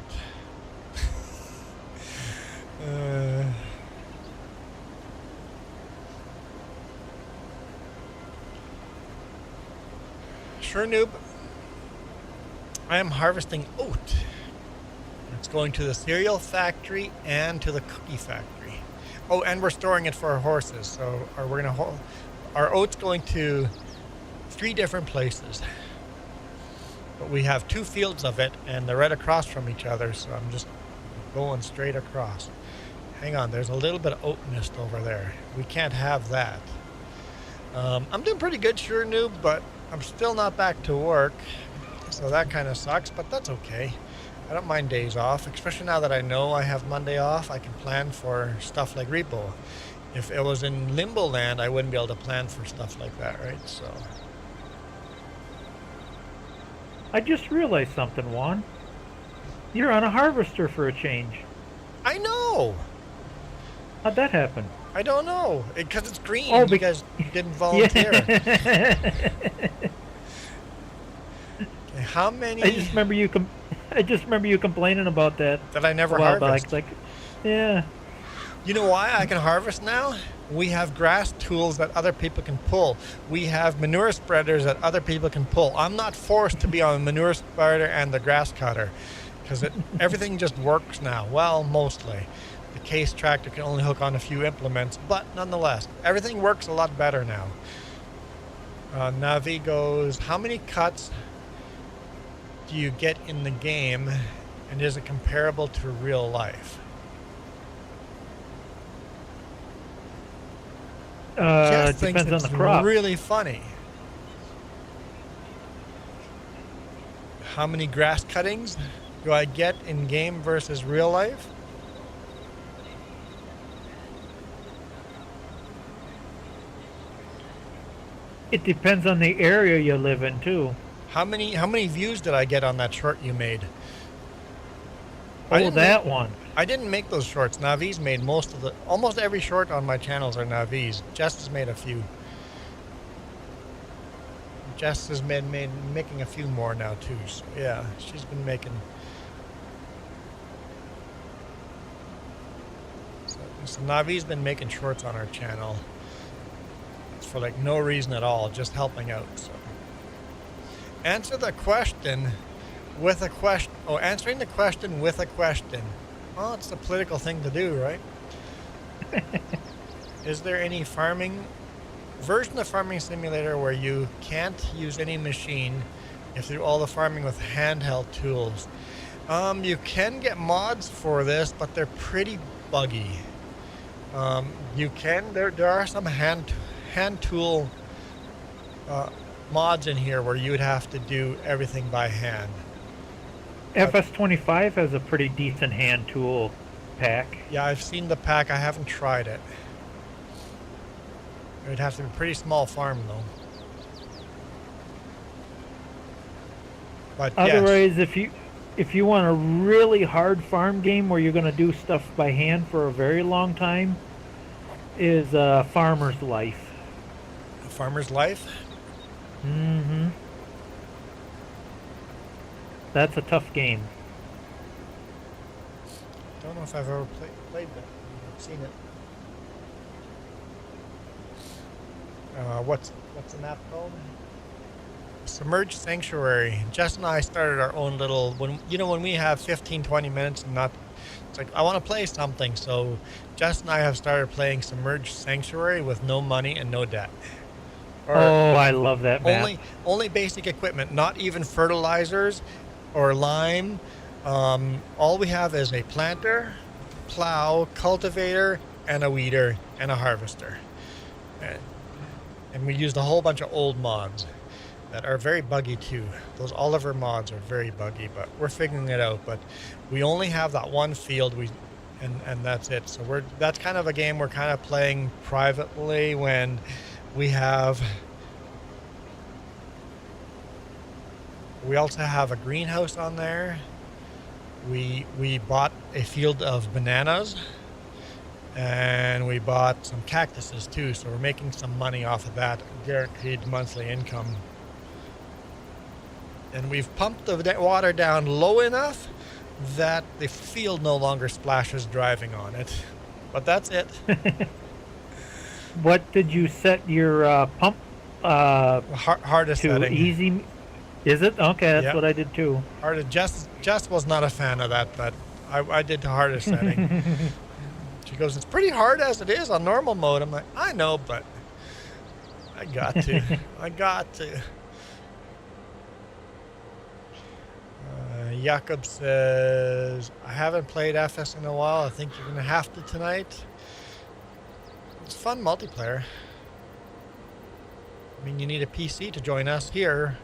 Sure, noob. I am harvesting oat. It's going to the cereal factory and to the cookie factory. Oh, and we're storing it for our horses. So our oat's going to 3 different places. But we have 2 fields of it, and they're right across from each other. So I'm just going straight across. Hang on, there's a little bit of oat mist over there. We can't have that. I'm doing pretty good, sure, noob, but I'm still not back to work. So that kind of sucks, but that's okay. I don't mind days off, especially now that I know I have Monday off. I can plan for stuff like Repo. If it was in Limbo Land, I wouldn't be able to plan for stuff like that, right? So I just realized something, Juan. You're on a harvester for a change. I know. How'd that happen? I don't know, because it's green. Oh, because you didn't volunteer. Yeah. Okay, how many? I just remember you complaining about that. That I never a while harvest. back. Like, yeah. You know why I can harvest now? We have grass tools that other people can pull. We have manure spreaders that other people can pull. I'm not forced to be on the manure spreader and the grass cutter because everything just works now. Well, mostly. The case tractor can only hook on a few implements, but nonetheless, everything works a lot better now. Navi goes, how many cuts do you get in the game, and is it comparable to real life? Jess thinks Depends on the it's crop. really funny. How many grass cuttings do I get in game versus real life? It depends on the area you live in too. How many views did I get on that short you made? Oh, that one. I didn't make those shorts. Navi's made almost every short on my channels are Navi's. Jess has made a few. Jess has been making a few more now too. So yeah, she's been making. So Navi's been making shorts on our channel for like no reason at all, just helping out. So answer the question with a question. Oh, answering the question with a question. Well, it's a political thing to do, right? Is there any version of Farming Simulator where you can't use any machine if you do all the farming with handheld tools? You can get mods for this, but they're pretty buggy. There are some hand tool mods in here where you would have to do everything by hand. FS22 has a pretty decent hand tool pack. Yeah, I've seen the pack. I haven't tried it. It would have to be a pretty small farm, though. But Otherwise, yes. if you want a really hard farm game where you're going to do stuff by hand for a very long time, is Farmer's Life. Farmer's Life? Mm-hmm. That's a tough game. Don't know if I've ever played that. I've seen it. what's the map called? Submerged Sanctuary. Jess and I started our own little, when we have 15, 20 minutes and not, it's like, I want to play something. So Jess and I have started playing Submerged Sanctuary with no money and no debt. Or I love that map. only basic equipment, not even fertilizers or lime. All we have is a planter, plow, cultivator, and a weeder and a harvester. And we used a whole bunch of old mods that are very buggy too. Those Oliver mods are very buggy, but we're figuring it out. But we only have that one field, and that's it. So that's kind of a game we're kind of playing privately when we also have a greenhouse on there. We bought a field of bananas, and we bought some cactuses too, so we're making some money off of that, guaranteed monthly income. And we've pumped the water down low enough that the field no longer splashes driving on it. But that's it. What did you set your pump Hardest to? setting. Easy? Is it? Okay, that's Yep. what I did too. Jess was not a fan of that, but I did the hardest setting. She goes, it's pretty hard as it is on normal mode. I'm like, I know, but I got to. I got to. Jakob says, I haven't played FS in a while. I think you're going to have to tonight. It's fun multiplayer. I mean, you need a PC to join us here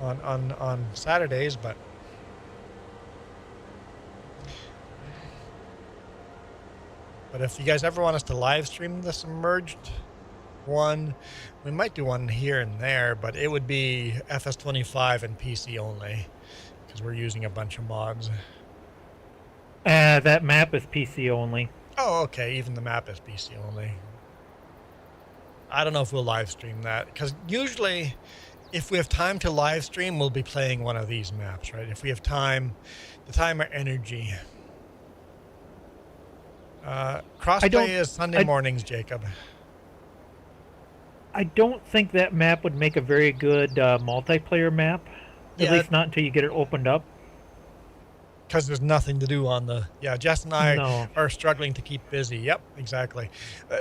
on Saturdays, but if you guys ever want us to live stream the Submerged one, we might do one here and there, but it would be FS25 and PC only because we're using a bunch of mods. That map is PC only. Oh, okay. Even the map is PC only. I don't know if we'll live stream that because usually if we have time to live stream, we'll be playing one of these maps, right? If we have time, or energy. Crossplay is Sunday mornings, Jacob. I don't think that map would make a very good multiplayer map. At least not until you get it opened up. Because there's nothing to do on the... Yeah, Jess and I are struggling to keep busy. Yep, exactly.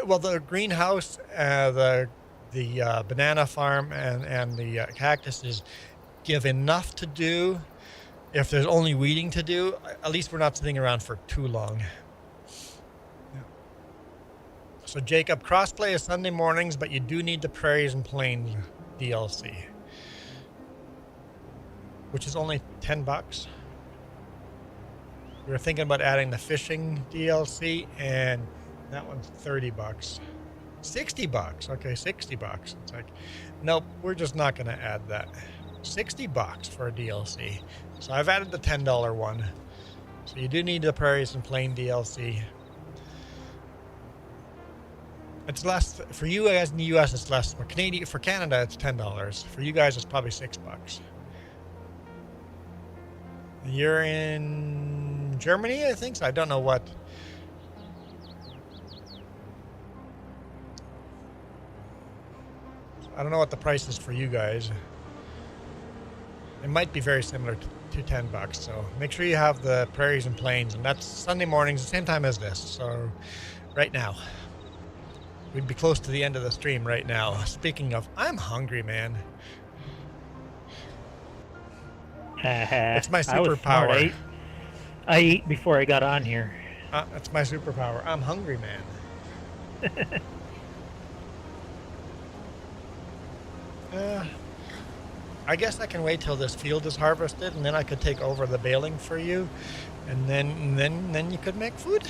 Well, the greenhouse, the banana farm, and the cactuses give enough to do. If there's only weeding to do, at least we're not sitting around for too long. Yeah. So, Jacob, crossplay is Sunday mornings, but you do need the Prairies and Plains DLC, which is only $10. We were thinking about adding the fishing DLC, and that one's $30. $60. Okay, $60. It's like, nope, we're just not going to add that. $60 for a DLC. So I've added the $10 one. So you do need the Prairies and Plain DLC. It's less for you guys in the US. It's less for Canada. It's $10. For you guys, it's probably $6. You're in Germany, I think so. I don't know what. I don't know what the price is for you guys. It might be very similar to $10. So make sure you have the Prairies and Plains, and that's Sunday mornings, the same time as this. So right now, we'd be close to the end of the stream right now. Speaking of, I'm hungry, man. It's my superpower. I ate before I got on here. It's my superpower. I'm hungry, man. I guess I can wait till this field is harvested, and then I could take over the baling for you, and then you could make food.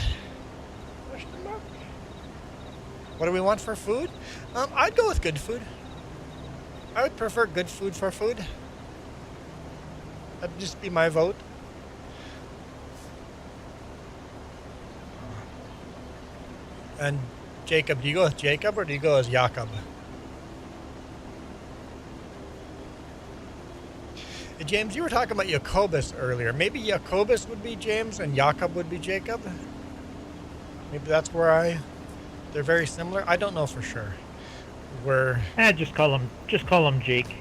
What do we want for food? I'd go with good food. I would prefer good food for food. That'd just be my vote. And Jacob, do you go with Jacob or do you go as Jakob? Hey, James, you were talking about Jacobus earlier. Maybe Jacobus would be James and Jakob would be Jacob? Maybe that's where they're very similar. I don't know for sure. we're Just call him Jake.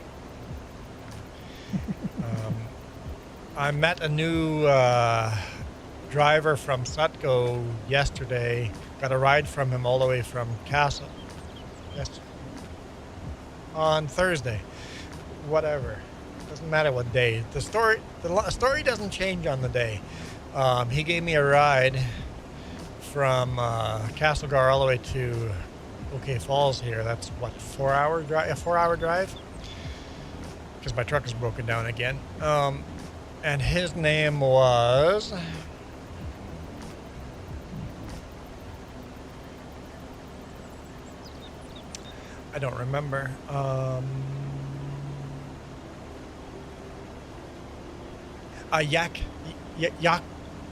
I met a new driver from Sutco yesterday. Got a ride from him all the way from Castle. Yes. On Thursday. Whatever. Doesn't matter what day. The story doesn't change on the day. He gave me a ride from Castlegar all the way to OK Falls here. That's what, 4 hour drive? A 4 hour drive? Because my truck is broken down again. And his name was... I don't remember.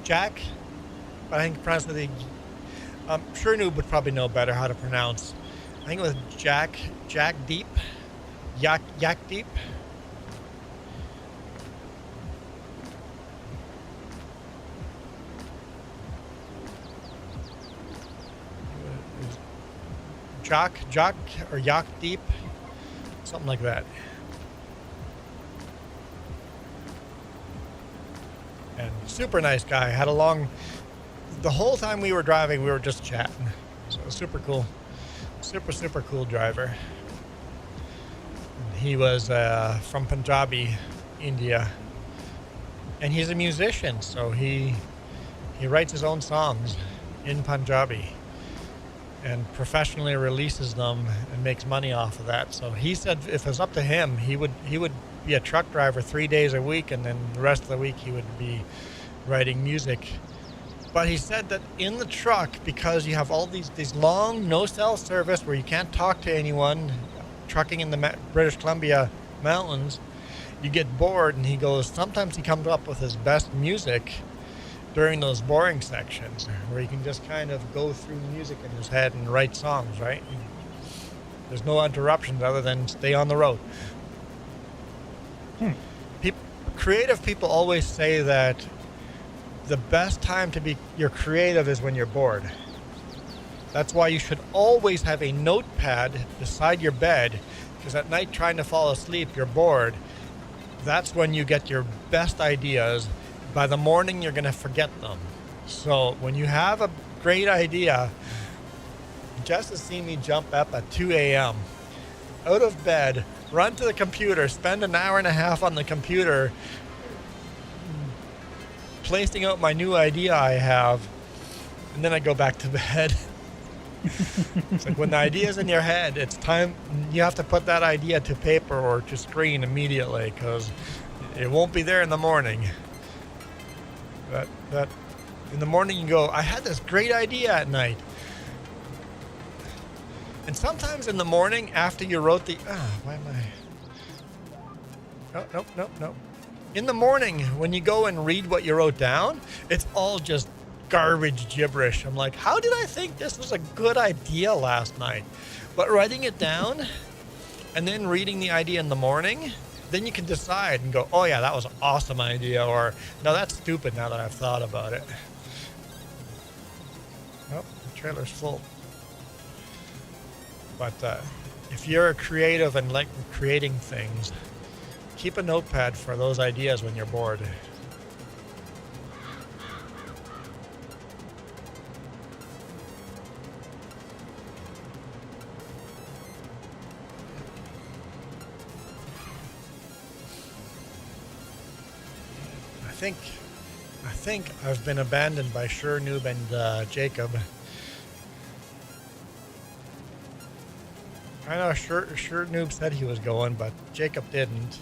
Jack, but I think pronounced with the. Sure, Noob would probably know better how to pronounce. I think it was Jack Deep, Yak Deep. Jock or Yak Deep, something like that. And super nice guy. Had a long, the whole time we were driving, we were just chatting. So it was super cool. Super cool driver. And he was from Punjabi, India. And he's a musician, so he writes his own songs in Punjabi and professionally releases them and makes money off of that. So he said if it was up to him, he would be a truck driver 3 days a week, and then the rest of the week he would be writing music. But he said that in the truck, because you have all these long no cell service where you can't talk to anyone, trucking in the British Columbia mountains, you get bored. And he goes, sometimes he comes up with his best music during those boring sections where he can just kind of go through music in his head and write songs, right? There's no interruptions other than stay on the road. Creative people always say that the best time to be creative is when you're bored. That's why you should always have a notepad beside your bed, because at night trying to fall asleep, you're bored. That's when you get your best ideas. By the morning, you're going to forget them. So when you have a great idea, just to see me jump up at 2 a.m., out of bed, run to the computer, spend an hour and a half on the computer, placing out my new idea I have, and then I go back to bed. It's like when the idea's in your head, it's time, you have to put that idea to paper or to screen immediately, because it won't be there in the morning. That in the morning you go, I had this great idea at night. And sometimes in the morning after you wrote the, why am I? No. In the morning when you go and read what you wrote down, it's all just garbage gibberish. I'm like, how did I think this was a good idea last night? But writing it down and then reading the idea in the morning, then you can decide and go, oh yeah, that was an awesome idea, or no, that's stupid now that I've thought about it. Oh, the trailer's full. But if you're a creative and like creating things, keep a notepad for those ideas when you're bored. I think I've been abandoned by Sure Noob and Jacob. I know Sure Noob said he was going, but Jacob didn't.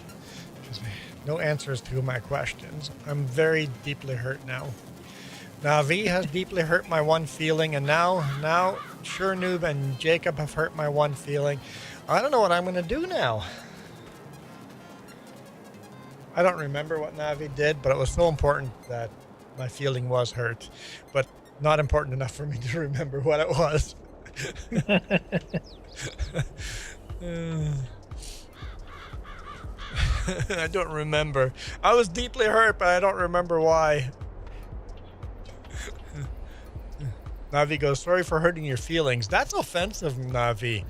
No answers to my questions. I'm very deeply hurt now. Navi has deeply hurt my one feeling, and now Sure Noob and Jacob have hurt my one feeling. I don't know what I'm going to do now. I don't remember what Navi did, but it was so important that my feeling was hurt, but not important enough for me to remember what it was. I don't remember. I was deeply hurt, but I don't remember why. Navi goes, sorry for hurting your feelings. That's offensive, Navi.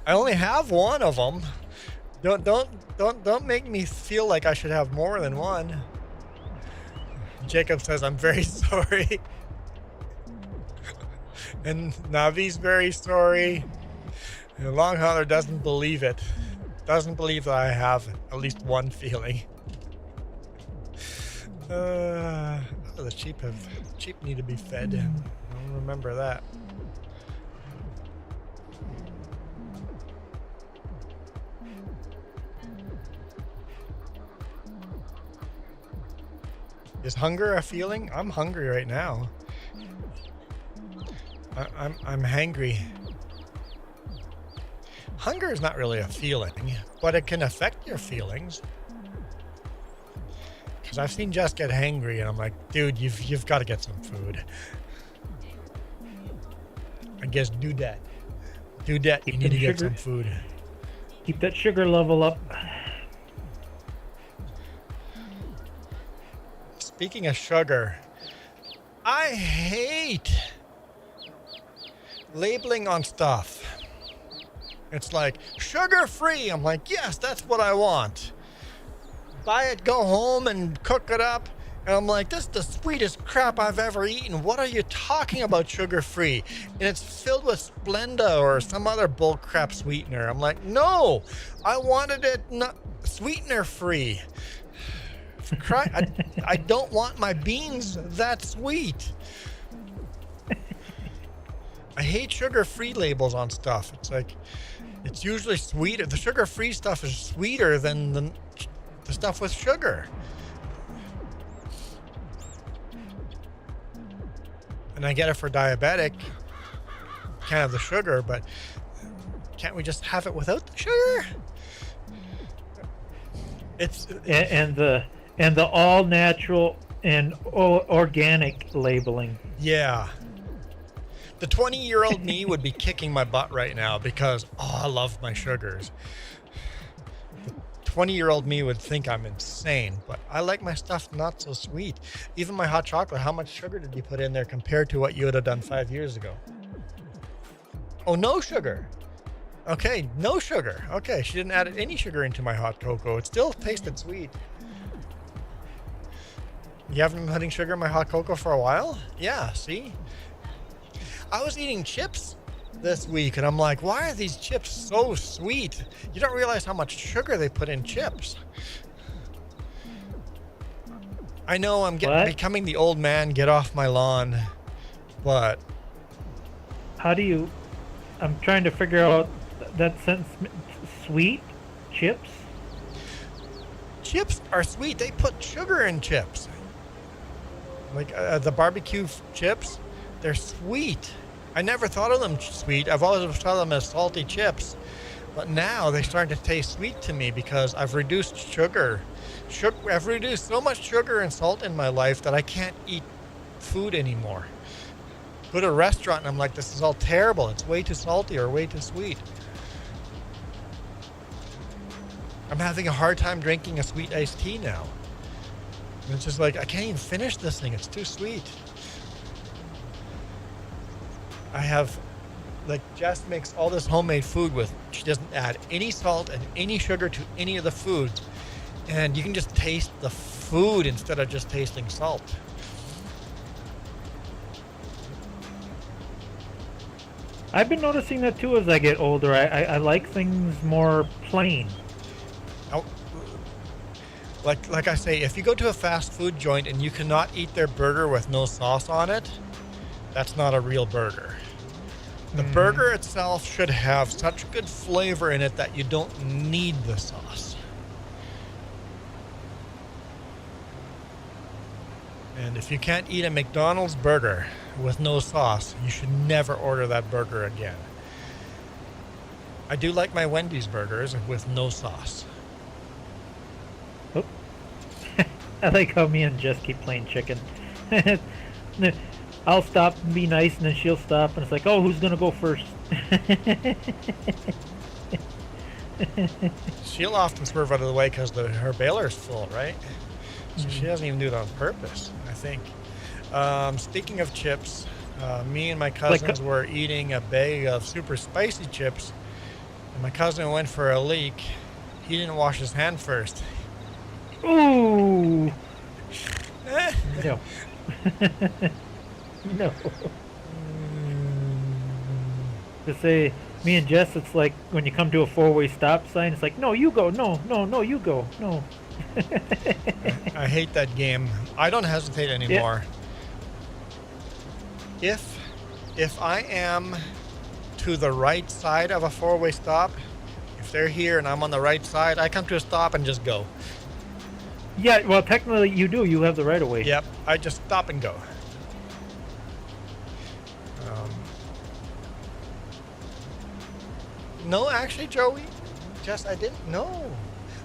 I only have one of them. Don't make me feel like I should have more than one. Jacob says, I'm very sorry. And Navi's very sorry. And Long Hauler doesn't believe it. Doesn't believe that I have at least one feeling. The sheep need to be fed. I'll remember that. Is hunger a feeling? I'm hungry right now. I'm hangry. Hunger is not really a feeling, but it can affect your feelings. Because I've seen Jess get hangry, and I'm like, dude, you've got to get some food. I guess do that. Do that. You need to get some food. Keep that sugar level up. Speaking of sugar, I hate labeling on stuff. It's like, sugar-free. I'm like, yes, that's what I want. Buy it, go home, and cook it up. And I'm like, this is the sweetest crap I've ever eaten. What are you talking about sugar-free? And it's filled with Splenda or some other bullcrap sweetener. I'm like, no, I wanted it not sweetener-free. I don't want my beans that sweet. I hate sugar-free labels on stuff. It's like, it's usually sweeter. The sugar-free stuff is sweeter than the stuff with sugar. And I get it for diabetic. Can't have the sugar, but can't we just have it without the sugar? And the all natural and organic labeling. Yeah. The 20-year-old me would be kicking my butt right now because, I love my sugars. The 20-year-old me would think I'm insane, but I like my stuff not so sweet. Even my hot chocolate, how much sugar did you put in there compared to what you would have done 5 years ago? Oh, no sugar. Okay, no sugar. Okay, she didn't add any sugar into my hot cocoa. It still tasted sweet. You haven't been putting sugar in my hot cocoa for a while? Yeah, see? I was eating chips this week, and I'm like, why are these chips so sweet? You don't realize how much sugar they put in chips. I know I'm becoming the old man, get off my lawn, but... How do you... I'm trying to figure out that sentence. Sweet? Chips? Chips are sweet. They put sugar in chips. Like the barbecue chips, they're sweet. I never thought of them sweet. I've always thought of them as salty chips. But now they start to taste sweet to me because I've reduced sugar. I've reduced so much sugar and salt in my life that I can't eat food anymore. Go to a restaurant and I'm like, this is all terrible. It's way too salty or way too sweet. I'm having a hard time drinking a sweet iced tea now. And it's just like, I can't even finish this thing. It's too sweet. I have, like, Jess makes all this homemade food with, she doesn't add any salt and any sugar to any of the foods. And you can just taste the food instead of just tasting salt. I've been noticing that too as I get older. I like things more plain. Like I say, if you go to a fast food joint and you cannot eat their burger with no sauce on it, that's not a real burger. The burger itself should have such good flavor in it that you don't need the sauce. And if you can't eat a McDonald's burger with no sauce, you should never order that burger again. I do like my Wendy's burgers with no sauce. Oh. I like how me and Jess keep playing chicken. I'll stop and be nice, and then she'll stop, and it's like, oh, who's gonna go first? She'll often swerve out of the way because her baler's full, right? So she doesn't even do it on purpose, I think. Speaking of chips, me and my cousins were eating a bag of super spicy chips, And my cousin went for a leak. He didn't wash his hand first. Ooh. No. No. To say, me and Jess, it's like when you come to a four-way stop sign, it's like, no, you go, no, no, no, you go, no. I hate that game. I don't hesitate anymore. If I am to the right side of a four-way stop, if they're here and I'm on the right side, I come to a stop and just go. Yeah, well, technically you do. You have the right of way. Yep, I just stop and go. No, actually, Joey, Jess, I didn't. No,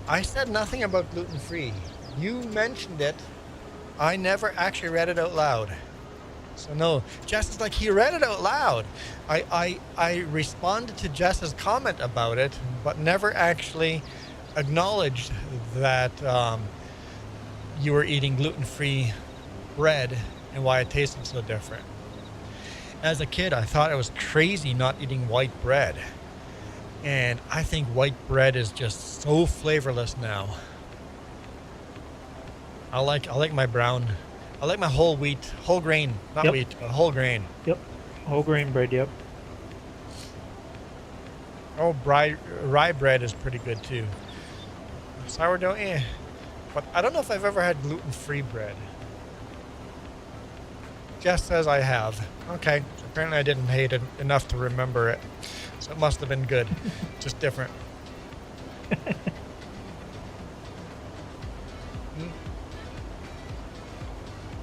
I said nothing about gluten-free. You mentioned it. I never actually read it out loud. So no, Jess is like, he read it out loud. I responded to Jess's comment about it, but never actually acknowledged that you were eating gluten-free bread and why it tasted so different. As a kid, I thought it was crazy not eating white bread. And I think white bread is just so flavorless now. I like my brown. I like my whole wheat, whole grain, not wheat, but whole grain. Yep, whole grain bread. Yep. Oh, rye bread is pretty good too. Sourdough, but I don't know if I've ever had gluten-free bread. Jess says I have. Okay, so apparently I didn't hate it enough to remember it. So it must have been good, just different.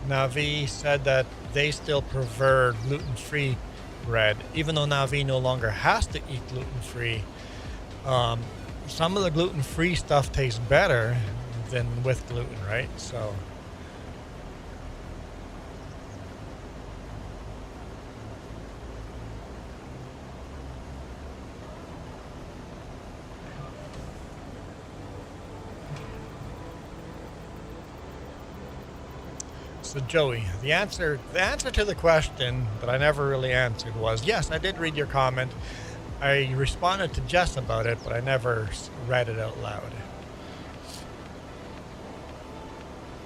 Navi said that they still prefer gluten-free bread, even though Navi no longer has to eat gluten-free. Some of the gluten-free stuff tastes better than with gluten, right? So. So Joey, the answer to the question that I never really answered was, yes, I did read your comment. I responded to Jess about it, but I never read it out loud.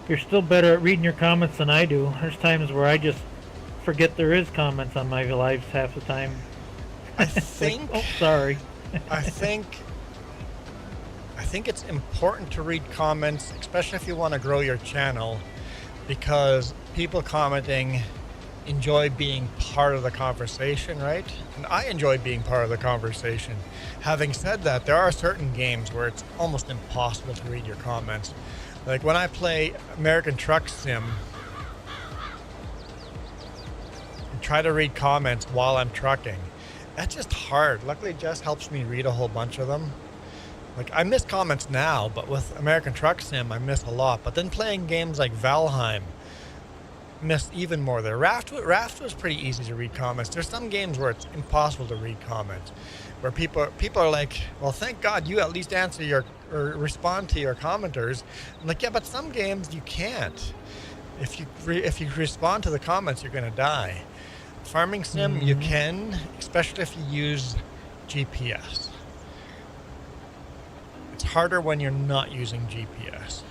You're still better at reading your comments than I do. There's times where I just forget there is comments on my lives half the time. I think. Like, oh, sorry. I think it's important to read comments, especially if you want to grow your channel, because people commenting enjoy being part of the conversation, right? And I enjoy being part of the conversation. Having said that, there are certain games where it's almost impossible to read your comments. Like when I play American Truck Sim, and try to read comments while I'm trucking, that's just hard. Luckily, Jess helps me read a whole bunch of them. Like, I miss comments now, but with American Truck Sim, I miss a lot. But then playing games like Valheim, miss even more there. Raft was pretty easy to read comments. There's some games where it's impossible to read comments, where people are like, well, thank God you at least answer or respond to your commenters. I'm like, yeah, but some games you can't. If you respond to the comments, you're gonna die. Farming Sim, you can, especially if you use GPS. It's harder when you're not using GPS.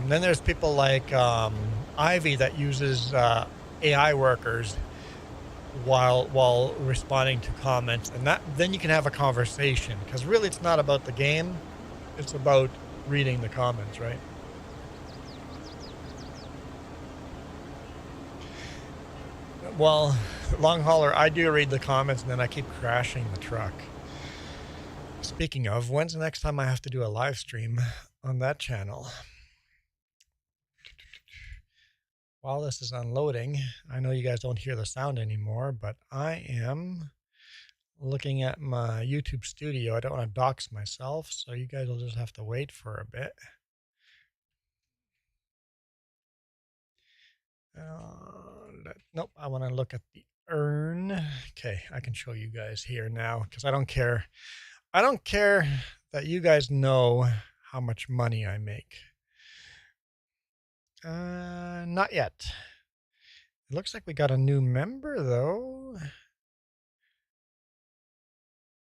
Then there's people like Ivy that uses AI workers while responding to comments, and then you can have a conversation, because really it's not about the game, it's about reading the comments, right? Well, long hauler, I do read the comments and then I keep crashing the truck. Speaking of, when's the next time I have to do a live stream on that channel? While this is unloading, I know you guys don't hear the sound anymore, but I am looking at my YouTube studio. I don't want to dox myself, so you guys will just have to wait for a bit. Nope, I want to look at the earn. Okay, I can show you guys here now, because I don't care. I don't care that you guys know how much money I make. Not yet. It looks like we got a new member, though.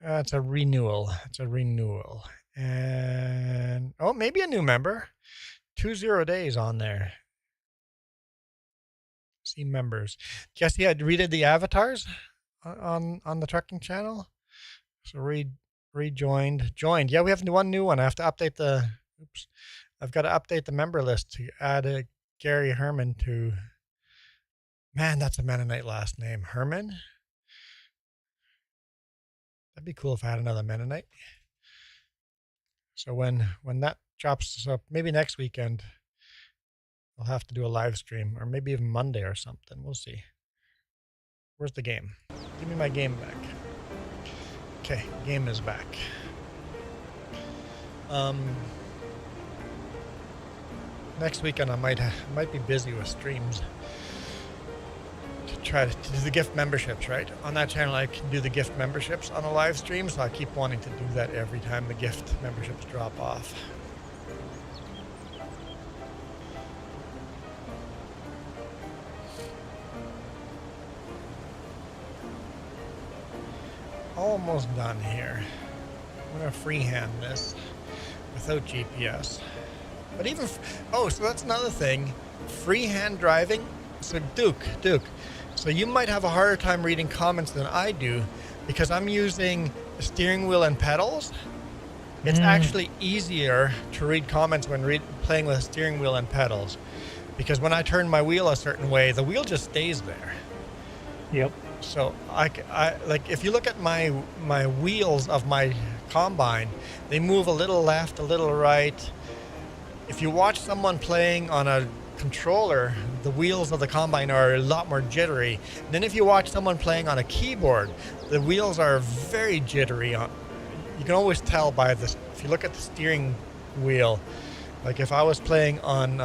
It's a renewal. It's a renewal. And oh, maybe a new member. 20 days on there. See members. Guess he had redid the avatars on the trucking channel. So rejoined. Joined. Yeah, we have one new one. I have to update the. Oops. I've got to update the member list to add a Gary Herman to. Man, that's a Mennonite last name. Herman. That'd be cool if I had another Mennonite. So when that drops up, maybe next weekend, I'll have to do a live stream, or maybe even Monday or something. We'll see. Where's the game? Give me my game back. Okay, game is back. Next weekend I might be busy with streams to try to do the gift memberships, right? On that channel I can do the gift memberships on a live stream, so I keep wanting to do that every time the gift memberships drop off. Almost done here. I'm gonna freehand this without GPS. But even, oh, so that's another thing. Freehand driving. So Duke. So you might have a harder time reading comments than I do because I'm using the steering wheel and pedals. It's actually easier to read comments when playing with a steering wheel and pedals, because when I turn my wheel a certain way, the wheel just stays there. Yep. So I like, if you look at my wheels of my combine, they move a little left, a little right. If you watch someone playing on a controller, the wheels of the combine are a lot more jittery. And then if you watch someone playing on a keyboard, the wheels are very jittery. You can always tell by this. If you look at the steering wheel, like if I was playing on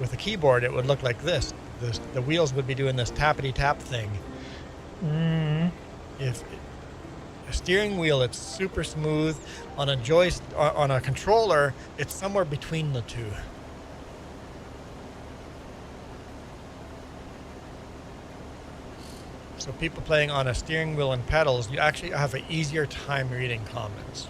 with a keyboard, it would look like this. The wheels would be doing this tappity tap thing. If a steering wheel, it's super smooth. On a controller, it's somewhere between the two. So people playing on a steering wheel and pedals, you actually have an easier time reading comments.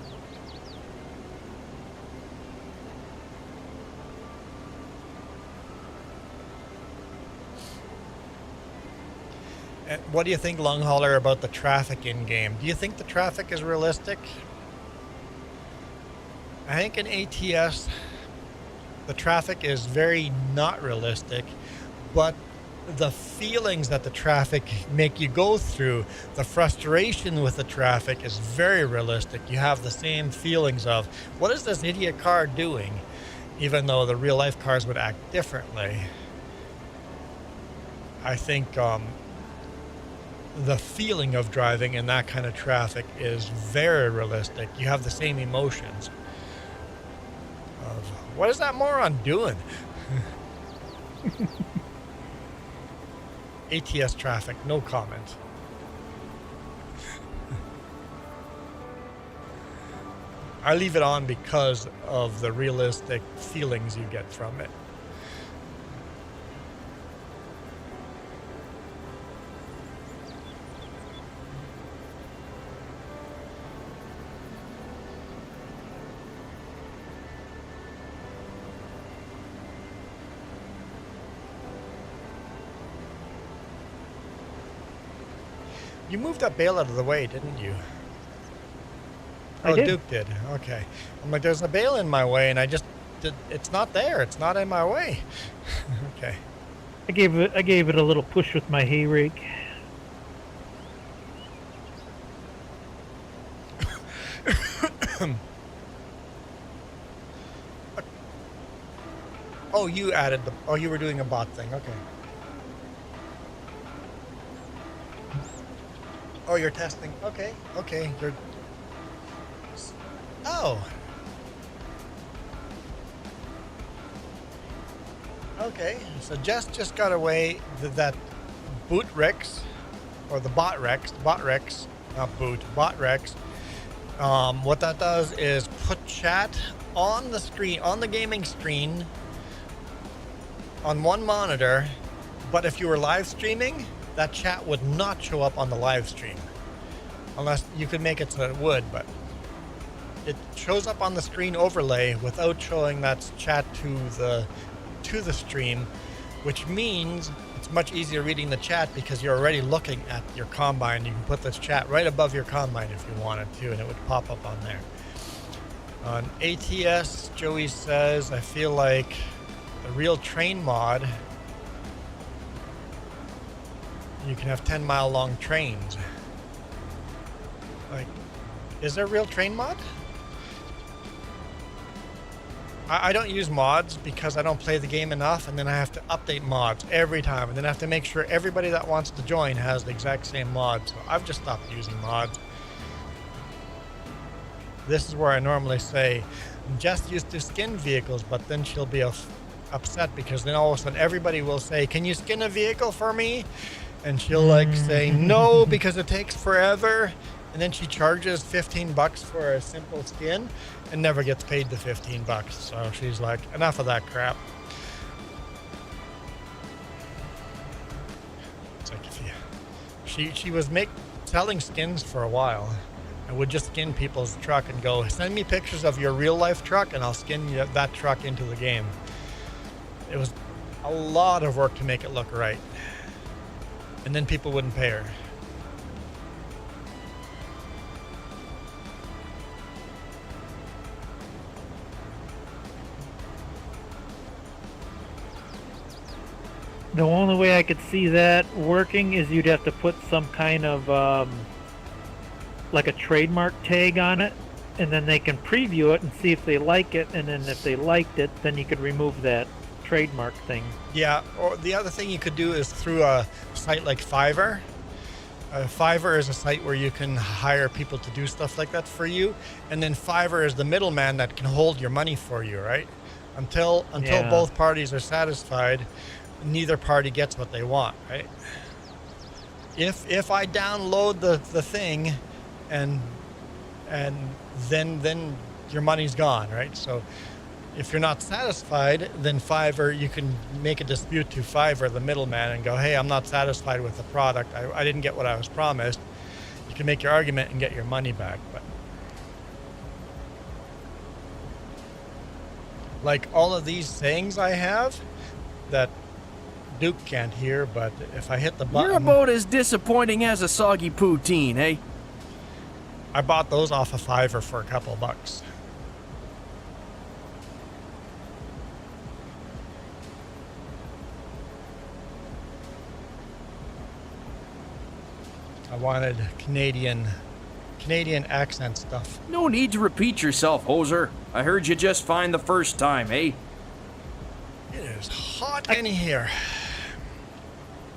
And what do you think, Long Hauler, about the traffic in game? Do you think the traffic is realistic? I think in ATS, the traffic is very not realistic, but the feelings that the traffic make you go through, the frustration with the traffic is very realistic. You have the same feelings of, what is this idiot car doing? Even though the real life cars would act differently. I think the feeling of driving in that kind of traffic is very realistic. You have the same emotions of, what is that moron doing? ATS traffic, no comment. I leave it on because of the realistic feelings you get from it. You moved that bale out of the way, didn't you? I did. Duke did. Okay. I'm like, there's a bale in my way, and I just did. It's not there. It's not in my way. Okay. I gave it a little push with my hay rake. Oh, you added the. Oh, you were doing a bot thing. Okay. Oh, you're testing. Okay. Okay. You're. Oh. Okay. So Jess just got away that boot Rex, or the bot Rex, not boot, bot Rex. What that does is put chat on the screen, on the gaming screen, on one monitor, but if you were live streaming, that chat would not show up on the live stream. unless you could make it so it would, but it shows up on the screen overlay without showing that chat to the stream, which means it's much easier reading the chat because you're already looking at your combine. You can put this chat right above your combine if you wanted to, and it would pop up on there. On ATS, Joey says, I feel like the real train mod, you can have 10-mile long trains. Like, is there a real train mod? I don't use mods because I don't play the game enough, and then I have to update mods every time, and then I have to make sure everybody that wants to join has the exact same mod. So I've just stopped using mods. This is where I normally say, Jess used to skin vehicles, but then she'll be upset because then all of a sudden everybody will say, can you skin a vehicle for me? And she'll like say no because it takes forever. And then she charges $15 for a simple skin and never gets paid the $15. So she's like, enough of that crap. It's like if you, she was selling skins for a while and would just skin people's truck and go, send me pictures of your real life truck and I'll skin that truck into the game. It was a lot of work to make it look right. And then people wouldn't pay her. The only way I could see that working is you'd have to put some kind of like a trademark tag on it, and then they can preview it and see if they like it, and then if they liked it, then you could remove that trademark thing. Yeah, or the other thing you could do is through a site like Fiverr. Fiverr is a site where you can hire people to do stuff like that for you, and then Fiverr is the middleman that can hold your money for you, right? Until both parties are satisfied, neither party gets what they want, right? If I download the thing and then your money's gone, right? So if you're not satisfied, then Fiverr, you can make a dispute to Fiverr, the middleman, and go, hey, I'm not satisfied with the product. I didn't get what I was promised. You can make your argument and get your money back. But like all of these sayings I have that Duke can't hear, but if I hit the button... You're about as disappointing as a soggy poutine, eh? I bought those off of Fiverr for a couple bucks. I wanted Canadian accent stuff. No need to repeat yourself, hoser. I heard you just fine the first time, eh? It is hot in here.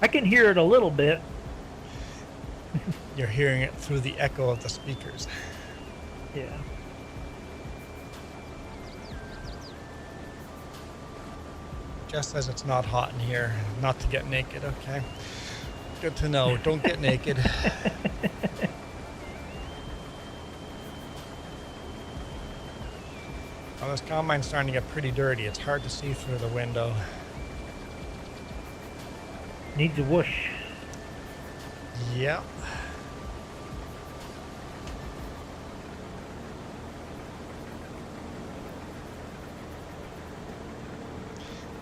I can hear it a little bit. You're hearing it through the echo of the speakers. Yeah. Jess says it's not hot in here. Not to get naked, okay. Good to know. Don't get naked. Well, this combine's starting to get pretty dirty. It's hard to see through the window. Needs a whoosh. Yep.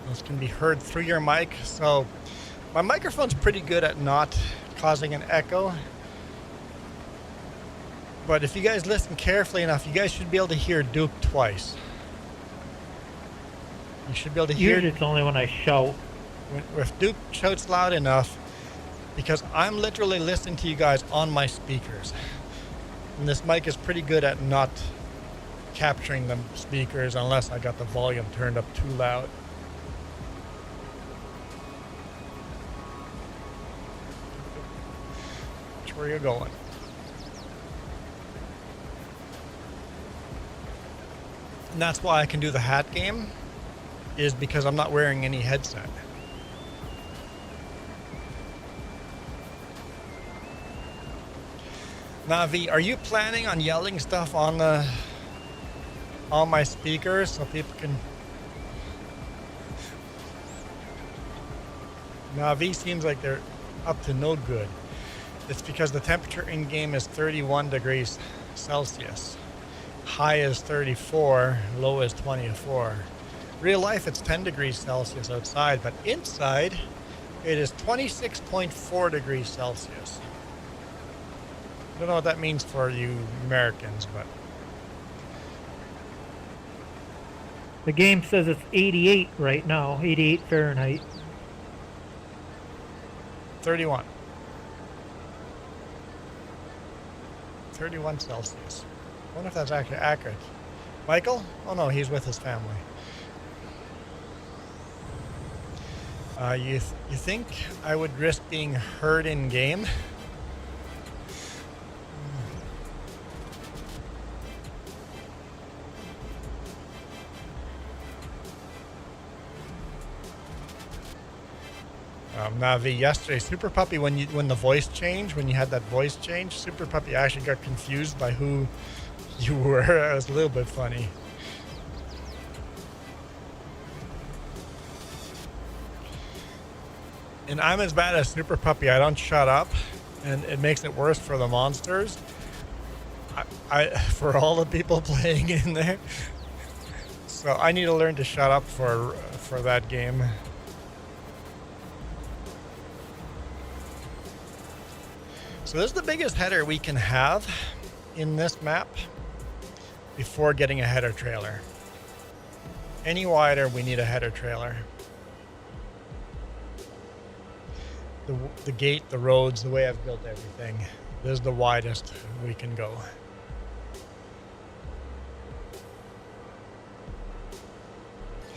Those can be heard through your mic. So my microphone's pretty good at not causing an echo. But if you guys listen carefully enough, you guys should be able to hear Duke twice. You should be able to hear... Usually it's only when I shout. If Duke shouts loud enough, because I'm literally listening to you guys on my speakers. And this mic is pretty good at not capturing the speakers unless I got the volume turned up too loud. Which way are you going? And that's why I can do the hat game, is because I'm not wearing any headset. Navi, are you planning on yelling stuff on my speakers so people can... Navi seems like they're up to no good. It's because the temperature in game is 31 degrees Celsius. High is 34, low is 24. Real life, it's 10 degrees Celsius outside, but inside, it is 26.4 degrees Celsius. I don't know what that means for you Americans, but... The game says it's 88 right now, 88 Fahrenheit. 31. 31 Celsius. I wonder if that's actually accurate. Michael? Oh no, he's with his family. You think I would risk being hurt in game? Navi, yesterday, Super Puppy, when the voice changed, when you had that voice change, Super Puppy actually got confused by who you were. It was a little bit funny. And I'm as bad as Super Puppy. I don't shut up, and it makes it worse for the monsters. For all the people playing in there. So I need to learn to shut up for that game. So this is the biggest header we can have in this map before getting a header trailer. Any wider, we need a header trailer. The gate, the roads, the way I've built everything. This is the widest we can go.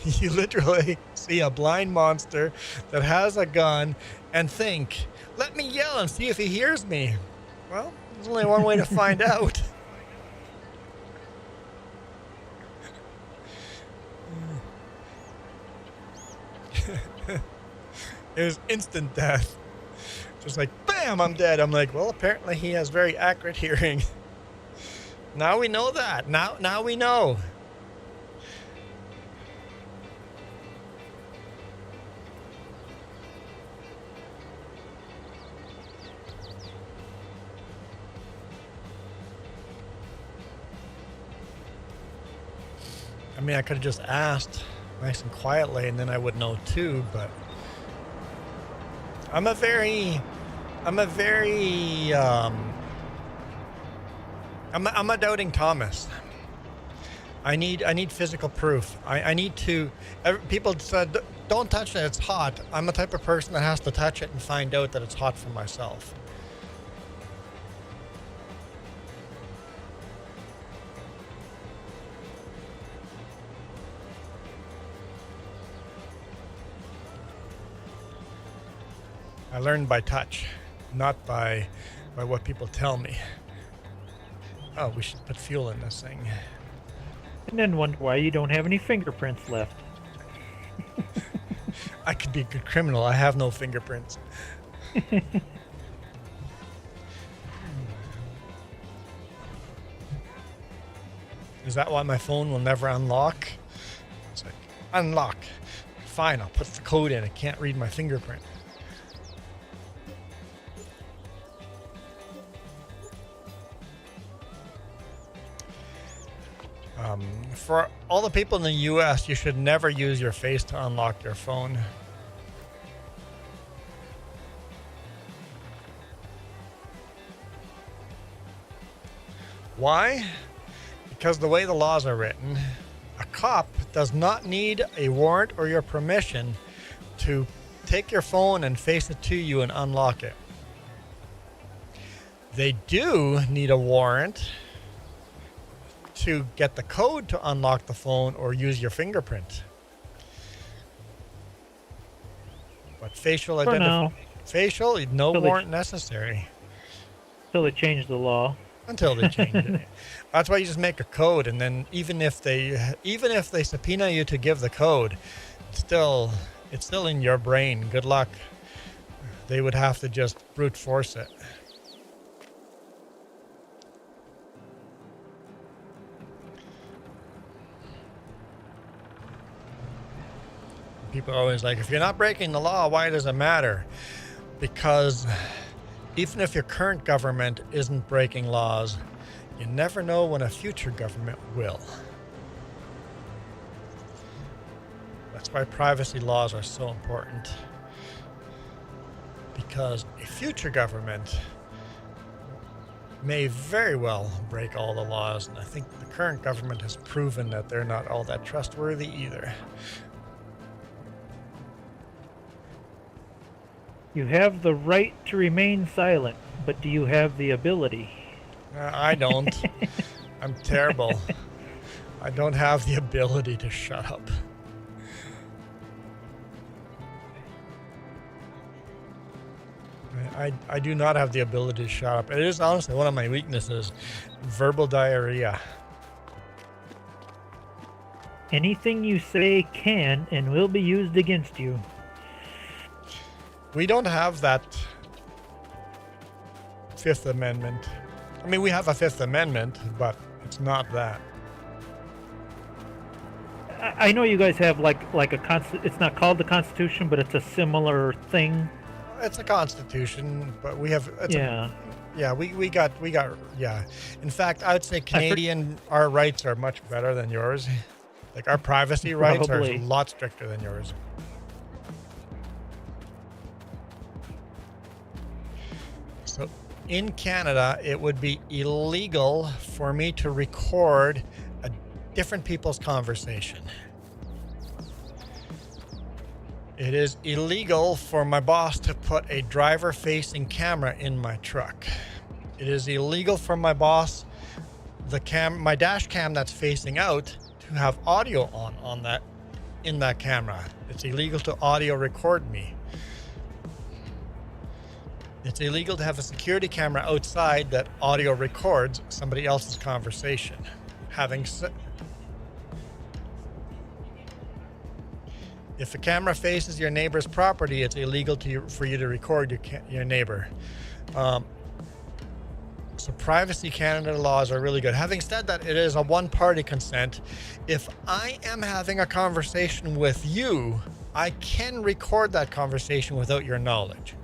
You literally see a blind monster that has a gun and think, let me yell and see if he hears me. Well, there's only one way to find out. It was instant death. Just like, bam, I'm dead. I'm like, well, apparently he has very accurate hearing. Now we know that. Now we know. I mean, I could have just asked nice and quietly and then I would know too, but I'm a doubting Thomas. I need physical proof. I need to, people said, don't touch it, it's hot. I'm the type of person that has to touch it and find out that it's hot for myself. I learned by touch, not by what people tell me. Oh, we should put fuel in this thing. And then wonder why you don't have any fingerprints left. I could be a good criminal. I have no fingerprints. Is that why my phone will never unlock? It's like, unlock. Fine, I'll put the code in. I can't read my fingerprint. For all the people in the US, you should never use your face to unlock your phone. Why? Because the way the laws are written, a cop does not need a warrant or your permission to take your phone and face it to you and unlock it. They do need a warrant to get the code to unlock the phone or use your fingerprint. But facial identification, no warrant necessary. Until they change the law. Until they change it. That's why you just make a code, and then even if they subpoena you to give the code, it's still in your brain. Good luck. They would have to just brute force it. People are always like, if you're not breaking the law, why does it matter? Because Even if your current government isn't breaking laws, you never know when a future government will. That's why privacy laws are so important. Because a future government may very well break all the laws, and I think the current government has proven that they're not all that trustworthy either. You have the right to remain silent, but do you have the ability? I don't. I'm terrible. I don't have the ability to shut up. I do not have the ability to shut up. It is honestly one of my weaknesses. Verbal diarrhea. Anything you say can and will be used against you. We don't have that Fifth Amendment. I mean, we have a Fifth Amendment, but it's not that. I know you guys have like a it's not called the Constitution, but it's a similar thing. It's a constitution, but we have. Yeah. We got. Yeah. In fact, I would say Canadian, our rights are much better than yours. Like our privacy rights are a lot stricter than yours. So in Canada, it would be illegal for me to record different people's conversation. It is illegal for my boss to put a driver-facing camera in my truck. It is illegal for my boss, my dash cam that's facing out, to have audio on that, in that camera. It's illegal to audio record me. It's illegal to have a security camera outside that audio records somebody else's conversation. If a camera faces your neighbor's property, it's illegal for you to record your neighbor. So Privacy Canada laws are really good. Having said that, it is a one-party consent. If I am having a conversation with you, I can record that conversation without your knowledge,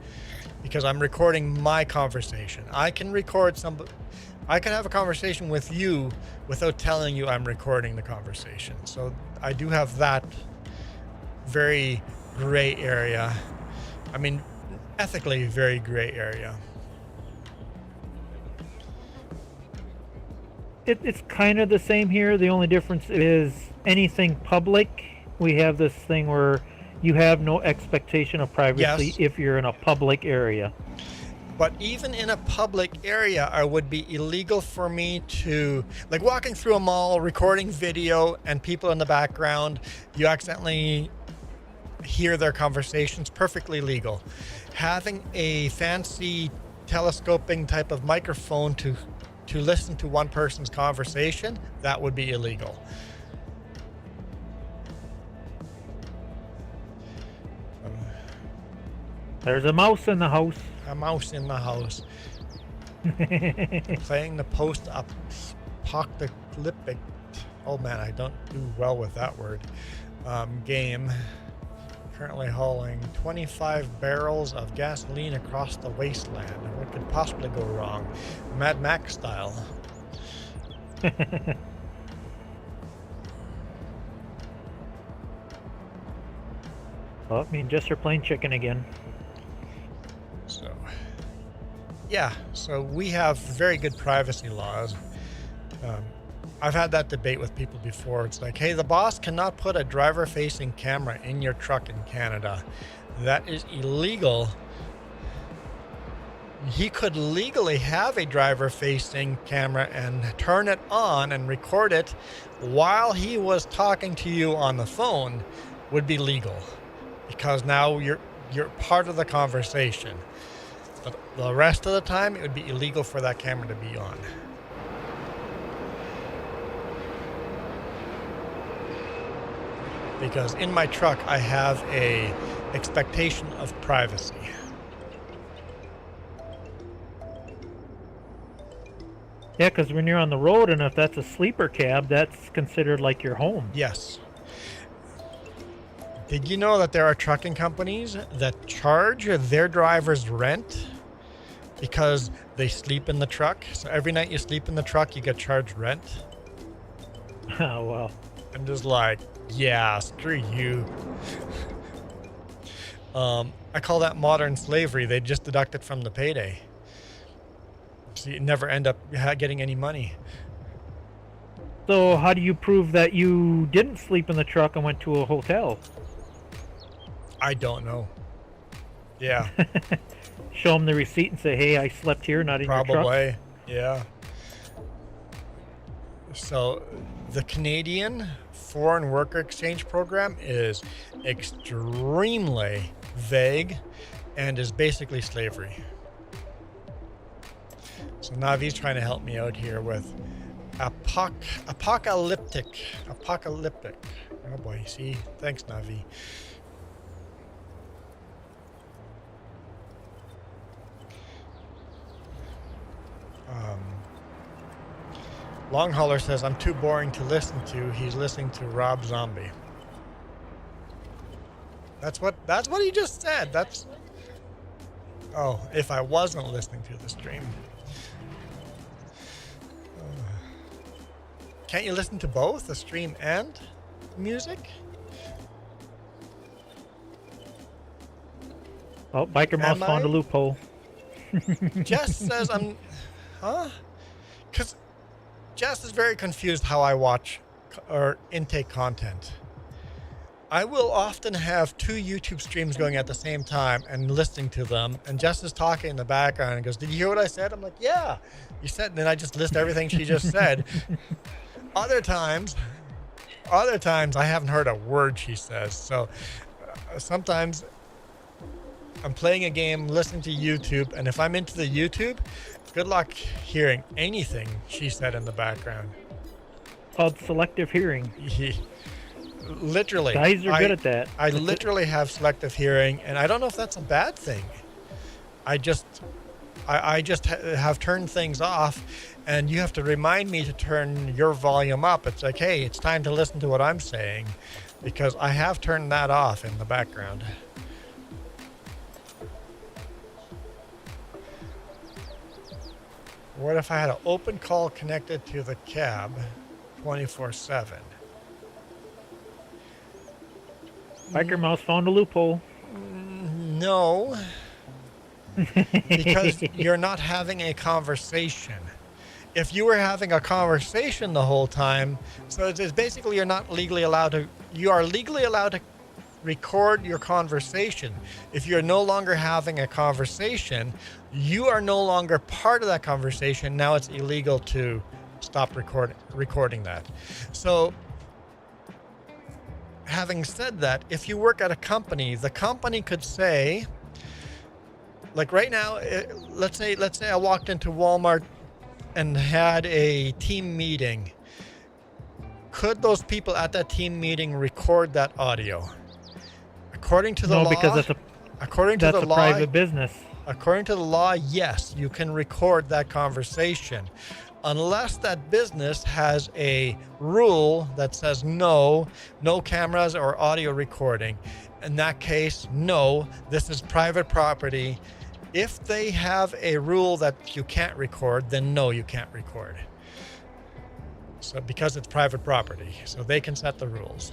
because I'm recording my conversation. I can have a conversation with you without telling you I'm recording the conversation. So I do have that very gray area. I mean, ethically very gray area. It's kind of the same here. The only difference is anything public, we have this thing where you have no expectation of privacy if you're in a public area. But even in a public area, it would be illegal for me to, like walking through a mall, recording video, and people in the background, you accidentally hear their conversations, perfectly legal. Having a fancy telescoping type of microphone to listen to one person's conversation, that would be illegal. There's a mouse in the house. A mouse in the house. Playing the post-apocalyptic. Oh man, I don't do well with that word. Game. Currently hauling 25 barrels of gasoline across the wasteland. What could possibly go wrong? Mad Max style. Well, I mean, just for plain chicken again. So, yeah, so we have very good privacy laws. I've had that debate with people before. It's like, hey, the boss cannot put a driver-facing camera in your truck in Canada. That is illegal. He could legally have a driver-facing camera and turn it on and record it while he was talking to you on the phone. Would be legal, because now you're part of the conversation. But the rest of the time, it would be illegal for that camera to be on. Because in my truck, I have a expectation of privacy. Yeah, because when you're on the road, and if that's a sleeper cab, that's considered like your home. Yes. Did you know that there are trucking companies that charge their drivers rent because they sleep in the truck. So every night you sleep in the truck, you get charged rent. Oh, well. I'm just like, yeah, screw you. I call that modern slavery. They just deduct it from the payday. So you never end up getting any money. So how do you prove that you didn't sleep in the truck and went to a hotel? I don't know. Yeah. Show them the receipt and say, hey, I slept here, not in your truck? Probably. Yeah. So the Canadian Foreign Worker Exchange Program is extremely vague and is basically slavery. So Navi's trying to help me out here with apocalyptic. Oh boy, see? Thanks, Navi. Long Hauler says, I'm too boring to listen to. He's listening to Rob Zombie. That's what he just said. That's... Oh, if I wasn't listening to the stream. Can't you listen to both, the stream and music? Oh, Biker Mouse found a loophole. Jess says I'm... Huh? Because Jess is very confused how I watch or intake content. I will often have 2 YouTube streams going at the same time and listening to them, and Jess is talking in the background and goes, did you hear what I said? I'm like, yeah, you said, and then I just list everything she just said. Other times I haven't heard a word she says. So sometimes I'm playing a game, listening to YouTube, and if I'm into the YouTube, good luck hearing anything she said in the background. Called selective hearing. Literally. Guys are good at that. I literally have selective hearing, and I don't know if that's a bad thing. I just have turned things off, and you have to remind me to turn your volume up. It's like, hey, it's time to listen to what I'm saying, because I have turned that off in the background. What if I had an open call connected to the cab 24/7? Biker Mouse found a loophole. No. Because you're not having a conversation. If you were having a conversation the whole time, so it's basically you are legally allowed to record your conversation. If you're no longer having a conversation, you are no longer part of that conversation. Now it's illegal to stop recording that. So having said that, if you work at a company, the company could say, like right now, let's say I walked into Walmart and had a team meeting. Could those people at that team meeting record that audio? According to the law, no, because that's a private business. According to the law, yes, you can record that conversation, unless that business has a rule that says no cameras or audio recording. In that case, no, this is private property. If they have a rule that you can't record, then no, you can't record. So because it's private property, so they can set the rules.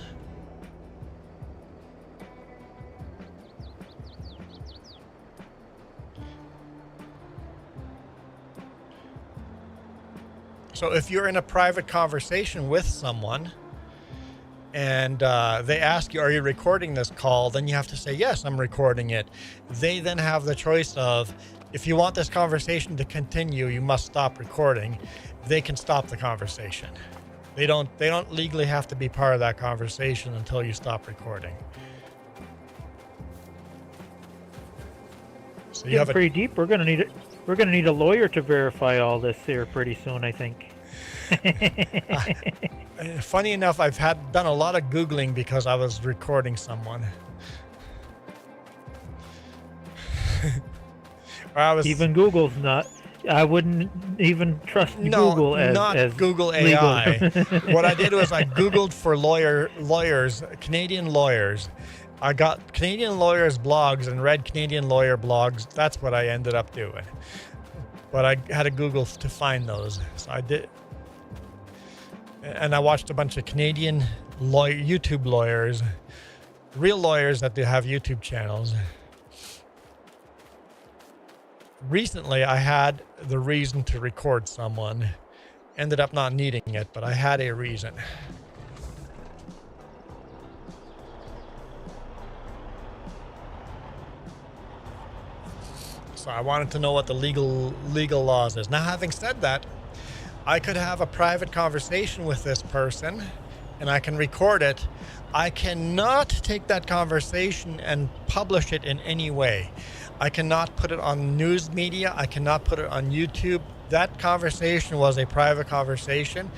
So if you're in a private conversation with someone and they ask you, are you recording this call? Then you have to say, yes, I'm recording it. They then have the choice of, if you want this conversation to continue, you must stop recording. They can stop the conversation. They don't legally have to be part of that conversation until you stop recording. So you have pretty deep. We're gonna need a lawyer to verify all this here pretty soon, I think. Funny enough, I've done a lot of Googling because I was recording someone. Even Google's not. I wouldn't even trust Google as Google AI. What I did was I Googled for lawyers, Canadian lawyers. I got Canadian lawyers blogs and read Canadian lawyer blogs. That's what I ended up doing. but I had to Google to find those. So I did. And I watched a bunch of Canadian YouTube lawyers, real lawyers that do have YouTube channels. Recently, I had the reason to record someone. Ended up not needing it, but I had a reason. So I wanted to know what the legal laws is. Now, having said that, I could have a private conversation with this person and I can record it. I cannot take that conversation and publish it in any way. I cannot put it on news media. I cannot put it on YouTube. That conversation was a private conversation.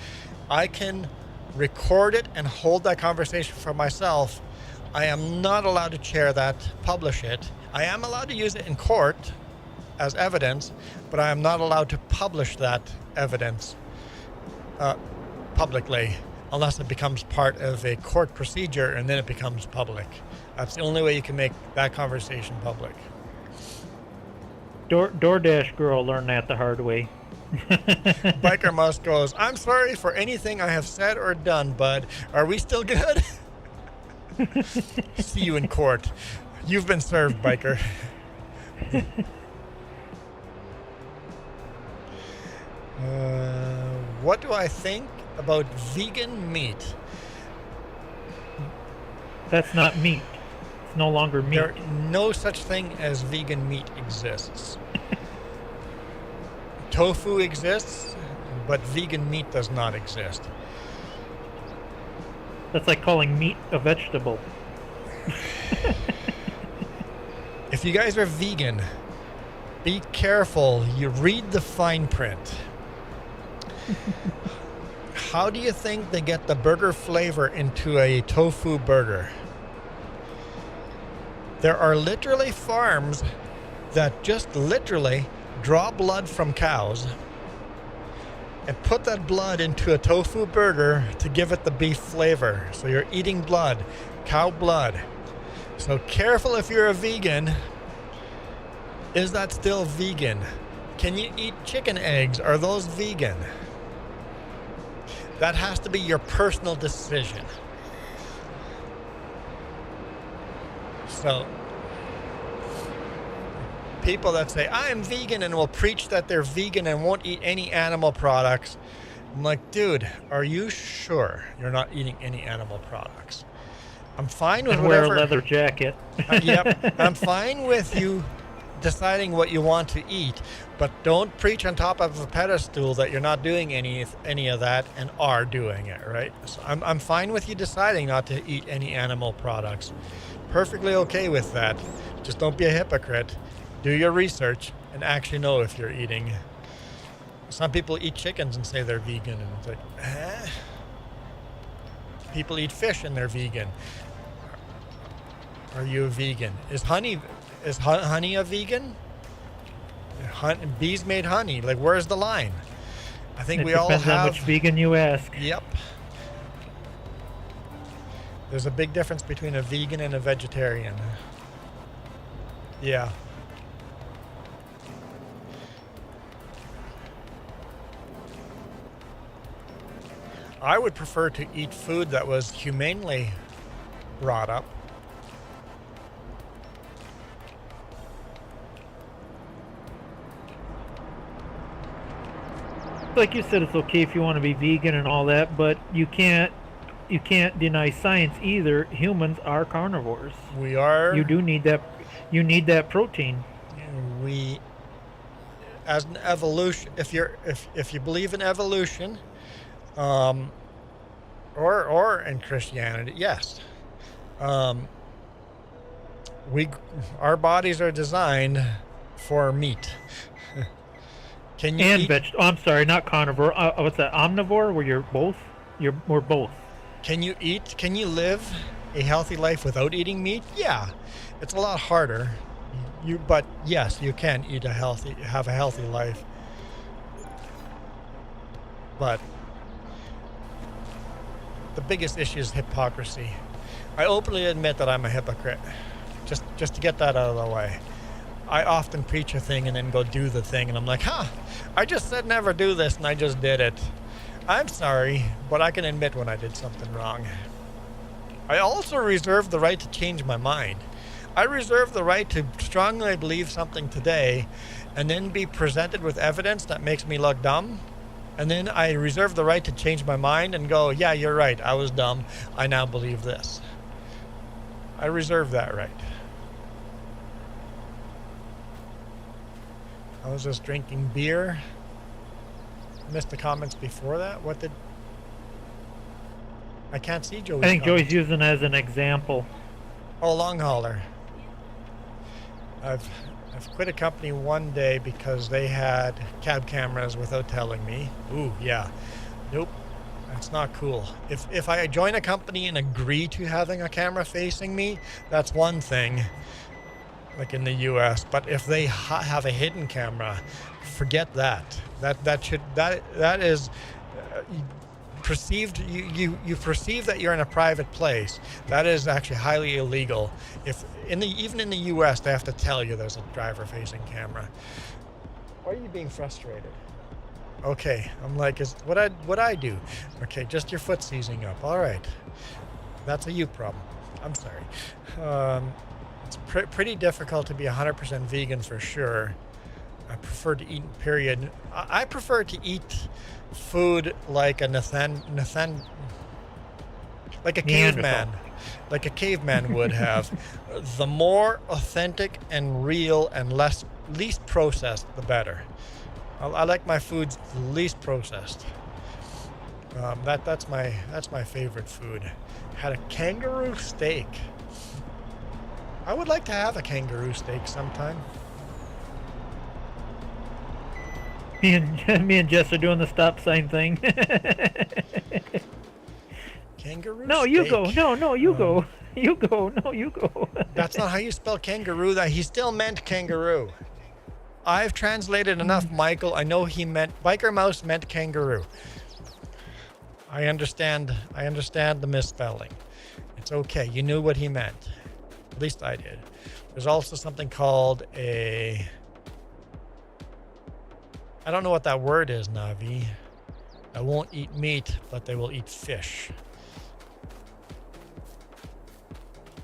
I can record it and hold that conversation for myself. I am not allowed to share that, publish it. I am allowed to use it in court as evidence, but I am not allowed to publish that evidence publicly unless it becomes part of a court procedure, and then it becomes public. That's the only way you can make that conversation public. DoorDash girl learned that the hard way. Biker Musk goes, "I'm sorry for anything I have said or done, bud. Are we still good?" See you in court. You've been served, Biker. What do I think about vegan meat? That's not meat. It's no longer meat. There, no such thing as vegan meat exists. Tofu exists, but vegan meat does not exist. That's like calling meat a vegetable. If you guys are vegan, be careful. You read the fine print. How do you think they get the burger flavor into a tofu burger? There are literally farms that just literally draw blood from cows and put that blood into a tofu burger to give it the beef flavor. So you're eating blood, cow blood. So careful if you're a vegan. Is that still vegan? Can you eat chicken eggs? Are those vegan? That has to be your personal decision. So people that say, "I'm vegan," and will preach that they're vegan and won't eat any animal products. I'm like, dude, are you sure you're not eating any animal products? I'm fine with And whatever. wear a leather jacket. Yep. I'm fine with you deciding what you want to eat, but don't preach on top of a pedestal that you're not doing any of that and are doing it, right? So I'm fine with you deciding not to eat any animal products. Perfectly okay with that. Just don't be a hypocrite. Do your research and actually know if you're eating. Some people eat chickens and say they're vegan, and it's like, eh? People eat fish and they're vegan. Are you a vegan? Is honey a vegan? Bees made honey. Like, where's the line? I think we all have. Depends on which vegan you ask. Yep. There's a big difference between a vegan and a vegetarian. Yeah. I would prefer to eat food that was humanely brought up. Like you said, it's okay if you want to be vegan and all that, but you can't deny science either. Humans are carnivores. We are. You do need that. You need that protein. We, as an evolution, if you believe in evolution, or in Christianity, yes, our bodies are designed for meat. Can you And eat, vegetable. I'm sorry, not carnivore. What's that? Omnivore? Where you're both? We're both. Can you live a healthy life without eating meat? Yeah, it's a lot harder. But yes, you can have a healthy life. But the biggest issue is hypocrisy. I openly admit that I'm a hypocrite. Just to get that out of the way. I often preach a thing and then go do the thing, and I'm like, I just said never do this, and I just did it. I'm sorry, but I can admit when I did something wrong. I also reserve the right to change my mind. I reserve the right to strongly believe something today and then be presented with evidence that makes me look dumb. And then I reserve the right to change my mind and go, yeah, you're right, I was dumb. I now believe this. I reserve that right. I was just drinking beer. Missed the comments before that. What did... I can't see Joey's I think comments. Joey's using it as an example. Oh, long hauler. I've quit a company one day because they had cab cameras without telling me. Ooh, yeah. Nope. That's not cool. If I join a company and agree to having a camera facing me, that's one thing, like in the US. But if they have a hidden camera, forget that. That is perceived. You perceive that you're in a private place. That is actually highly illegal. Even in the US, they have to tell you there's a driver-facing camera. Why are you being frustrated? Okay, I'm like, what I do? Okay, just your foot seizing up. All right, that's a you problem. I'm sorry. It's pretty difficult to be 100% vegan for sure. I prefer to eat, period. I prefer to eat food like a like a caveman. Like a caveman would have. The more authentic and real and least processed, the better. I like my foods least processed. That's my favorite food. Had a kangaroo steak. I would like to have a kangaroo steak sometime. Me and Jess are doing the stop sign thing. Kangaroo no, steak. you go. No, you go. You go. No, you go. That's not how you spell kangaroo. That he still meant kangaroo. I've translated enough, Michael. I know he meant biker mouse meant kangaroo. I understand the misspelling. It's okay. You knew what he meant. At least I did. There's also something called I don't know what that word is, Navi. I won't eat meat, but they will eat fish.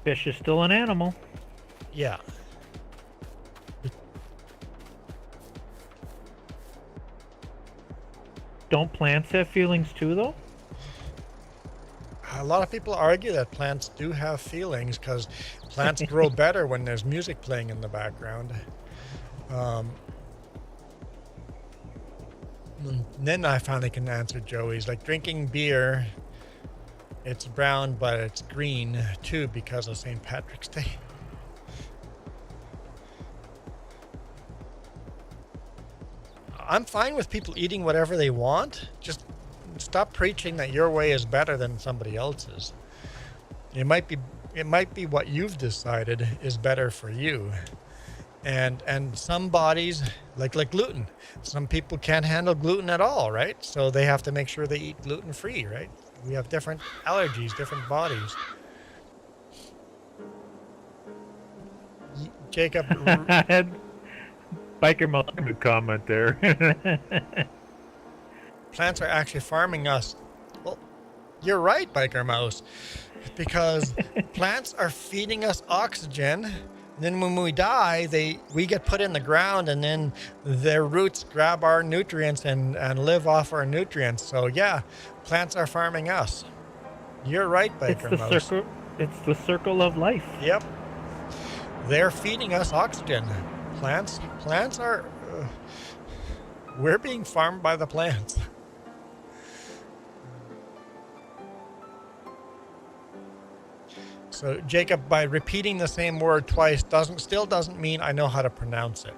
Fish is still an animal. Yeah. Don't plants have feelings too, though? A lot of people argue that plants do have feelings because plants grow better when there's music playing in the background. And then I finally can answer Joey's. Like drinking beer, it's brown, but it's green too because of St. Patrick's Day. I'm fine with people eating whatever they want. Just stop preaching that your way is better than somebody else's. It might be what you've decided is better for you. And some bodies, like gluten, some people can't handle gluten at all, right? So they have to make sure they eat gluten-free, right? We have different allergies, different bodies. Jacob. Biker Mouse, good comment there. Plants are actually farming us. Well, you're right, Biker Mouse, because plants are feeding us oxygen. And then when we die, we get put in the ground, and then their roots grab our nutrients and live off our nutrients. So yeah, plants are farming us. You're right, Biker Mouse. It's the circle of life. Yep. They're feeding us oxygen. Plants are... we're being farmed by the plants. So, Jacob, by repeating the same word twice still doesn't mean I know how to pronounce it.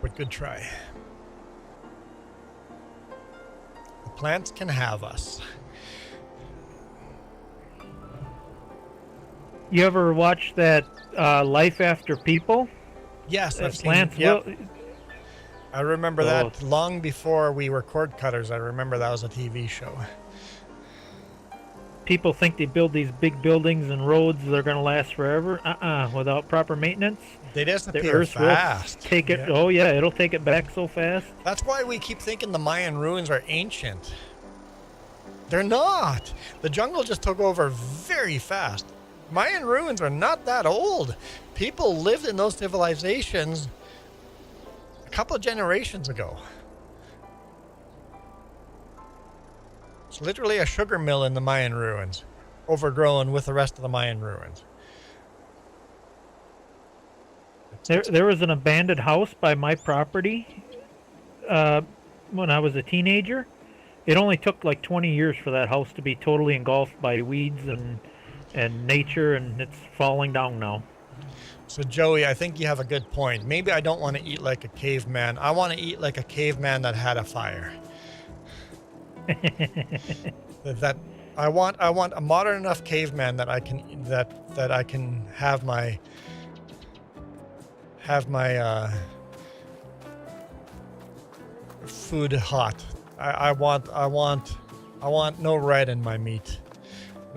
But good try. The plants can have us. You ever watch that Life After People? Yes, I've seen. Plants Yep. I remember So- that long before we were cord cutters. I remember that was a TV show. People think they build these big buildings and roads, they're going to last forever. Without proper maintenance, They the disappear Earth fast. will take it. Yeah. Oh yeah, it'll take it back so fast. That's why we keep thinking the Mayan ruins are ancient. They're not. The jungle just took over very fast. Mayan ruins are not that old. People lived in those civilizations a couple of generations ago. It's literally a sugar mill in the Mayan ruins, overgrown with the rest of the Mayan ruins. There was an abandoned house by my property when I was a teenager. It only took like 20 years for that house to be totally engulfed by weeds and nature, and it's falling down now. So Joey, I think you have a good point. Maybe I don't want to eat like a caveman. I want to eat like a caveman that had a fire. that I want a modern enough caveman that I can that I can have my food hot. I want no red in my meat.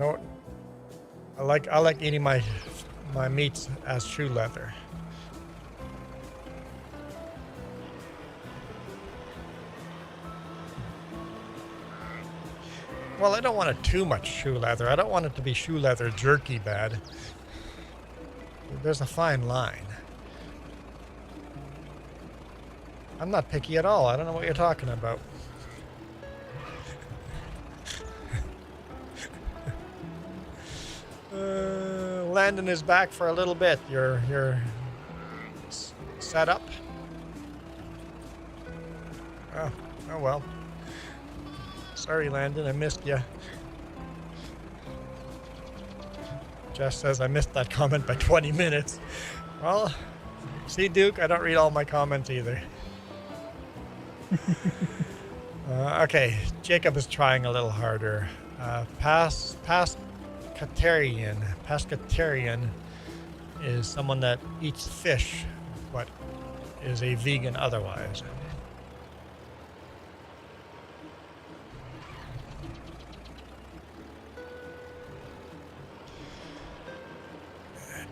No, I like eating my meats as shoe leather. Well, I don't want it too much shoe leather. I don't want it to be shoe leather jerky bad. There's a fine line. I'm not picky at all. I don't know what you're talking about. Landon is back for a little bit. You're set up. Oh well. Sorry, Landon, I missed you. Jess says I missed that comment by 20 minutes. Well, see, Duke, I don't read all my comments either. Okay, Jacob is trying a little harder. Pescatarian is someone that eats fish, but is a vegan otherwise.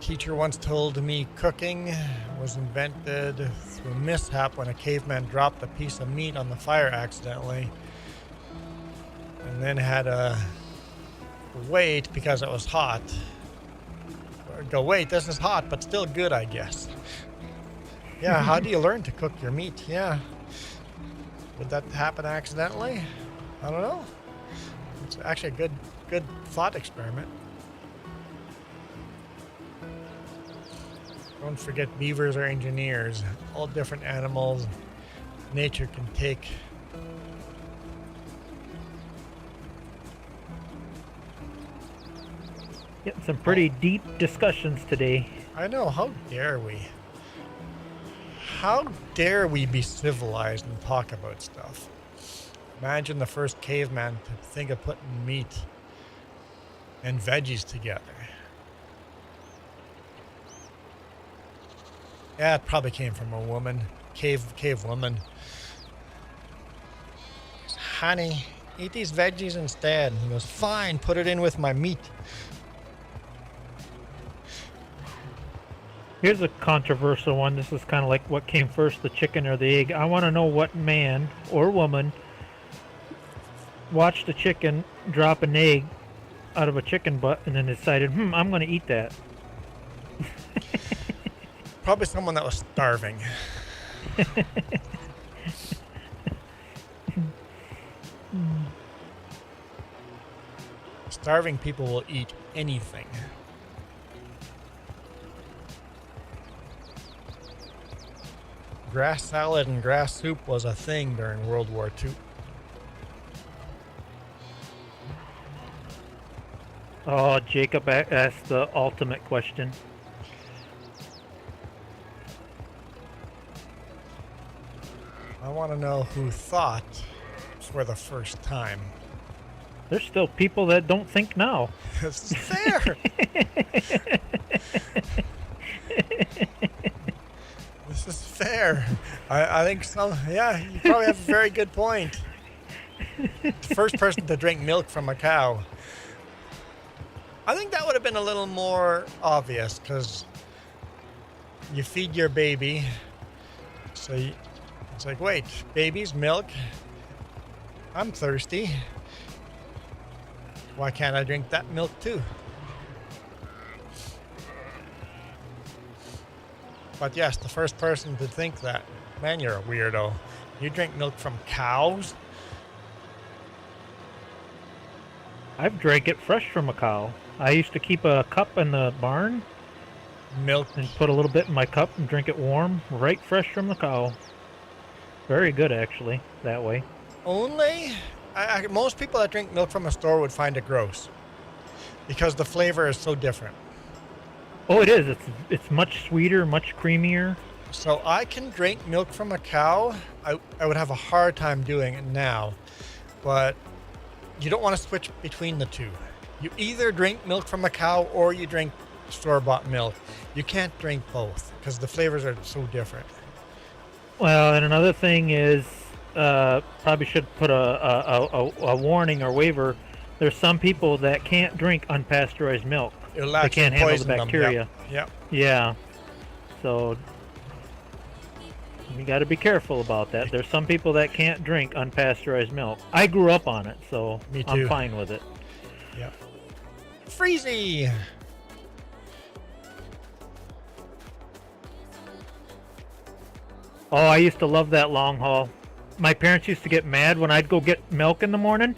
Teacher once told me cooking was invented through a mishap when a caveman dropped a piece of meat on the fire accidentally and then had to wait because it was hot. Or go, wait, this is hot, but still good, I guess. Yeah, how do you learn to cook your meat? Yeah. Would that happen accidentally? I don't know. It's actually a good thought experiment. Don't forget beavers are engineers. All different animals nature can take. Getting some pretty deep discussions today. I know, how dare we? How dare we be civilized and talk about stuff? Imagine the first caveman to think of putting meat and veggies together. Yeah, it probably came from a woman. Cave woman. Honey, eat these veggies instead. He goes, fine, put it in with my meat. Here's a controversial one. This is kind of like what came first, the chicken or the egg. I want to know what man or woman watched a chicken drop an egg out of a chicken butt and then decided, I'm going to eat that. Probably someone that was starving. Starving people will eat anything. Grass salad and grass soup was a thing during World War II. Oh, Jacob asked the ultimate question. I want to know who thought for the first time. There's still people that don't think now. It's fair. This is fair. I think so. Yeah, you probably have a very good point. The first person to drink milk from a cow. I think that would have been a little more obvious because you feed your baby. So it's like, wait, baby's milk? I'm thirsty. Why can't I drink that milk too? But yes, the first person to think that, man, you're a weirdo. You drink milk from cows? I've drank it fresh from a cow. I used to keep a cup in the barn Milk. and put a little bit in my cup and drink it warm, right fresh from the cow. Very good, actually, that way. Only? Most people that drink milk from a store would find it gross because the flavor is so different. Oh, it is. It's much sweeter, much creamier. So I can drink milk from a cow. I would have a hard time doing it now, but you don't want to switch between the two. You either drink milk from a cow or you drink store-bought milk. You can't drink both because the flavors are so different. Well, and another thing is, probably should put a warning or waiver. There's some people that can't drink unpasteurized milk. It'll They actually can't handle the poison them. bacteria. Yep. Yeah. So you got to be careful about that. There's some people that can't drink unpasteurized milk. I grew up on it, so Me too. I'm fine with it. Yep. Freezy. Oh, I used to love that long haul. My parents used to get mad when I'd go get milk in the morning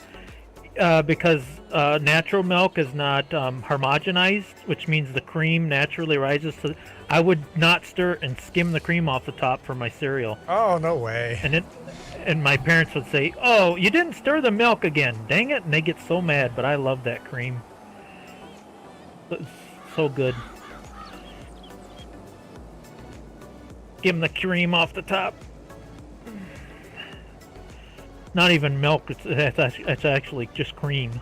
because natural milk is not homogenized, which means the cream naturally rises. So I would not stir and skim the cream off the top for my cereal. Oh, no way. And my parents would say, "Oh, you didn't stir the milk again. Dang it." And they get so mad, but I love that cream. It's so good. Give them the cream off the top. Not even milk, it's actually just cream.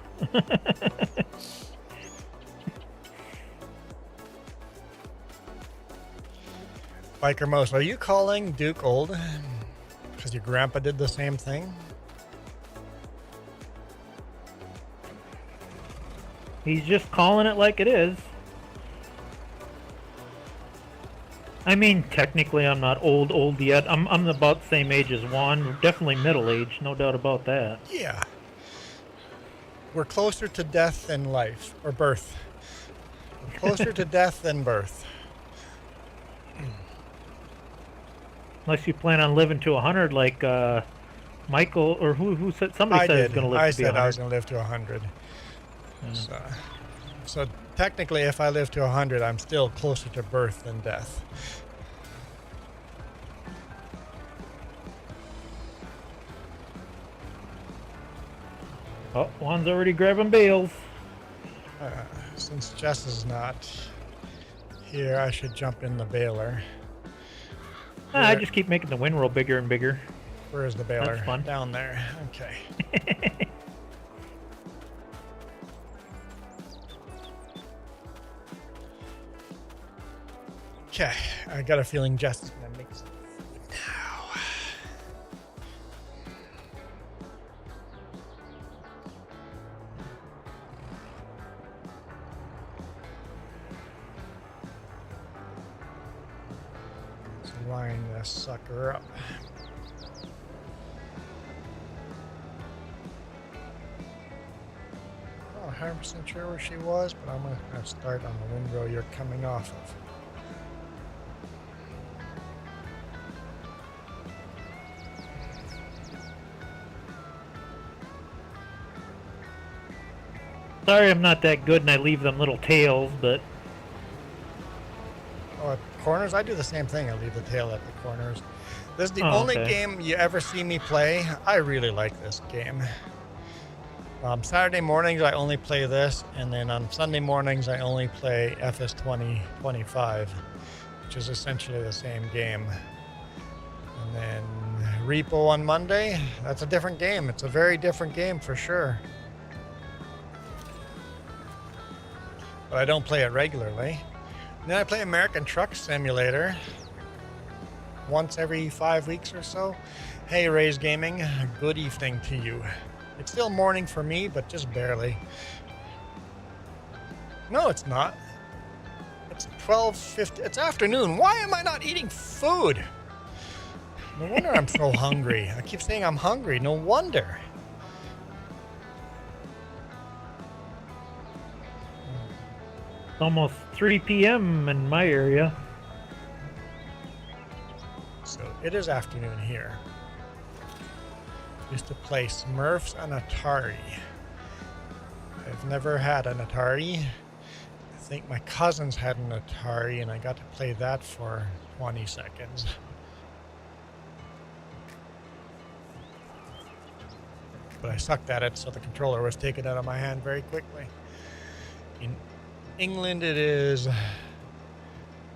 Biker Most, are you calling Duke old? Because your grandpa did the same thing? He's just calling it like it is. I mean, technically, I'm not old yet. I'm about the same age as Juan. Definitely middle age, no doubt about that. Yeah. We're closer to death than life, or birth. We're closer to death than birth. Unless you plan on living to 100, like Michael, or who said somebody said he was going to live to be 100. I was going to live to 100. So technically, if I live to 100, I'm still closer to birth than death. Oh, Juan's already grabbing bales. Since Jess is not here, I should jump in the baler. I just keep making the windrow bigger and bigger. Where is the baler? That's fun. Down there. Okay. Okay, I got a feeling Jess is gonna make some food now. Let's line this sucker up. I'm not 100% sure where she was, but I'm gonna start on the windrow you're coming off of. Sorry I'm not that good and I leave them little tails, but... Oh, at corners? I do the same thing. I leave the tail at the corners. This is the Oh, only okay. game you ever see me play. I really like this game. Saturday mornings, I only play this. And then on Sunday mornings, I only play FS25, which is essentially the same game. And then Repo on Monday, that's a different game. It's a very different game for sure. But I don't play it regularly. And then I play American Truck Simulator. once every 5 weeks or so. Hey, Rays Gaming, good evening to you. It's still morning for me, but just barely. No, it's not. It's 12:50. It's afternoon. Why am I not eating food? No wonder I'm so hungry. I keep saying I'm hungry. No wonder. It's almost 3 p.m. in my area. So it is afternoon here. Used to play Smurfs and Atari. I've never had an Atari. I think my cousins had an Atari and I got to play that for 20 seconds. But I sucked at it, so the controller was taken out of my hand very quickly. In England, it is.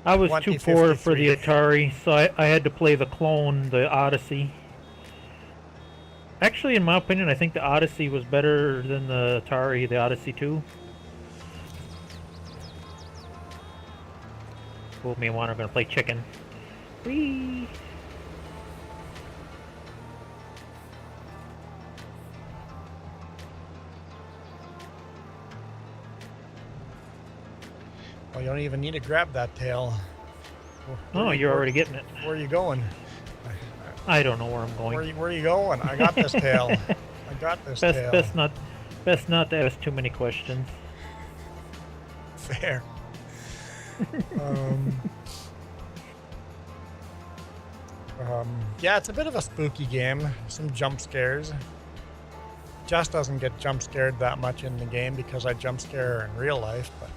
I was too poor for the 2053. Atari, so I had to play the clone, the Odyssey. Actually, in my opinion, I think the Odyssey was better than the Atari, the Odyssey 2. Fooled me one, I'm gonna play chicken. Whee! Well, you don't even need to grab that tail. Oh, you're already getting it. Where are you going? I don't know where I'm going. Where are you going? I got this tail. I got this tail. Best not to ask too many questions. Fair. Yeah, it's a bit of a spooky game. Some jump scares. Jess doesn't get jump scared that much in the game because I jump scare her in real life, but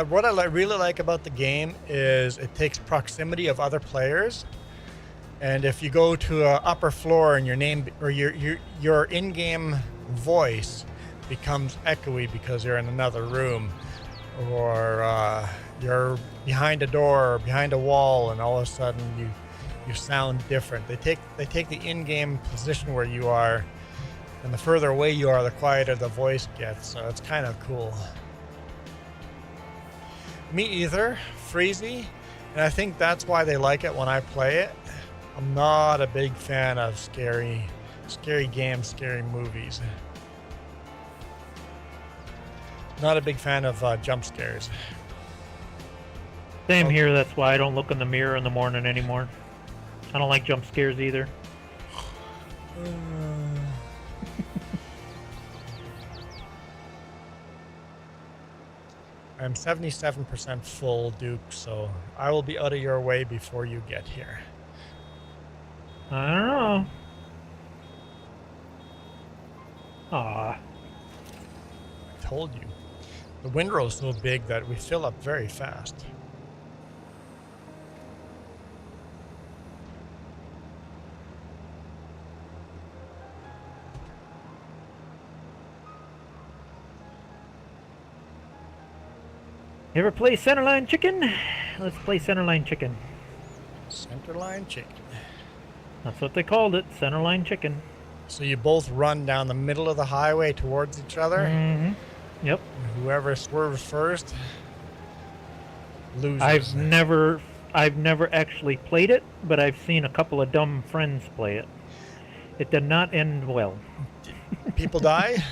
what I really like about the game is it takes proximity of other players, and if you go to an upper floor and your name or your in-game voice becomes echoey because you're in another room, or you're behind a door or behind a wall, and all of a sudden you sound different. They take the in-game position where you are, and the further away you are, the quieter the voice gets. So it's kind of cool. Me either, Freezy, and I think that's why they like it when I play it. I'm not a big fan of scary games, scary movies. Not a big fan of jump scares. Same here, that's why I don't look in the mirror in the morning anymore. I don't like jump scares either. I'm 77% full, Duke, so I will be out of your way before you get here. I don't know. Aw. I told you. The windrow is so big that we fill up very fast. You ever play Centerline Chicken? Let's play Centerline Chicken. Centerline chicken. That's what they called it, Centerline Chicken. So you both run down the middle of the highway towards each other. Mm-hmm. Yep. Whoever swerves first loses. I've never actually played it, but I've seen a couple of dumb friends play it. It did not end well. People die?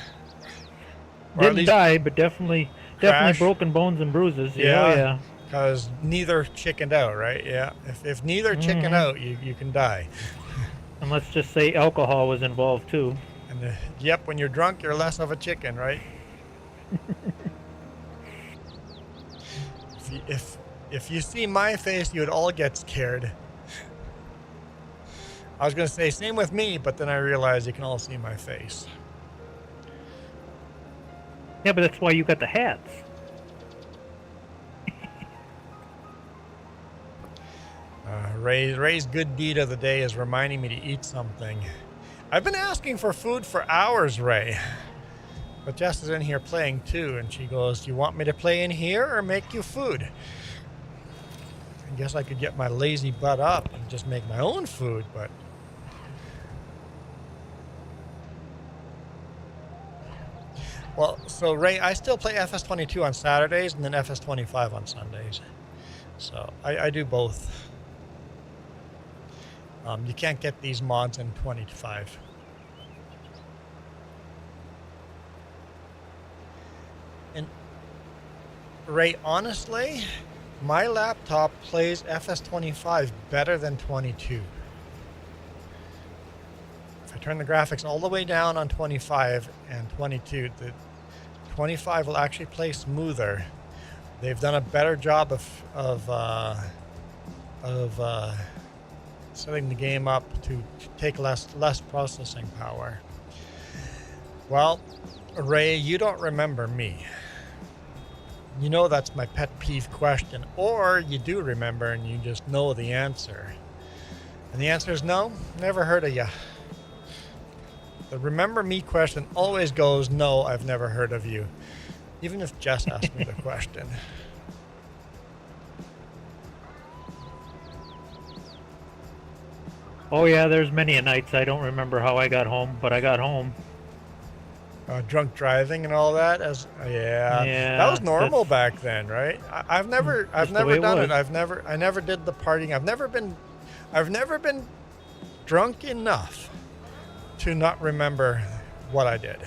Or at Didn't least die, but definitely crash? broken bones and bruises. Yeah. Oh, yeah. Because neither chickened out, right? Yeah. If neither chickened out, you can die. And let's just say alcohol was involved too. And yep, when you're drunk, you're less of a chicken, right? If you see my face, you'd all get scared. I was gonna say same with me, but then I realized you can all see my face. Yeah, but that's why you got the hats. Ray's good deed of the day is reminding me to eat something. I've been asking for food for hours, Ray. But Jess is in here playing too, and she goes, "You want me to play in here or make you food?" I guess I could get my lazy butt up and just make my own food, but Well, so Ray, I still play FS22 on Saturdays and then FS25 on Sundays. So I do both. You can't get these mods in 25. And Ray, honestly, my laptop plays FS25 better than 22. If I turn the graphics all the way down on 25 and 22, the 25 will actually play smoother. They've done a better job of setting the game up to take less processing power. Well, Ray, you don't remember me. You know that's my pet peeve question, or you do remember and you just know the answer. And the answer is no, never heard of you. The remember me question always goes, no, I've never heard of you. Even if Jess asked me the question. Oh yeah, there's many a nights I don't remember how I got home, but I got home. Drunk driving and all that, yeah, that was normal back then, right? I've never done it. I never did the partying. I've never been drunk enough to not remember what I did.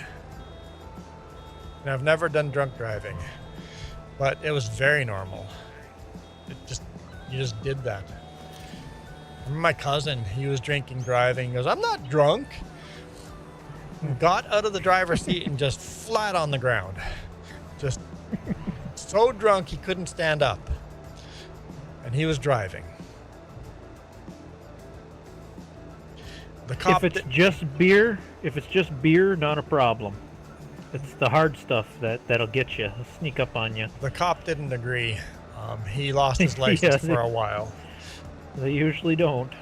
And I've never done drunk driving, but it was very normal. You just did that. I remember my cousin, he was drinking, driving. He goes, I'm not drunk. Got out of the driver's seat and just flat on the ground. Just so drunk he couldn't stand up. And he was driving. The cop if it's just beer, not a problem. It's the hard stuff that'll get you, sneak up on you. The cop didn't agree. He lost his license for a while. They usually don't.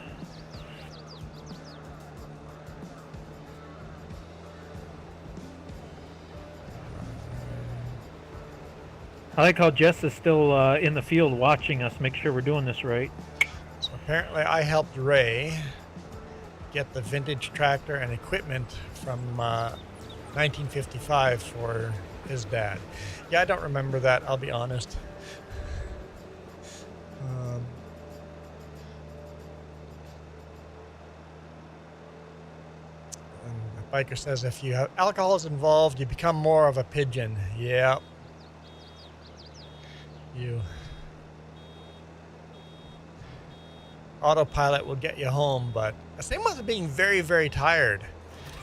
I like how Jess is still in the field watching us, make sure we're doing this right. So apparently I helped Ray get the vintage tractor and equipment from 1955 for his dad. Yeah, I don't remember that, I'll be honest. And the biker says if you have alcohol is involved, you become more of a pigeon. Yeah. Autopilot will get you home, but the same with being very, very tired.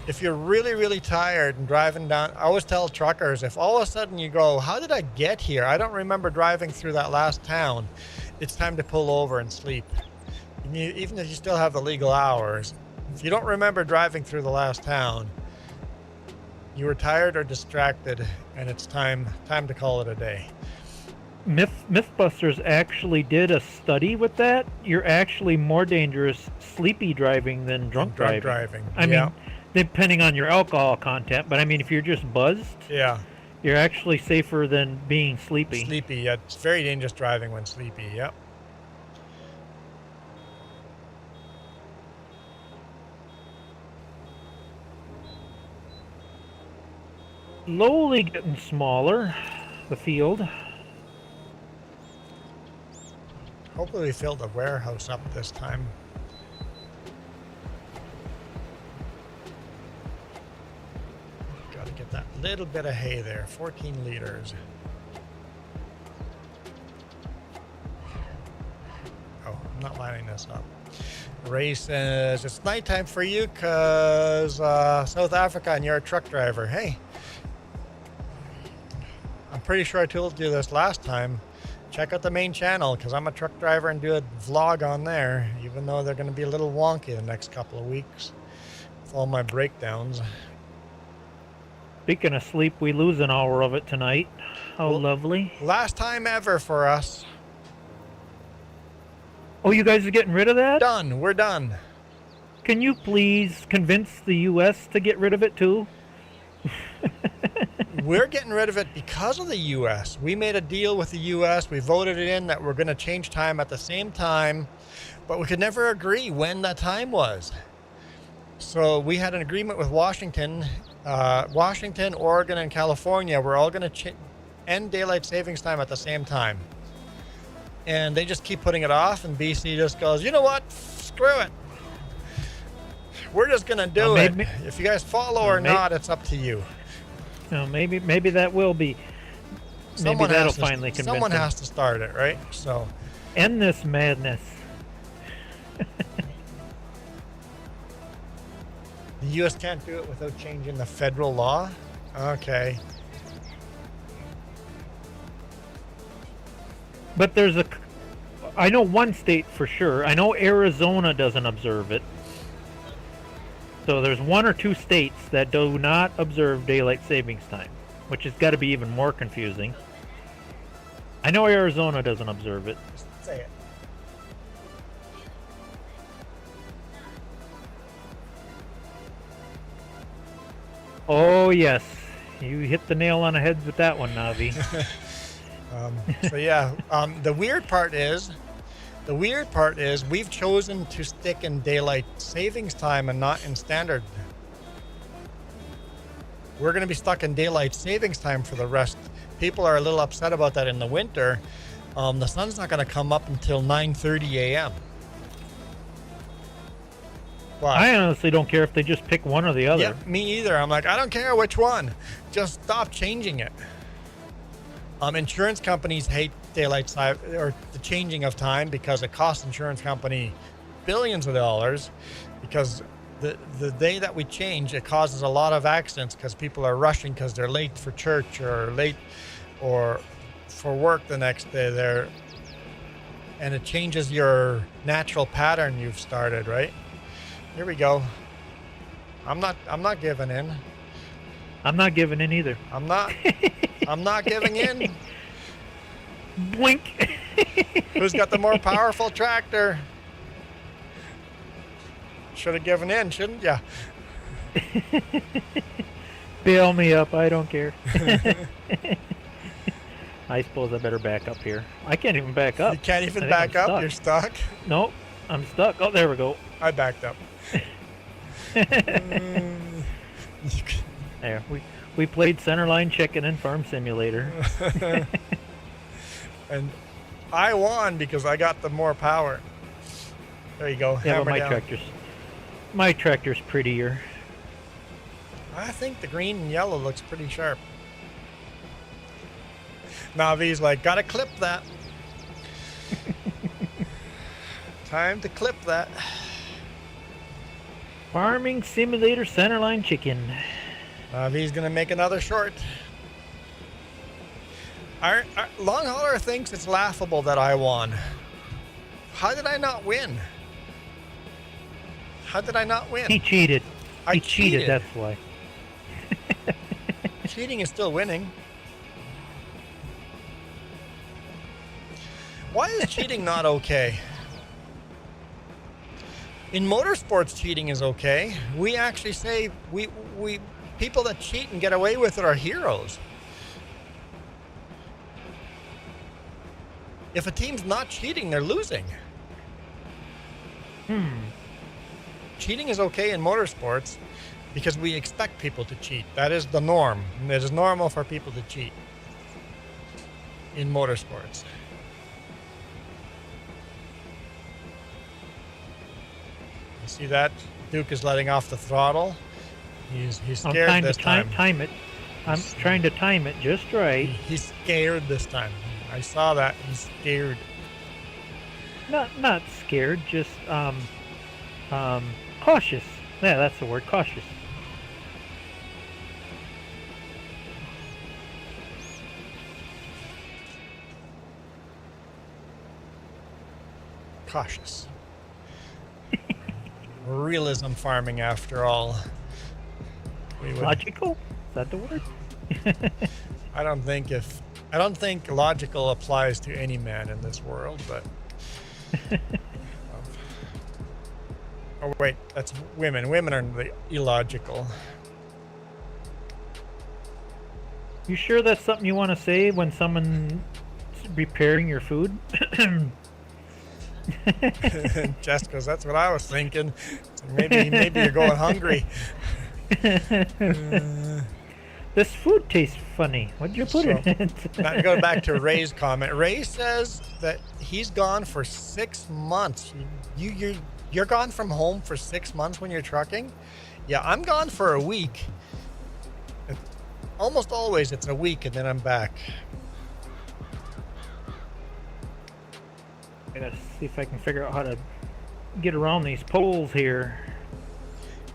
If you're really, really tired and driving down, I always tell truckers, if all of a sudden you go, how did I get here? I don't remember driving through that last town. It's time to pull over and sleep. Even if you still have the legal hours, if you don't remember driving through the last town, you were tired or distracted, and it's time to call it a day. Mythbusters actually did a study with that. You're actually more dangerous sleepy driving than drunk driving. I mean, depending on your alcohol content, but I mean, if you're just buzzed, yeah, you're actually safer than being sleepy. Sleepy, yeah. It's very dangerous driving when sleepy, yep. Slowly getting smaller, the field. Hopefully we filled the warehouse up this time. Got to get that little bit of hay there, 14 liters. Oh, I'm not lining this up. Ray says, it's nighttime for you because South Africa and you're a truck driver. Hey, I'm pretty sure I told you this last time. Check out the main channel because I'm a truck driver and do a vlog on there, even though they're going to be a little wonky the next couple of weeks with all my breakdowns. Speaking of sleep, we lose an hour of it tonight. How lovely. Last time ever for us. Oh, you guys are getting rid of that? Done. We're done. Can you please convince the U.S. to get rid of it too? We're getting rid of it because of the U.S. We made a deal with the U.S. We voted it in that we're going to change time at the same time, but we could never agree when that time was. So we had an agreement with Washington. Washington, Oregon, and California were all going to end daylight savings time at the same time. And they just keep putting it off, and BC just goes, you know what? Screw it. We're just going to do it. If you guys follow or not, it's up to you. Maybe that will be. Maybe that'll finally convince someone them. has to start it, right? So End this madness. the U.S. can't do it without changing the federal law? Okay. But I know one state for sure. I know Arizona doesn't observe it. So there's one or two states that do not observe daylight savings time, which has got to be even more confusing. I know Arizona doesn't observe it. Just say it. Oh yes, you hit the nail on the head with that one, Navi. So yeah, the weird part is we've chosen to stick in daylight savings time and not in standard. We're going to be stuck in daylight savings time for the rest. People are a little upset about that in the winter. The sun's not going to come up until 9:30 a.m. But, I honestly don't care if they just pick one or the other. yeah, me either. I'm like, I don't care which one. Just stop changing it. Insurance companies hate or the changing of time because it costs insurance company billions of dollars. Because the day that we change, it causes a lot of accidents because people are rushing because they're late for church or late or for work the next day. And it changes your natural pattern you've started, right? Here we go. I'm not giving in. I'm not giving in either. I'm not giving in. Blink. Who's got the more powerful tractor? Should have given in, shouldn't ya? Bail me up. I don't care. I suppose I better back up here. I can't even back up. You can't I even think back I'm up. You're stuck. Nope. I'm stuck. Oh, there we go. I backed up. There. We played Centerline Chicken and Farm Simulator. And I won because I got the more power. There you go. Yeah, but Hammer down. my tractor's prettier. I think the green and yellow looks pretty sharp. Navi's like, gotta clip that. Time to clip that. Farming Simulator Centerline Chicken. Navi's gonna make another short. Our long hauler thinks it's laughable that I won. How did I not win? How did I not win? He cheated. I He cheated, cheated. that's why. Cheating is still winning. Why is cheating not okay? In motorsports, cheating is okay. We actually say we people that cheat and get away with it are heroes. If a team's not cheating, they're losing. Cheating is okay in motorsports because we expect people to cheat. That is the norm. It is normal for people to cheat in motorsports. You see that? Duke is letting off the throttle. He's I'm scared trying this to time. time it. I'm trying to time it just right. He's scared this time. I saw that. He's scared. Not scared, just cautious. Yeah, that's the word, cautious. Cautious. Realism farming, after all. We would- Logical? Is that the word? I don't think logical applies to any man in this world, but. Oh wait, that's women. Women are the illogical. You sure that's something you want to say when someone's repairing your food? Jess goes, that's what I was thinking. So maybe you're going hungry. This food tastes funny. What'd you put in it? Now going back to Ray's comment. Ray says that he's gone for 6 months. You're gone from home for 6 months when you're trucking? Yeah, I'm gone for a week. Almost always it's a week and then I'm back. I gotta see if I can figure out how to get around these poles here.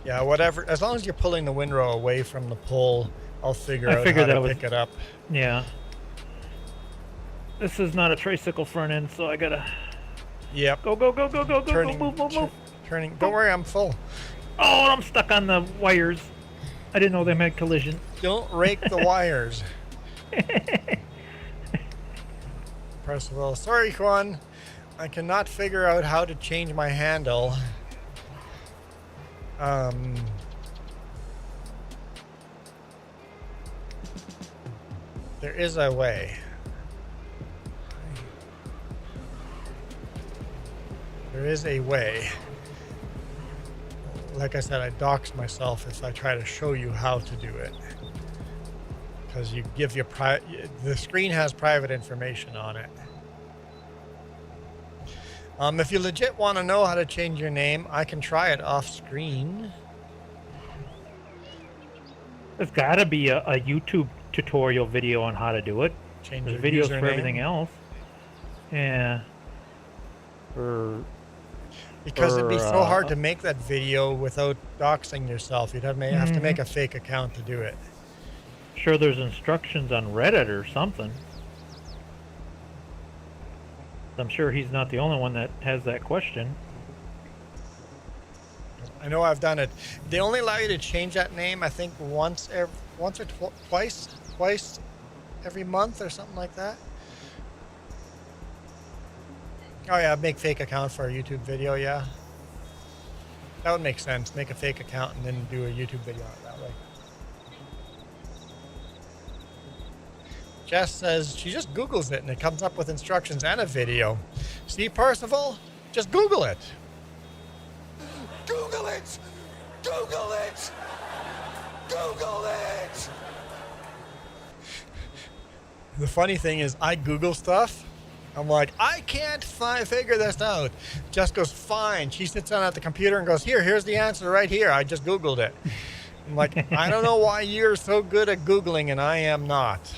Yeah, whatever. As long as you're pulling the windrow away from the pole, I'll figure out how to pick it up. Yeah. This is not a tricycle front end, so I gotta... Yep. Go, move. Turning. Don't worry, I'm full. Oh, I'm stuck on the wires. I didn't know they had collision. Don't rake the wires. Percival. Sorry, Juan. I cannot figure out how to change my handle. There is a way. There is a way. Like I said, I dox myself if I try to show you how to do it. Because you give your the screen has private information on it. If you legit want to know how to change your name, I can try it off screen. There's got to be a YouTube tutorial video on how to do it. Change There's your videos username. for everything else. Yeah. Because it'd be so hard to make that video without doxing yourself. You'd have to make a fake account to do it. Sure, there's instructions on Reddit or something. I'm sure he's not the only one that has that question. I know I've done it. They only allow you to change that name, I think, twice every month or something like that. Oh yeah, make fake account for a YouTube video, yeah. That would make sense. Make a fake account and then do a YouTube video on it that way. Jess says she just Googles it and it comes up with instructions and a video. See, Percival? Just Google it. Google it! Google it! Google it! The funny thing is, I Google stuff. I'm like, I can't figure this out. Jess goes, fine. She sits down at the computer and goes, here's the answer right here. I just Googled it. I'm like, I don't know why you're so good at Googling and I am not.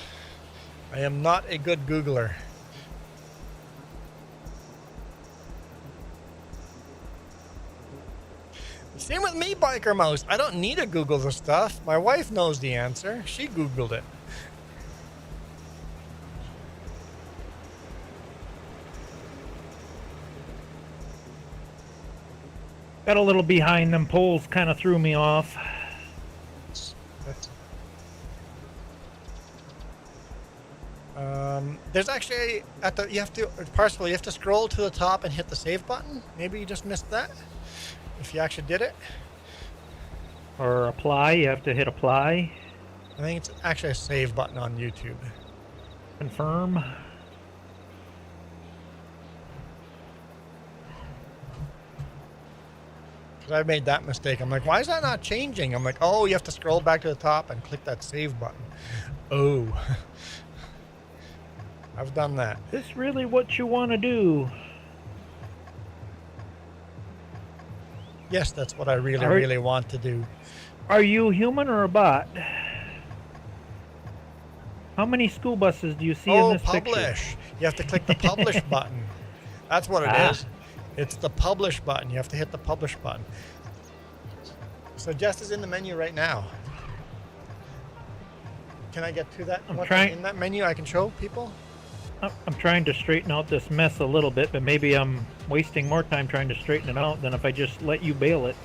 I am not a good Googler. Same with me, Biker Mouse. I don't need to Google the stuff. My wife knows the answer. She Googled it. Got a little behind them poles, kind of threw me off. There's actually you have to scroll to the top and hit the save button. Maybe you just missed that. If you actually did it. Or apply, you have to hit apply. I think it's actually a save button on YouTube. Confirm. Because I made that mistake. I'm like, why is that not changing? I'm like, oh, you have to scroll back to the top and click that save button. Oh. I've done that. Is this really what you want to do? Yes, that's what I really want to do. Are you human or a bot? How many school buses do you see in this picture? Publish. You have to click the publish button. That's what it is. It's the publish button. You have to hit the publish button. So Jess is in the menu right now. Can I get to that? In that menu I can show people? I'm trying to straighten out this mess a little bit, but maybe I'm wasting more time trying to straighten it out than if I just let you bail it.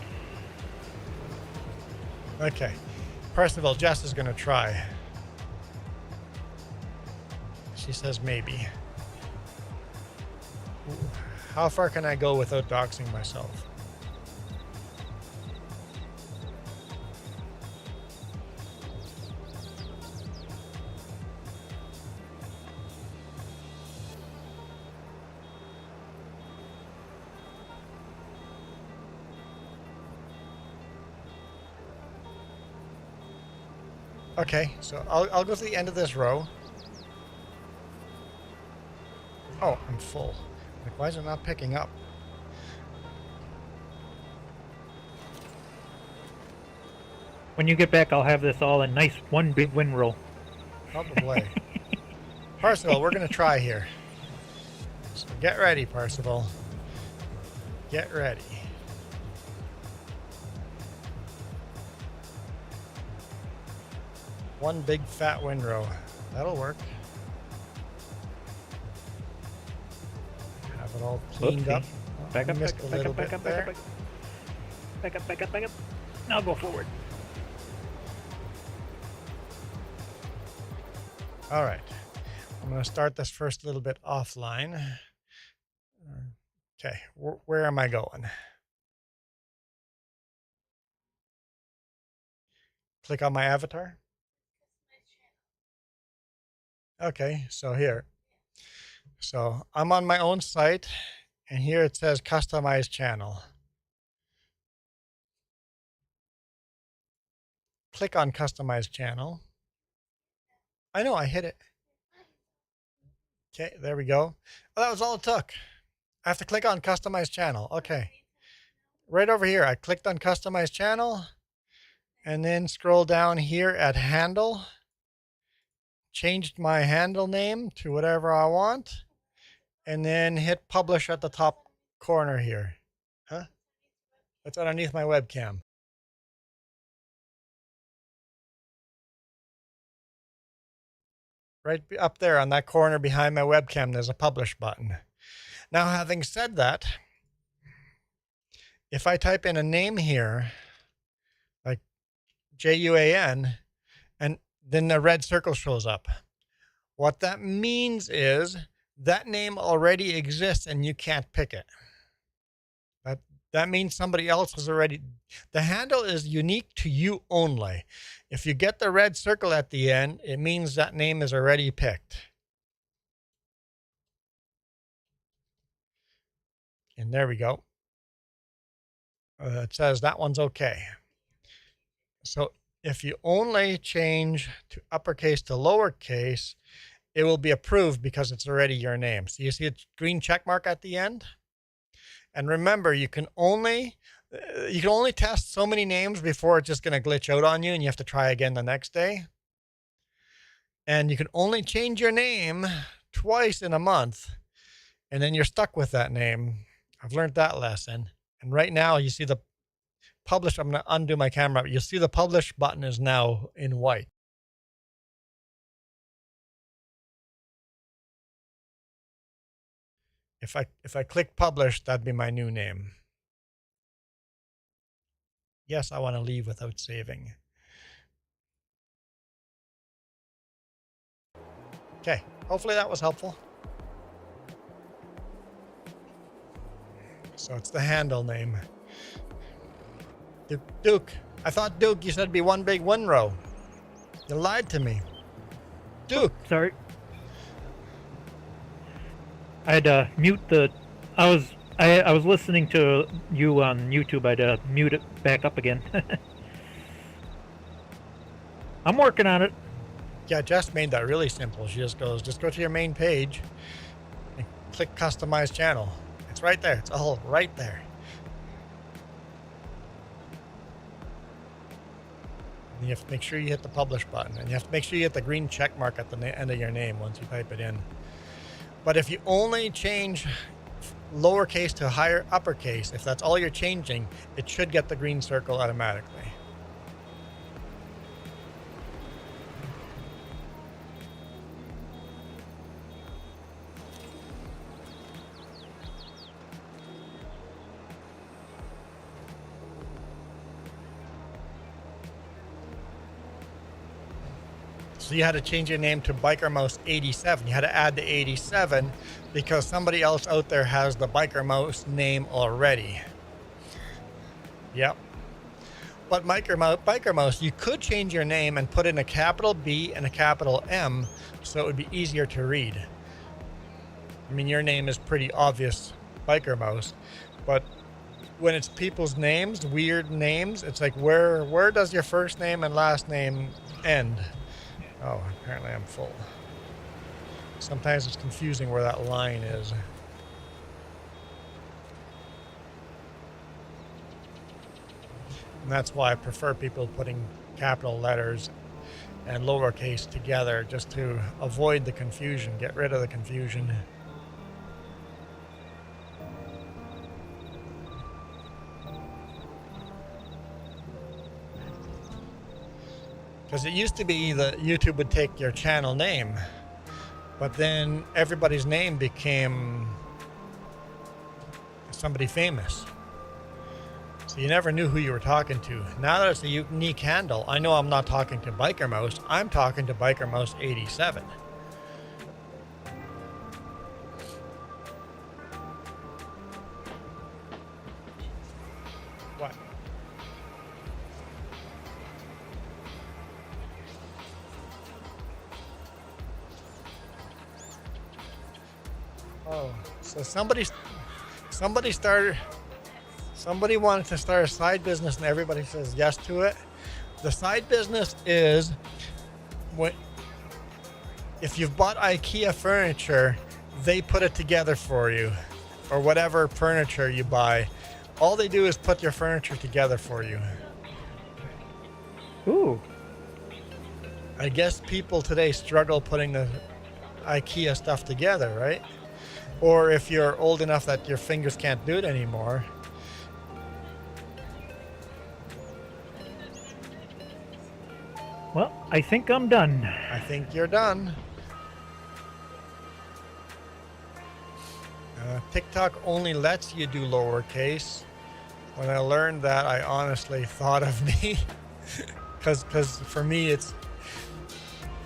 Okay. Percival, Jess is going to try. She says maybe. How far can I go without doxing myself? Okay, so I'll go to the end of this row. Oh, I'm full. Like, why is it not picking up? When you get back, I'll have this all in nice one big windrow. Probably. Parsival, we're going to try here. So get ready, Parsival. Get ready. One big fat windrow. That'll work. Have it all cleaned Oopsie. up. Back I up, missed back a up, back little up, back bit up, back there. up, back up, back up, back up. Now go forward. All right. I'm going to start this first little bit offline. Okay, where am I going? Click on my avatar. Okay, so here. So I'm on my own site, and here it says customize channel. Click on customize channel. I know, I hit it. Okay, there we go. Oh, that was all it took. I have to click on customize channel. Okay. Right over here, I clicked on customize channel and then scroll down here at handle. Changed my handle name to whatever I want and then hit publish at the top corner here. Huh? That's underneath my webcam. Right up there on that corner behind my webcam, there's a publish button. Now, having said that, if I type in a name here, like Juan, and then the red circle shows up, what that means is that name already exists and you can't pick it. That means somebody else has already, the handle is unique to you only. If you get the red circle at the end, it means that name is already picked. And there we go. It says that one's okay. So if you only change to uppercase to lowercase, it will be approved because it's already your name. So you see a green check mark at the end? And remember, you can only test so many names before it's just going to glitch out on you and you have to try again the next day. And you can only change your name twice in a month, and then you're stuck with that name. I've learned that lesson. And right now you see the publish. I'm going to undo my camera. You'll see the publish button is now in white. If I click publish, that'd be my new name. Yes, I want to leave without saving. Okay, hopefully that was helpful. So it's the handle name. Duke. I thought Duke, you said it'd be one big windrow. You lied to me. Duke. Sorry. I had to mute the. I was listening to you on YouTube. I had to mute it back up again. I'm working on it. Yeah, Jess made that really simple. She just goes, just go to your main page and click customize channel. It's right there. It's all right there. And you have to make sure you hit the publish button, and you have to make sure you hit the green check mark at the end of your name once you type it in. But if you only change lowercase to higher uppercase, if that's all you're changing, it should get the green circle automatically. So you had to change your name to Biker Mouse 87. You had to add the 87 because somebody else out there has the Biker Mouse name already. Yep. But Biker Mouse, you could change your name and put in a capital B and a capital M so it would be easier to read. I mean, your name is pretty obvious, Biker Mouse, but when it's people's names, weird names, it's like where does your first name and last name end? Oh, apparently I'm full. Sometimes it's confusing where that line is. And that's why I prefer people putting capital letters and lowercase together, just to avoid the confusion, get rid of the confusion. Because it used to be that YouTube would take your channel name, but then everybody's name became somebody famous. So you never knew who you were talking to. Now that it's a unique handle, I know I'm not talking to Biker Mouse, I'm talking to Biker Mouse 87. What? Oh, so somebody wanted to start a side business and everybody says yes to it. The side business is if you've bought IKEA furniture, they put it together for you, or whatever furniture you buy. All they do is put your furniture together for you. Ooh. I guess people today struggle putting the IKEA stuff together, right? Or if you're old enough that your fingers can't do it anymore. Well, I think I'm done. I think you're done. TikTok only lets you do lowercase. When I learned that, I honestly thought of me. Because for me, it's...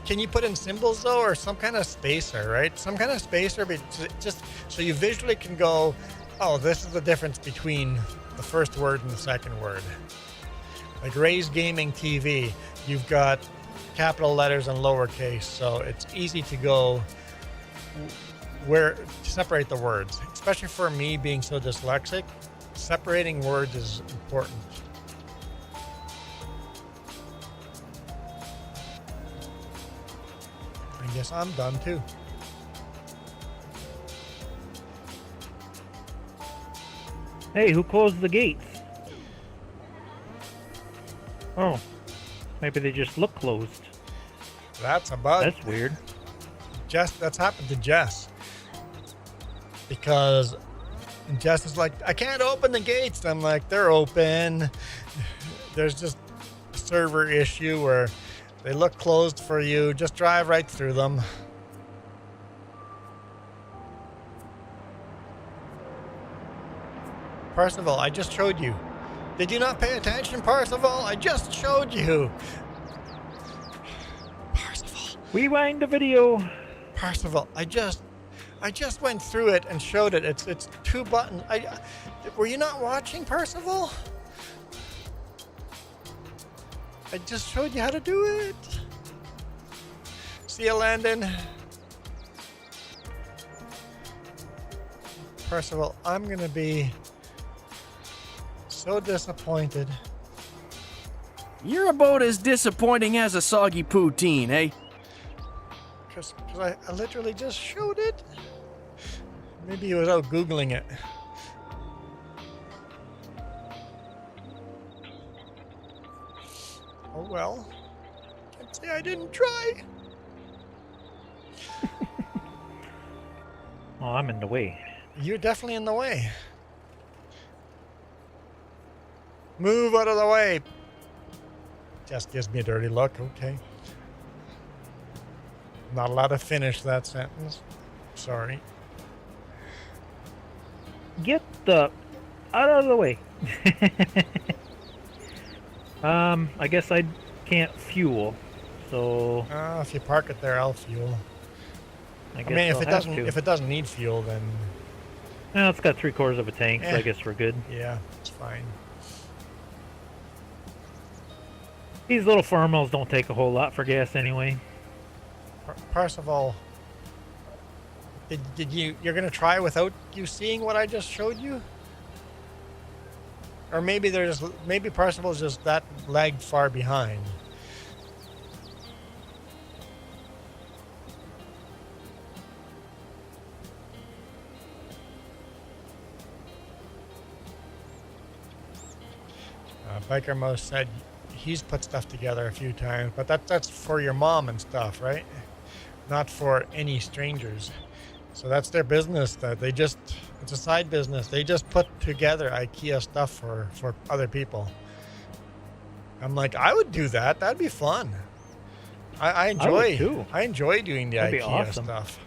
Can you put in symbols, though, or some kind of spacer, right? Some kind of spacer, but just so you visually can go, oh, this is the difference between the first word and the second word. Like Ray's Gaming TV, you've got capital letters and lowercase, so it's easy to go where to separate the words. Especially for me being so dyslexic, separating words is important. I guess I'm done too. Hey, who closed the gates? Oh, maybe they just look closed. That's a bug. That's weird. That's happened to Jess. Because Jess is like, I can't open the gates. I'm like, they're open. There's just a server issue where they look closed for you. Just drive right through them. Percival, I just showed you. Did you not pay attention, Percival? I just showed you. Percival. Rewind the video. Percival, I just went through it and showed it. It's two buttons. Were you not watching, Percival? I just showed you how to do it. See you, Landon. Percival, I'm gonna be so disappointed. You're about as disappointing as a soggy poutine, eh? Because I literally just showed it. Maybe he was out Googling it. Oh well. Can't say I didn't try. Oh, I'm in the way. You're definitely in the way. Move out of the way. Just gives me a dirty look. Okay. Not allowed to finish that sentence. Sorry. Get the out of the way. I guess I can't fuel, so If you park it there, I'll fuel. I I guess mean, I'll if it doesn't need fuel, then No, it's got 3/4 of a tank, so I guess we're good. yeah, it's fine. These little farm mills don't take a whole lot for gas anyway. Percival, you're gonna try without you seeing what I just showed you? Or maybe maybe Parsifal's just that lagged far behind. Biker Mouse said he's put stuff together a few times, but that's for your mom and stuff, right? Not for any strangers. So that's their business. That it's a side business. They just put together IKEA stuff for other people. I'm like, I would do that. That'd be fun. I enjoy doing the That'd be IKEA awesome. stuff.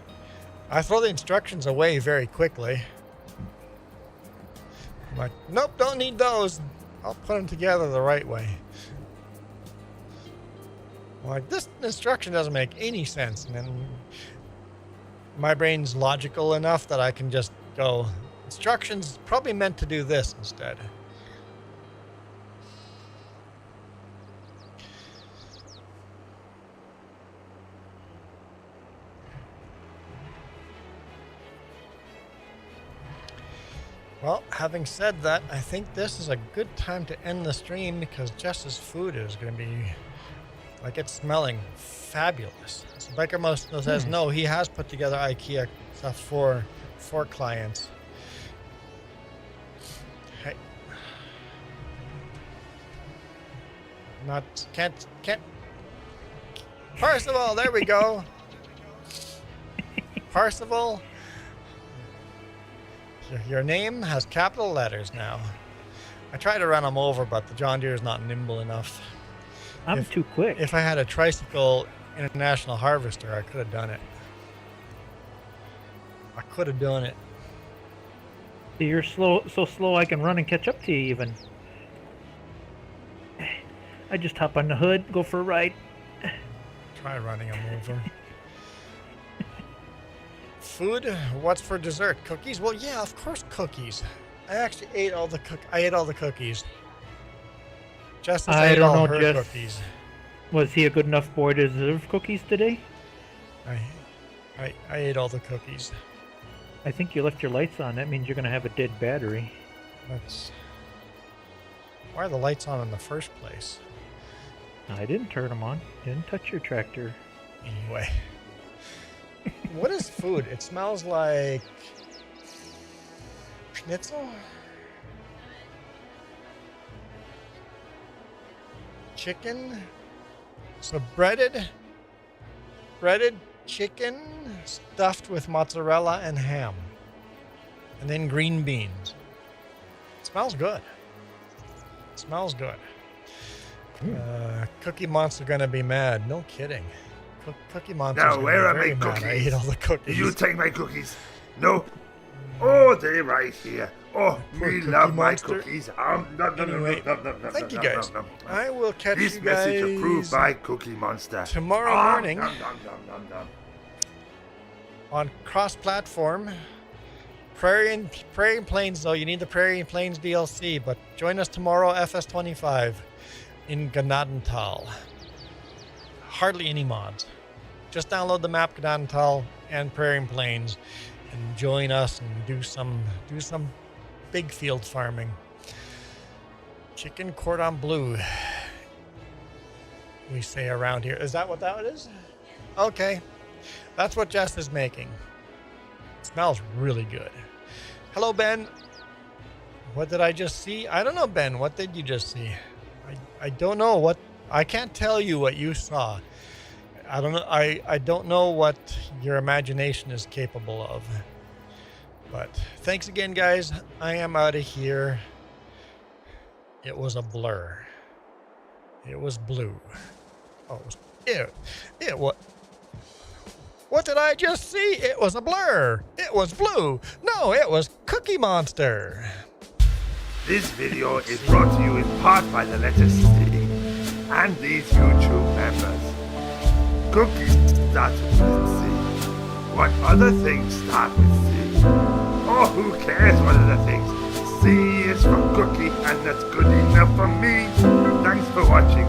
I throw the instructions away very quickly. I'm like, nope, don't need those. I'll put them together the right way. I'm like, this instruction doesn't make any sense. And then my brain's logical enough that I can just go, instructions probably meant to do this instead. Well, having said that, I think this is a good time to end the stream because Jess's food is going to be, like, it's smelling fabulous. So Biker Mouse says no, he has put together IKEA stuff for clients. Hey. Can't. Parsival, there we go. Parsival. Your name has capital letters now. I try to run them over, but the John Deere is not nimble enough. I'm too quick. If I had a tricycle international harvester, I could have done it. I could have done it. You're so slow I can run and catch up to you even. I just hop on the hood, go for a ride. Try running them over. Food? What's for dessert? Cookies? Well, yeah, of course cookies. I actually ate all the cookies. Justice ate all her cookies. Was he a good enough boy to deserve cookies today? I ate all the cookies. I think you left your lights on. That means you're going to have a dead battery. Why are the lights on in the first place? I didn't turn them on. Didn't touch your tractor. Anyway. What is food? It smells like schnitzel? Chicken? So breaded chicken stuffed with mozzarella and ham. And then green beans. It smells good. It smells good. Cookie Monster gonna be mad. No kidding. Cookie Monster's Now, gonna where be are very my mad. cookies? I ate all the cookies. Did you take my cookies? No. Oh, they're right here. Oh, Poor we Cookie love my Monster. cookies. Anyway, thank you guys. I will catch This you message guys approved by Cookie Monster. tomorrow morning on cross-platform. Prairie and Plains, though. You need the Prairie and Plains DLC, but join us tomorrow, FS25, in Gnadental. Hardly any mods. Just download the map, Gnadental and Prairie and Plains, and join us and do some big field farming. Chicken cordon bleu, we say around here. Is that what that is? Okay. That's what Jess is making. It smells really good. Hello, Ben. What did I just see? I don't know, Ben. What did you just see? I don't know what. I can't tell you what you saw. I don't know. I don't know what your imagination is capable of. But thanks again, guys. I am out of here. It was a blur. It was blue. Oh, it was. What did I just see? It was a blur. It was blue. No, it was Cookie Monster. This video is brought to you in part by the letter C and these YouTube members. Cookies start with C. What other things start with C? Oh, who cares what other things? C is for cookie, and that's good enough for me. Thanks for watching.